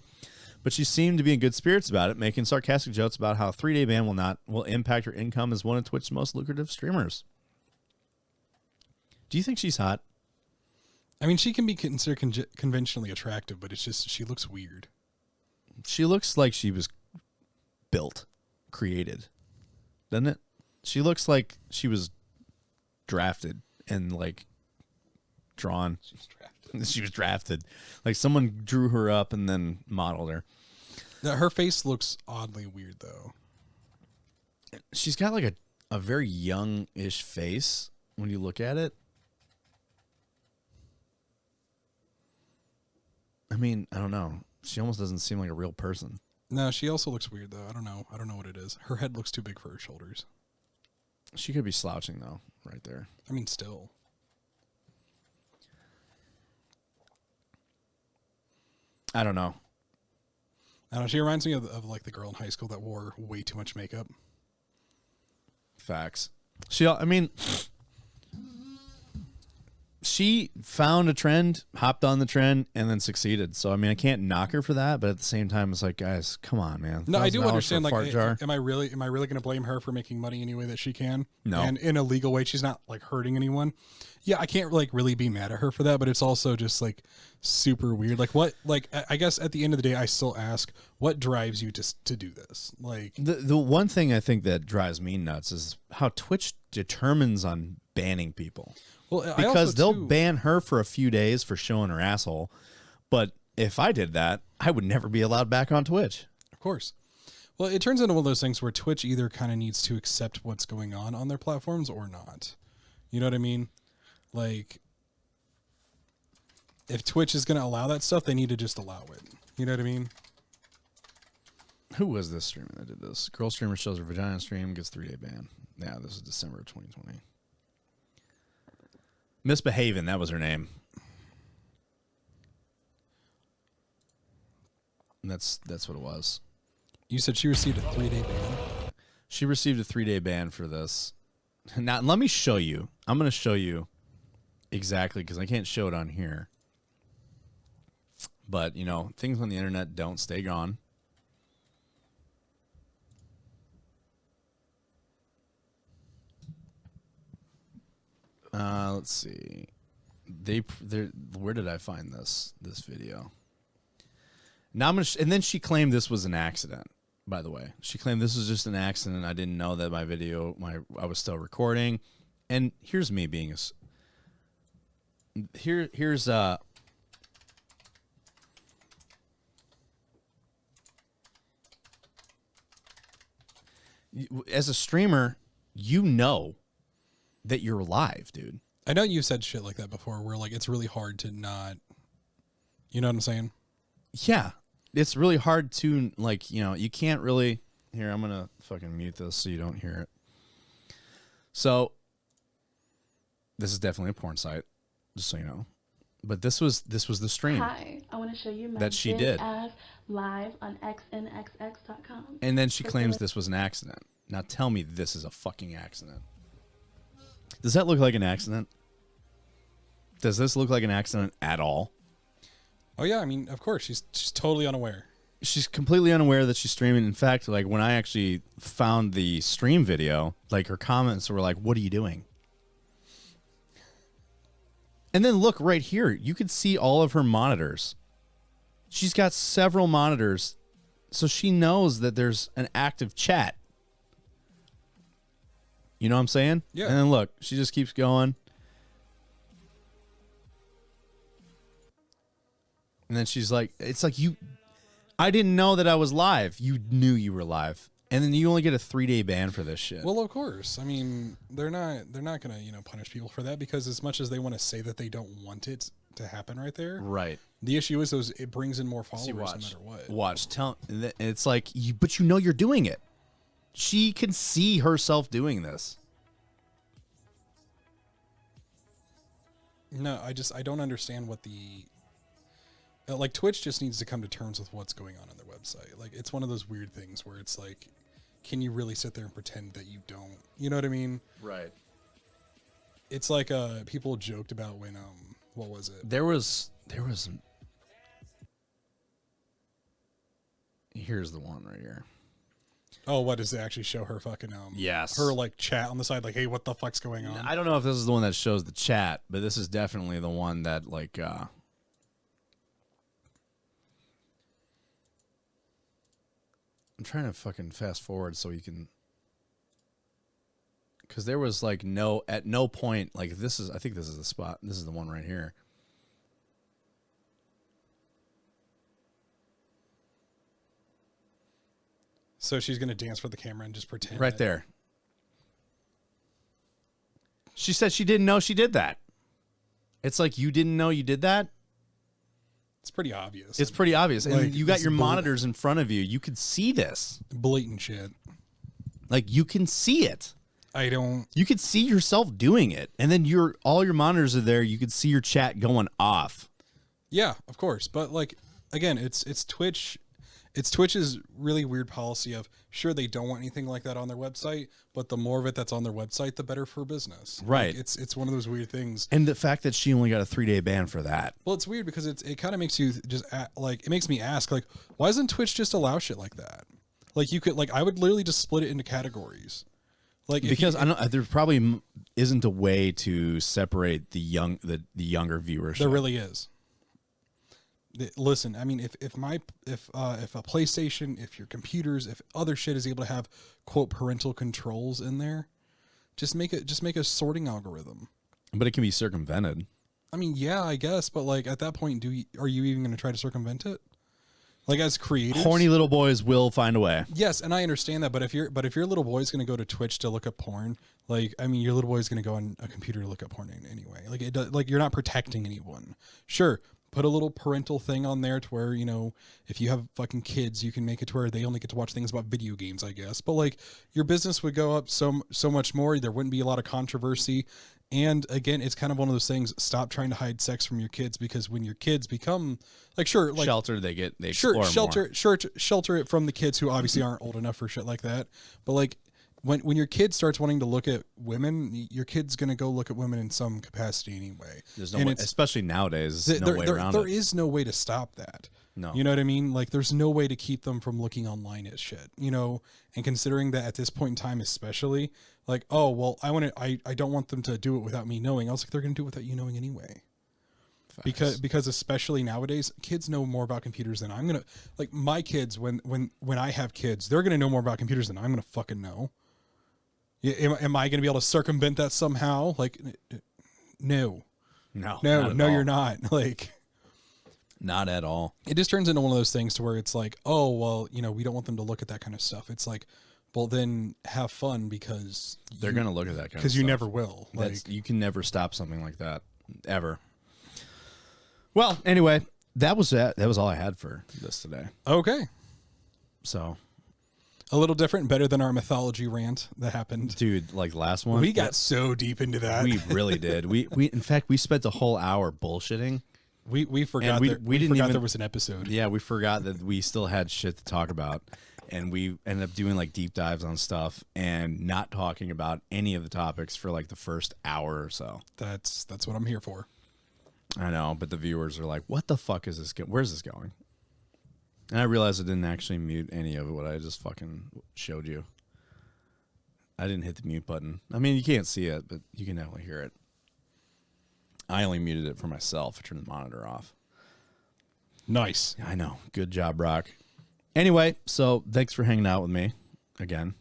but she seemed to be in good spirits about it, making sarcastic jokes about how a 3-day ban will impact her income as one of Twitch's most lucrative streamers. Do you think she's hot? I mean, she can be considered conventionally attractive, but it's just she looks weird. She looks like she was built, created, doesn't it? She looks like she was drafted and like drawn. She was drafted. Like someone drew her up and then modeled her. Now, her face looks oddly weird, though. She's got like a very young-ish face when you look at it. I mean, I don't know. She almost doesn't seem like a real person. No, she also looks weird, though. I don't know what it is. Her head looks too big for her shoulders. She could be slouching, though, right there. I mean, still. I don't know. I don't know. She reminds me of like the girl in high school that wore way too much makeup. Facts. She found a trend, hopped on the trend, and then succeeded. So, I mean, I can't knock her for that, but at the same time, it's like, guys, come on, man. No, I do understand. Like, fart jar. am I really going to blame her for making money any way that she can? No. And in a legal way, she's not like hurting anyone. Yeah, I can't like really be mad at her for that, but it's also just like super weird. Like, what? Like, I guess at the end of the day, I still ask, what drives you to do this? Like, the one thing I think that drives me nuts is how Twitch determines on banning people. well, Because they'll ban her for a few days for showing her asshole. But if I did that, I would never be allowed back on Twitch. Of course. Well, it turns into one of those things where Twitch either kind of needs to accept what's going on their platforms or not. You know what I mean? Like, if Twitch is going to allow that stuff, they need to just allow it. You know what I mean? Who was this streamer that did this? Girl streamer shows her vagina on stream, gets 3-day ban. Yeah, this is December of 2020. Misbehaving, that was her name. And that's what it was. You said she received a 3-day ban? She received a 3-day ban for this. Now, let me show you. I'm going to show you exactly, because I can't show it on here. But, you know, things on the internet don't stay gone. Let's see. Where did I find this video? Now I'm gonna and then she claimed this was an accident. By the way, she claimed this was just an accident. I didn't know that I was still recording. And here's me being here's as a streamer, you know that you're live, dude. I know you've said shit like that before where like it's really hard to not, you know what I'm saying? Yeah. It's really hard to, like, you know, you can't really, here, I'm going to fucking mute this so you don't hear it. So this is definitely a porn site, just so you know. But this was the stream. Hi, I want to show you my that she big did. ass live on xnxx.com. And then she claims this was an accident. Now tell me this is a fucking accident. Does that look like an accident? Does this look like an accident at all? Oh yeah, I mean, of course, she's totally unaware. She's completely unaware that she's streaming. In fact, like when I actually found the stream video, like her comments were like, "What are you doing?" And then look right here. You can see all of her monitors. She's got several monitors, so she knows that there's an active chat. You know what I'm saying? Yeah. And then look, she just keeps going. And then she's like, it's like I didn't know that I was live. You knew you were live. And then you only get a 3-day ban for this shit. Well, of course. I mean, they're not gonna, punish people for that, because as much as they want to say that they don't want it to happen right there. Right. The issue is it brings in more followers no watch. matter what. Watch. It's like, but you know you're doing it. She can see herself doing this. No, I don't understand what like Twitch just needs to come to terms with what's going on their website. Like, it's one of those weird things where it's like, can you really sit there and pretend that you don't? You know what I mean? Right. It's like people joked about when what was it? There was here's the one right here. Oh, what does it actually show her fucking yes. her like chat on the side, like, hey, what the fuck's going on? I don't know if this is the one that shows the chat, but this is definitely the one that like I'm trying to fucking fast forward so you can, because there was like at no point, like I think this is the spot. This is the one right here. So she's gonna dance for the camera and just pretend. Right there. She said she didn't know she did that. It's like, you didn't know you did that? It's pretty obvious. It's pretty obvious. And Like, you got it's your monitors in front of you. You could see this. Blatant shit. Like, you can see it. You could see yourself doing it. And then all your monitors are there. You could see your chat going off. Yeah, of course. But like, again, it's Twitch. It's Twitch's really weird policy of, sure, they don't want anything like that on their website, but the more of it that's on their website, the better for business. Right. Like, it's one of those weird things. And the fact that she only got a 3-day ban for that. Well, it's weird because it kind of makes you just it makes me ask, like, why doesn't Twitch just allow shit like that? Like, you could, like, I would literally just split it into categories. Like, because I know there probably isn't a way to separate the younger viewership. There really is. Listen, I mean, if a PlayStation, if your computers, if other shit is able to have quote parental controls in there, just make a sorting algorithm. But it can be circumvented. I mean, yeah, I guess, but like at that point, are you even going to try to circumvent it? Like, as creators, horny little boys will find a way. Yes, and I understand that, but if your little boy is going to go to Twitch to look up porn, like, I mean, your little boy is going to go on a computer to look up porn anyway. Like, you're not protecting anyone. Sure. Put a little parental thing on there to where, if you have fucking kids, you can make it to where they only get to watch things about video games, I guess. But like, your business would go up so much more. There wouldn't be a lot of controversy. And again, it's kind of one of those things. Stop trying to hide sex from your kids, because when your kids become like, sure, like shelter, they explore shelter, more. shelter it from the kids who obviously aren't old enough for shit like that. But like, when your kid starts wanting to look at women, your kid's going to go look at women in some capacity anyway. There's no way, especially nowadays, there's no way around it. There is no way to stop that. No. You know what I mean? Like, there's no way to keep them from looking online at shit, and considering that at this point in time, especially, like, oh, well, I don't want them to do it without me knowing. I was like, they're going to do it without you knowing anyway. Facts. Because especially nowadays, kids know more about computers than I'm going to, like, my kids, when I have kids, they're going to know more about computers than I'm going to fucking know. Am I going to be able to circumvent that somehow? Like, no, you're not. Like, not at all. It just turns into one of those things to where it's like, oh, well, we don't want them to look at that kind of stuff. It's like, well, then have fun, because they're going to look at that kind of stuff. Because you never will. Like, you can never stop something like that, ever. Well, anyway, that was all I had for this today. Okay. So, A little different, better than our mythology rant that happened. Dude, like last one. We got so deep into that. We really did. We in fact we spent a whole hour bullshitting. We forgot we didn't forgot there was an episode. Yeah, we forgot that we still had shit to talk about. And we ended up doing like deep dives on stuff and not talking about any of the topics for like the first hour or so. That's what I'm here for. I know, but the viewers are like, what the fuck is this? Where's this going? And I realized I didn't actually mute any of it, what I just fucking showed you. I didn't hit the mute button. I mean, you can't see it, but you can definitely hear it. I only muted it for myself. I turned the monitor off. Nice. I know. Good job, Brock. Anyway, so thanks for hanging out with me again.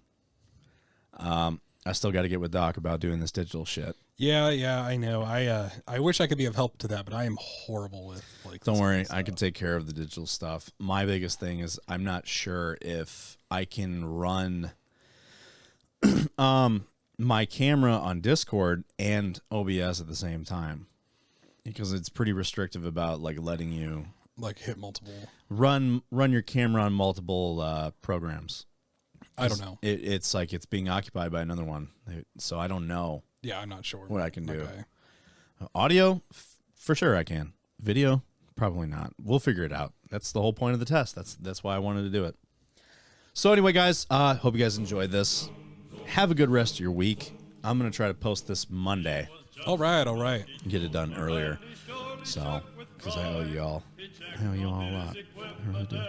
I still got to get with Doc about doing this digital shit. Yeah, I know. I wish I could be of help to that, but I am horrible with like. Don't worry, I can take care of the digital stuff. My biggest thing is I'm not sure if I can run my camera on Discord and OBS at the same time, because it's pretty restrictive about like letting you like hit multiple run your camera on multiple programs. I don't know. It's like it's being occupied by another one, so I don't know. Yeah, I'm not sure what I can do. Okay. Audio, for sure I can. Video, probably not. We'll figure it out. That's the whole point of the test. That's why I wanted to do it. So anyway, guys, hope you guys enjoyed this. Have a good rest of your week. I'm going to try to post this Monday. All right. Get it done earlier. So, because I owe you all a lot. I really do.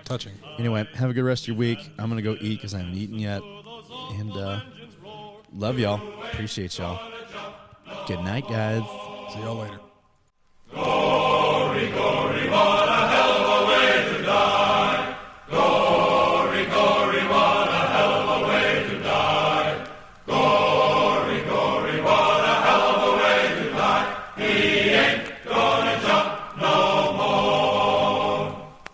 Touching. Anyway, have a good rest of your week. I'm going to go eat because I haven't eaten yet. And love y'all. Appreciate y'all. Good night, guys. See y'all later. Glory, glory.